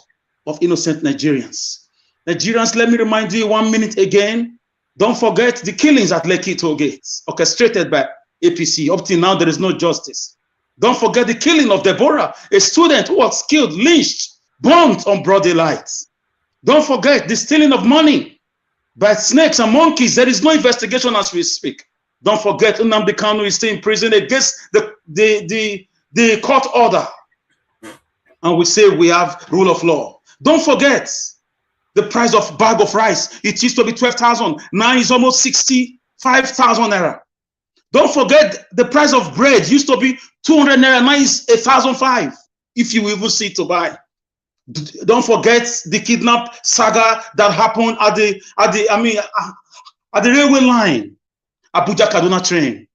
of innocent Nigerians. Nigerians, let me remind you 1 minute again, don't forget the killings at Lekki Toll Gate, orchestrated by APC. Up till now, there is no justice. Don't forget the killing of Deborah, a student who was killed, lynched, burnt on broad daylight. Don't forget the stealing of money by snakes and monkeys. There is no investigation as we speak. Don't forget Nnamdi Kanu is still in prison against the court order. And we say we have rule of law. Don't forget the price of bag of rice. It used to be 12,000. Now it's almost 65,000 naira. Don't forget the price of bread used to be 200 naira. Now it's 1,005 if you even see to buy. Don't forget the kidnap saga that happened at the railway line, Abuja Kaduna train.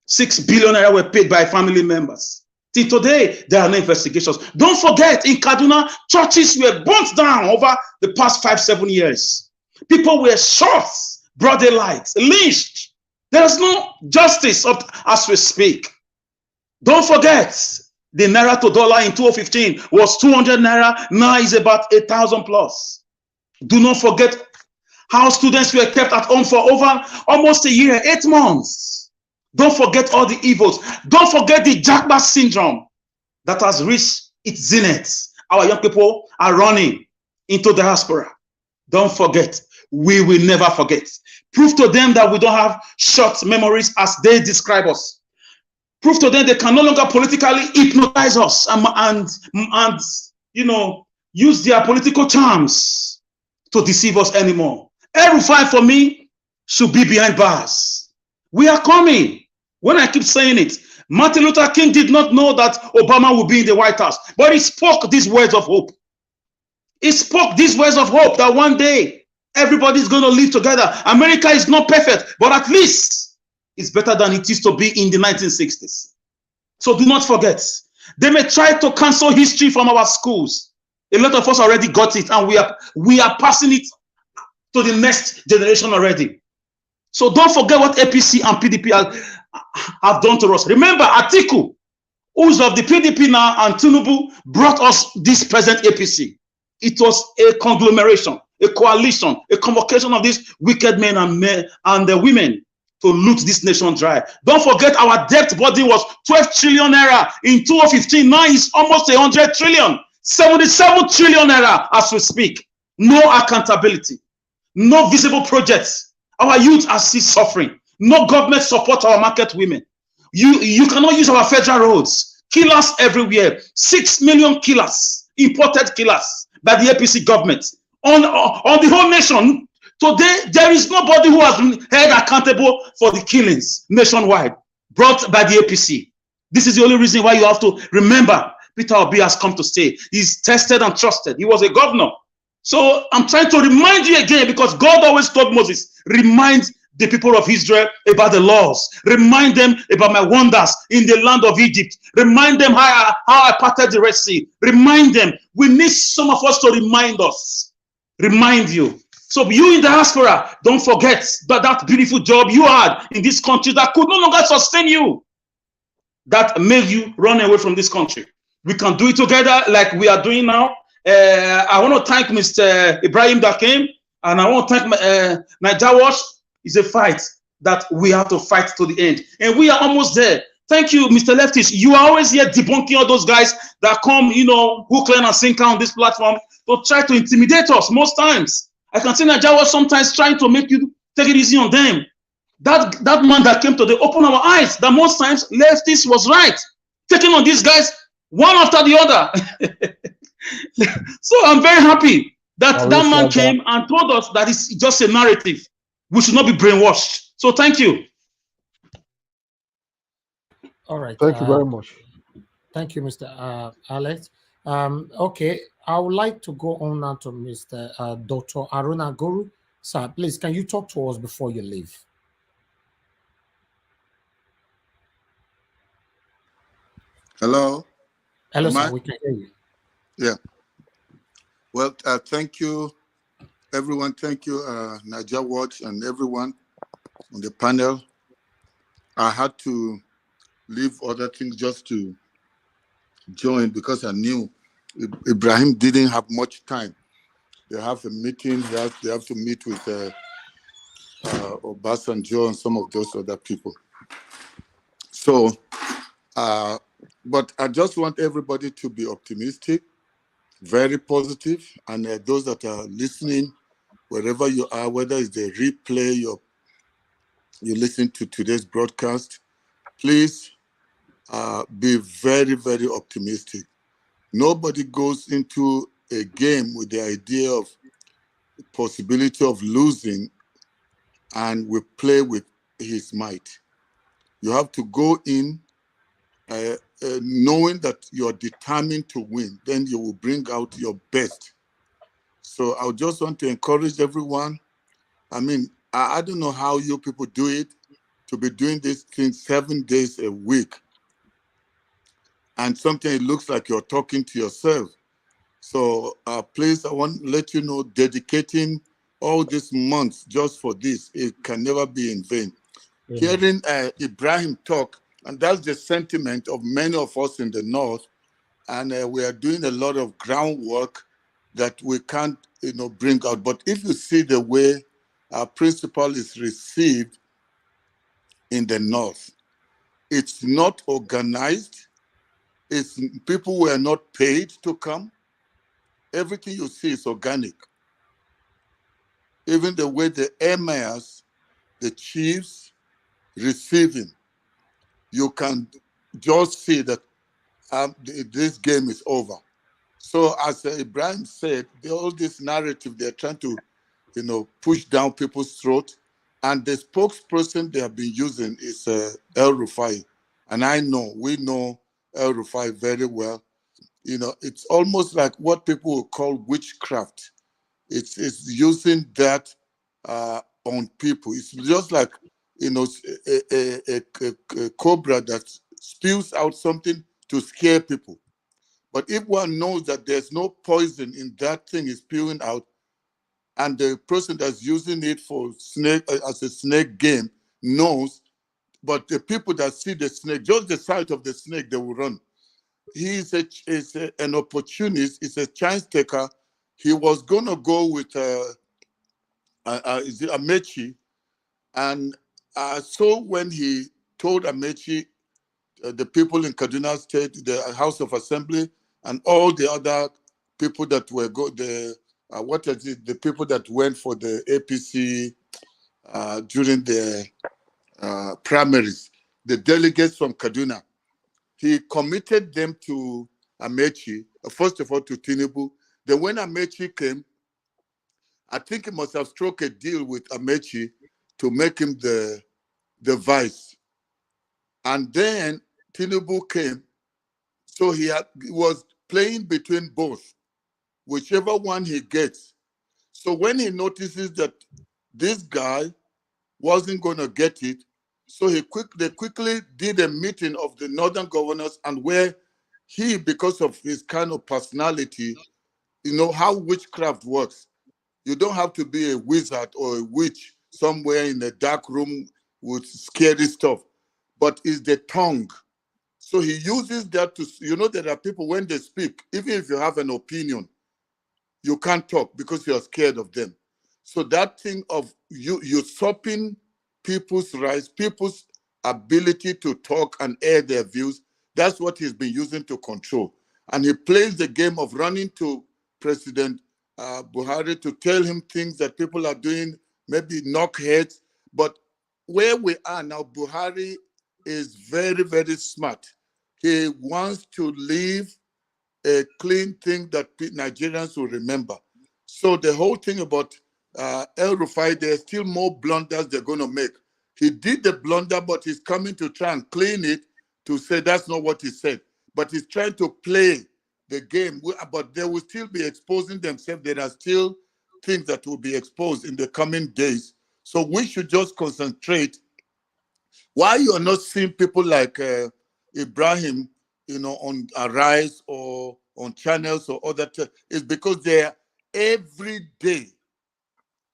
6 billion naira were paid by family members. Till today, there are no investigations. Don't forget, in Kaduna, churches were burnt down over the past 5-7 years. People were shot, broad daylight, lynched. There is no justice as we speak. Don't forget, the naira to dollar in 2015 was 200 naira. Now is about 8,000 plus. Do not forget how students were kept at home for over almost a year, 8 months. Don't forget all the evils. Don't forget the Jackba syndrome that has reached its zenith. Our young people are running into diaspora. Don't forget. We will never forget. Prove to them that we don't have short memories as they describe us. Prove to them they can no longer politically hypnotize us and you know, use their political charms to deceive us anymore. Every fight for me should be behind bars. We are coming. When I keep saying it, Martin Luther King did not know that Obama would be in the White House, but he spoke these words of hope. He spoke these words of hope that one day everybody's going to live together. America is not perfect, but at least it's better than it used to be in the 1960s. So do not forget. They may try to cancel history from our schools. A lot of us already got it, and we are passing it to the next generation already. So don't forget what APC and PDP have done to us. Remember, Atiku, who's of the PDP now, and Tinubu brought us this present APC. It was a conglomeration, a coalition, a convocation of these wicked men and the women to loot this nation dry. Don't forget our debt body was 12 trillion naira in 2015. Now it's almost 100 trillion, 77 trillion naira as we speak. No accountability. No visible projects. Our youth are still suffering. No government support our market women. You cannot use our federal roads. Killers everywhere. 6 million killers, imported killers by the APC government on the whole nation. Today, there is nobody who has been held accountable for the killings nationwide brought by the APC. This is the only reason why you have to remember Peter Obi has come to stay. He's tested and trusted. He was a governor. So I'm trying to remind you again, because God always told Moses, remind the people of Israel about the laws. Remind them about my wonders in the land of Egypt. Remind them how I parted the Red Sea. Remind them. We need some of us to remind us. Remind you. So you in diaspora, don't forget that beautiful job you had in this country that could no longer sustain you, that made you run away from this country. We can do it together like we are doing now. I want to thank Mr. Ibrahim Abdulkarim, and I want to thank Naija Watch. It's a fight that we have to fight to the end, and we are almost there. Thank you, Mr. Leftist. You are always here debunking all those guys that come, hook, line, and sinker on this platform to try to intimidate us. Most times, I can see Naija Watch sometimes trying to make you take it easy on them. That man that came today opened our eyes that most times Leftist was right, taking on these guys one after the other. So I'm very happy that that man came and told us that it's just a narrative. We should not be brainwashed. So thank you. All right. Thank you very much. Thank you, Mr. Alex. Okay, I would like to go on now to Mr. Dr. Aruna Guru. Sir, please, can you talk to us before you leave? Hello. Hello, sir. We can hear you. Yeah. Well, thank you, everyone. Thank you, Naija Watch and everyone on the panel. I had to leave other things just to join because I knew Ibrahim didn't have much time. They have a meeting. They have to meet with Obasanjo and some of those other people. So, but I just want everybody to be optimistic, very positive, and those that are listening, wherever you are, whether it's the replay you listen to today's broadcast, please be very, very optimistic. Nobody goes into a game with the idea of the possibility of losing and we play with his might. You have to go in knowing that you're determined to win, then you will bring out your best. So I just want to encourage everyone. I mean, I don't know how you people do it, to be doing this thing 7 days a week. And sometimes it looks like you're talking to yourself. So please, I want to let you know, dedicating all these months just for this, it can never be in vain. Yeah. Hearing Ibrahim talk, and that's the sentiment of many of us in the North, and we are doing a lot of groundwork that we can't, bring out. But if you see the way our principle is received in the North, it's not organized. It's people who are not paid to come. Everything you see is organic. Even the way the emirs, the chiefs receive him, you can just see that this game is over. So as Ibrahim said, all this narrative, they're trying to, push down people's throat. And the spokesperson they have been using is El Rufai. And we know El Rufai very well. It's almost like what people would call witchcraft. It's using that on people. It's just like, a cobra that spews out something to scare people. But if one knows that there's no poison in that thing is spewing out, and the person that's using it for snake as a snake game knows, but the people that see the snake, just the sight of the snake, they will run. He is an opportunist. He's a chance taker. He was going to go with Amechi, and so when he told Amechi, the people in Kaduna State, the House of Assembly, and all the other people that were the what is it? The people that went for the APC during the primaries, the delegates from Kaduna. He committed them to Amechi, first of all to Tinubu. Then when Amechi came, I think he must have struck a deal with Amechi to make him the vice. And then Tinubu came, so he was playing between both, whichever one he gets. So when he notices that this guy wasn't going to get it, so they quickly did a meeting of the northern governors, and where he, because of his kind of personality, you know how witchcraft works. You don't have to be a wizard or a witch somewhere in a dark room with scary stuff, but it's the tongue. So he uses that to, you know, there are people when they speak, even if you have an opinion, you can't talk because you're scared of them. So that thing of usurping people's rights, people's ability to talk and air their views, that's what he's been using to control. And he plays the game of running to President Buhari to tell him things that people are doing, maybe knock heads. But where we are now, Buhari is very, very smart. He wants to leave a clean thing that Nigerians will remember. So the whole thing about El Rufai, there's still more blunders they're going to make. He did the blunder, but he's coming to try and clean it to say that's not what he said. But he's trying to play the game, but they will still be exposing themselves. There are still things that will be exposed in the coming days. So we should just concentrate. Why you are not seeing people like Ibrahim, you know, on Arise or on channels or other, is because they're every day.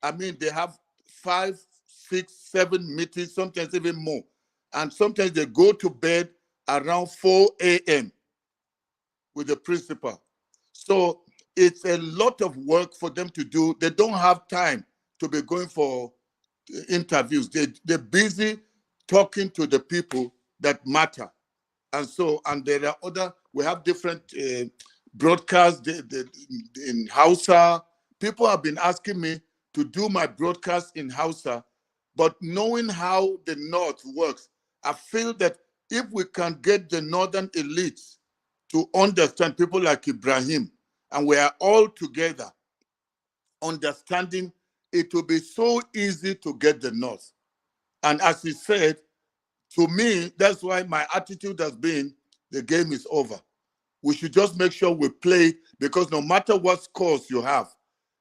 I mean, they have 5, 6, 7 meetings, sometimes even more. And sometimes they go to bed around 4 a.m. with the principal. So it's a lot of work for them to do. They don't have time to be going for interviews. They're busy talking to the people that matter. And so, and there are we have different broadcasts in Hausa. People have been asking me to do my broadcast in Hausa, but knowing how the North works, I feel that if we can get the Northern elites to understand people like Ibrahim, and we are all together understanding, it will be so easy to get the North. And as he said, to me, that's why my attitude has been, the game is over. We should just make sure we play, because no matter what scores you have,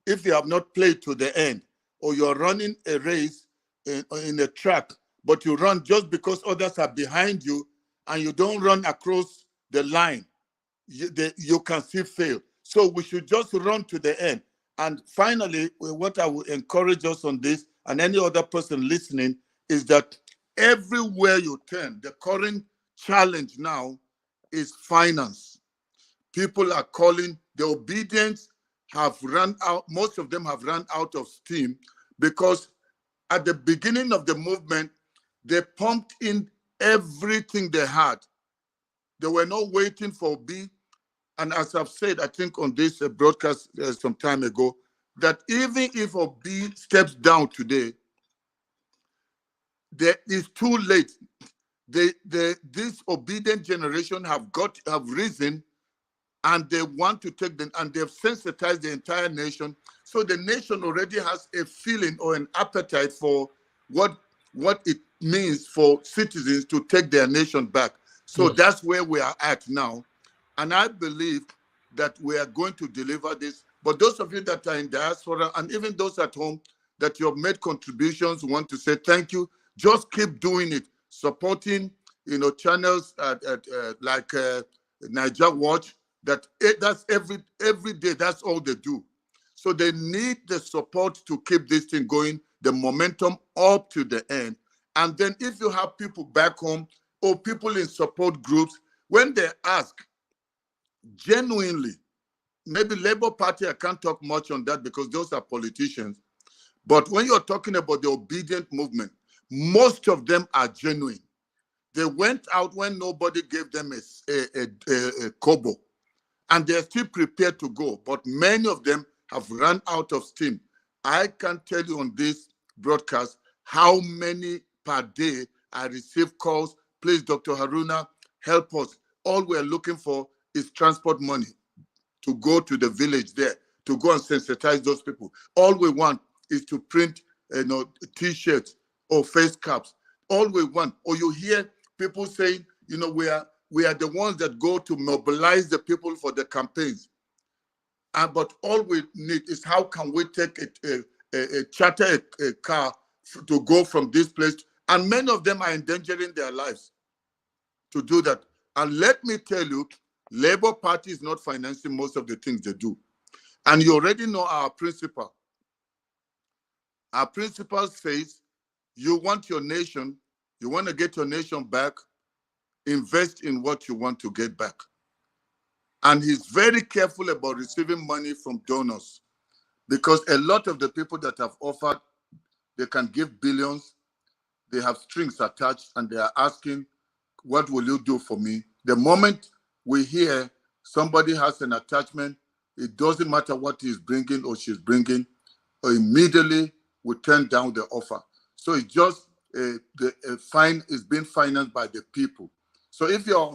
if you have not played to the end, or you're running a race in a track, but you run just because others are behind you, and you don't run across the line, you can still fail. So we should just run to the end. And finally, what I would encourage us on this, and any other person listening, is that everywhere you turn, the current challenge now is finance. People are calling, the obedience have run out, most of them have run out of steam, because at the beginning of the movement, they pumped in everything they had. They were not waiting for B. And as I've said, I think on this broadcast some time ago, that even if Obi steps down today, it's too late. This obedient generation have risen, and they want to take them, and they've sensitized the entire nation. So the nation already has a feeling or an appetite for what it means for citizens to take their nation back. So that's where we are at now. And I believe that we are going to deliver this. But those of you that are in diaspora, and even those at home that you have made contributions, want to say thank you. Just keep doing it, supporting, channels like Naija Watch. That's every day. That's all they do. So they need the support to keep this thing going, the momentum up to the end. And then if you have people back home or people in support groups, when they ask, genuinely, maybe Labour Party, I can't talk much on that because those are politicians. But when you're talking about the obedient movement, most of them are genuine. They went out when nobody gave them a kobo, and they're still prepared to go. But many of them, have run out of steam. I can tell you on this broadcast how many per day I receive calls. Please, Dr. Haruna, help us. All we're looking for is transport money to go to the village there, to go and sensitize those people. All we want is to print T-shirts or face caps. All we want, or you hear people saying, we are the ones that go to mobilize the people for the campaigns. But all we need is how can we take charter a car to go from this place, and many of them are endangering their lives to do that. And let me tell you, Labour Party is not financing most of the things they do. And you already know our principle. Our principle says, you want your nation, you want to get your nation back, invest in what you want to get back. And he's very careful about receiving money from donors, because a lot of the people that have offered, they can give billions, they have strings attached, and they are asking, what will you do for me? The moment we hear somebody has an attachment, it doesn't matter what he's bringing or she's bringing, immediately we turn down the offer. So it's just the fine is being financed by the people. So if you're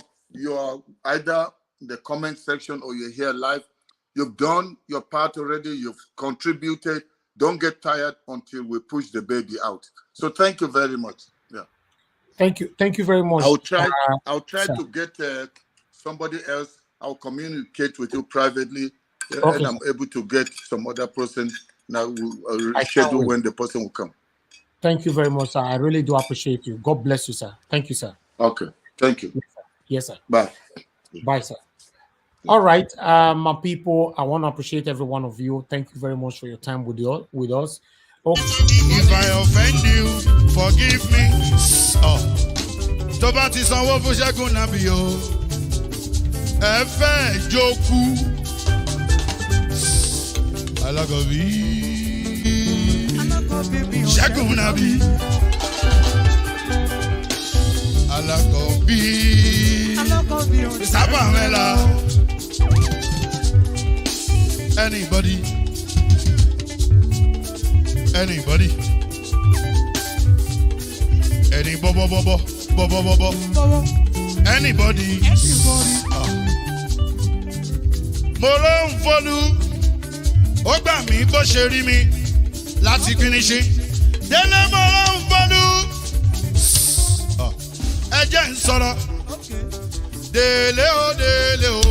either in the comment section or you're here live, you've done your part already, you've contributed. Don't get tired until we push the baby out. So thank you very much. Yeah. Thank you very much. I'll try to get somebody else. I'll communicate with you privately, Okay, and I'm able to get some other person. Now we'll schedule when the person will come. Thank you very much, sir. I really do appreciate you. God bless you, sir. Thank you, sir. Okay. Thank you. Yes, sir. Bye. Bye, sir. All right, my people, I want to appreciate every one of you. Thank you very much for your time with us. Okay. If I offend you, forgive me. Tó bá ti sanwó fún Ṣẹ́gun Nàbí o, ẹ fẹ́ jókù. Alákọ̀bí Ṣẹ́gun Nàbí. Alákọ̀bí Sábà Mẹ́la. Anybody? Any bobo. Anybody? Mo ló ń fọlú, ó gbà mí bó ṣe rí mi láti finishi. Délé mo ló ń fọlú, ẹ jẹ́ ń sọ̀rọ̀. Délé o.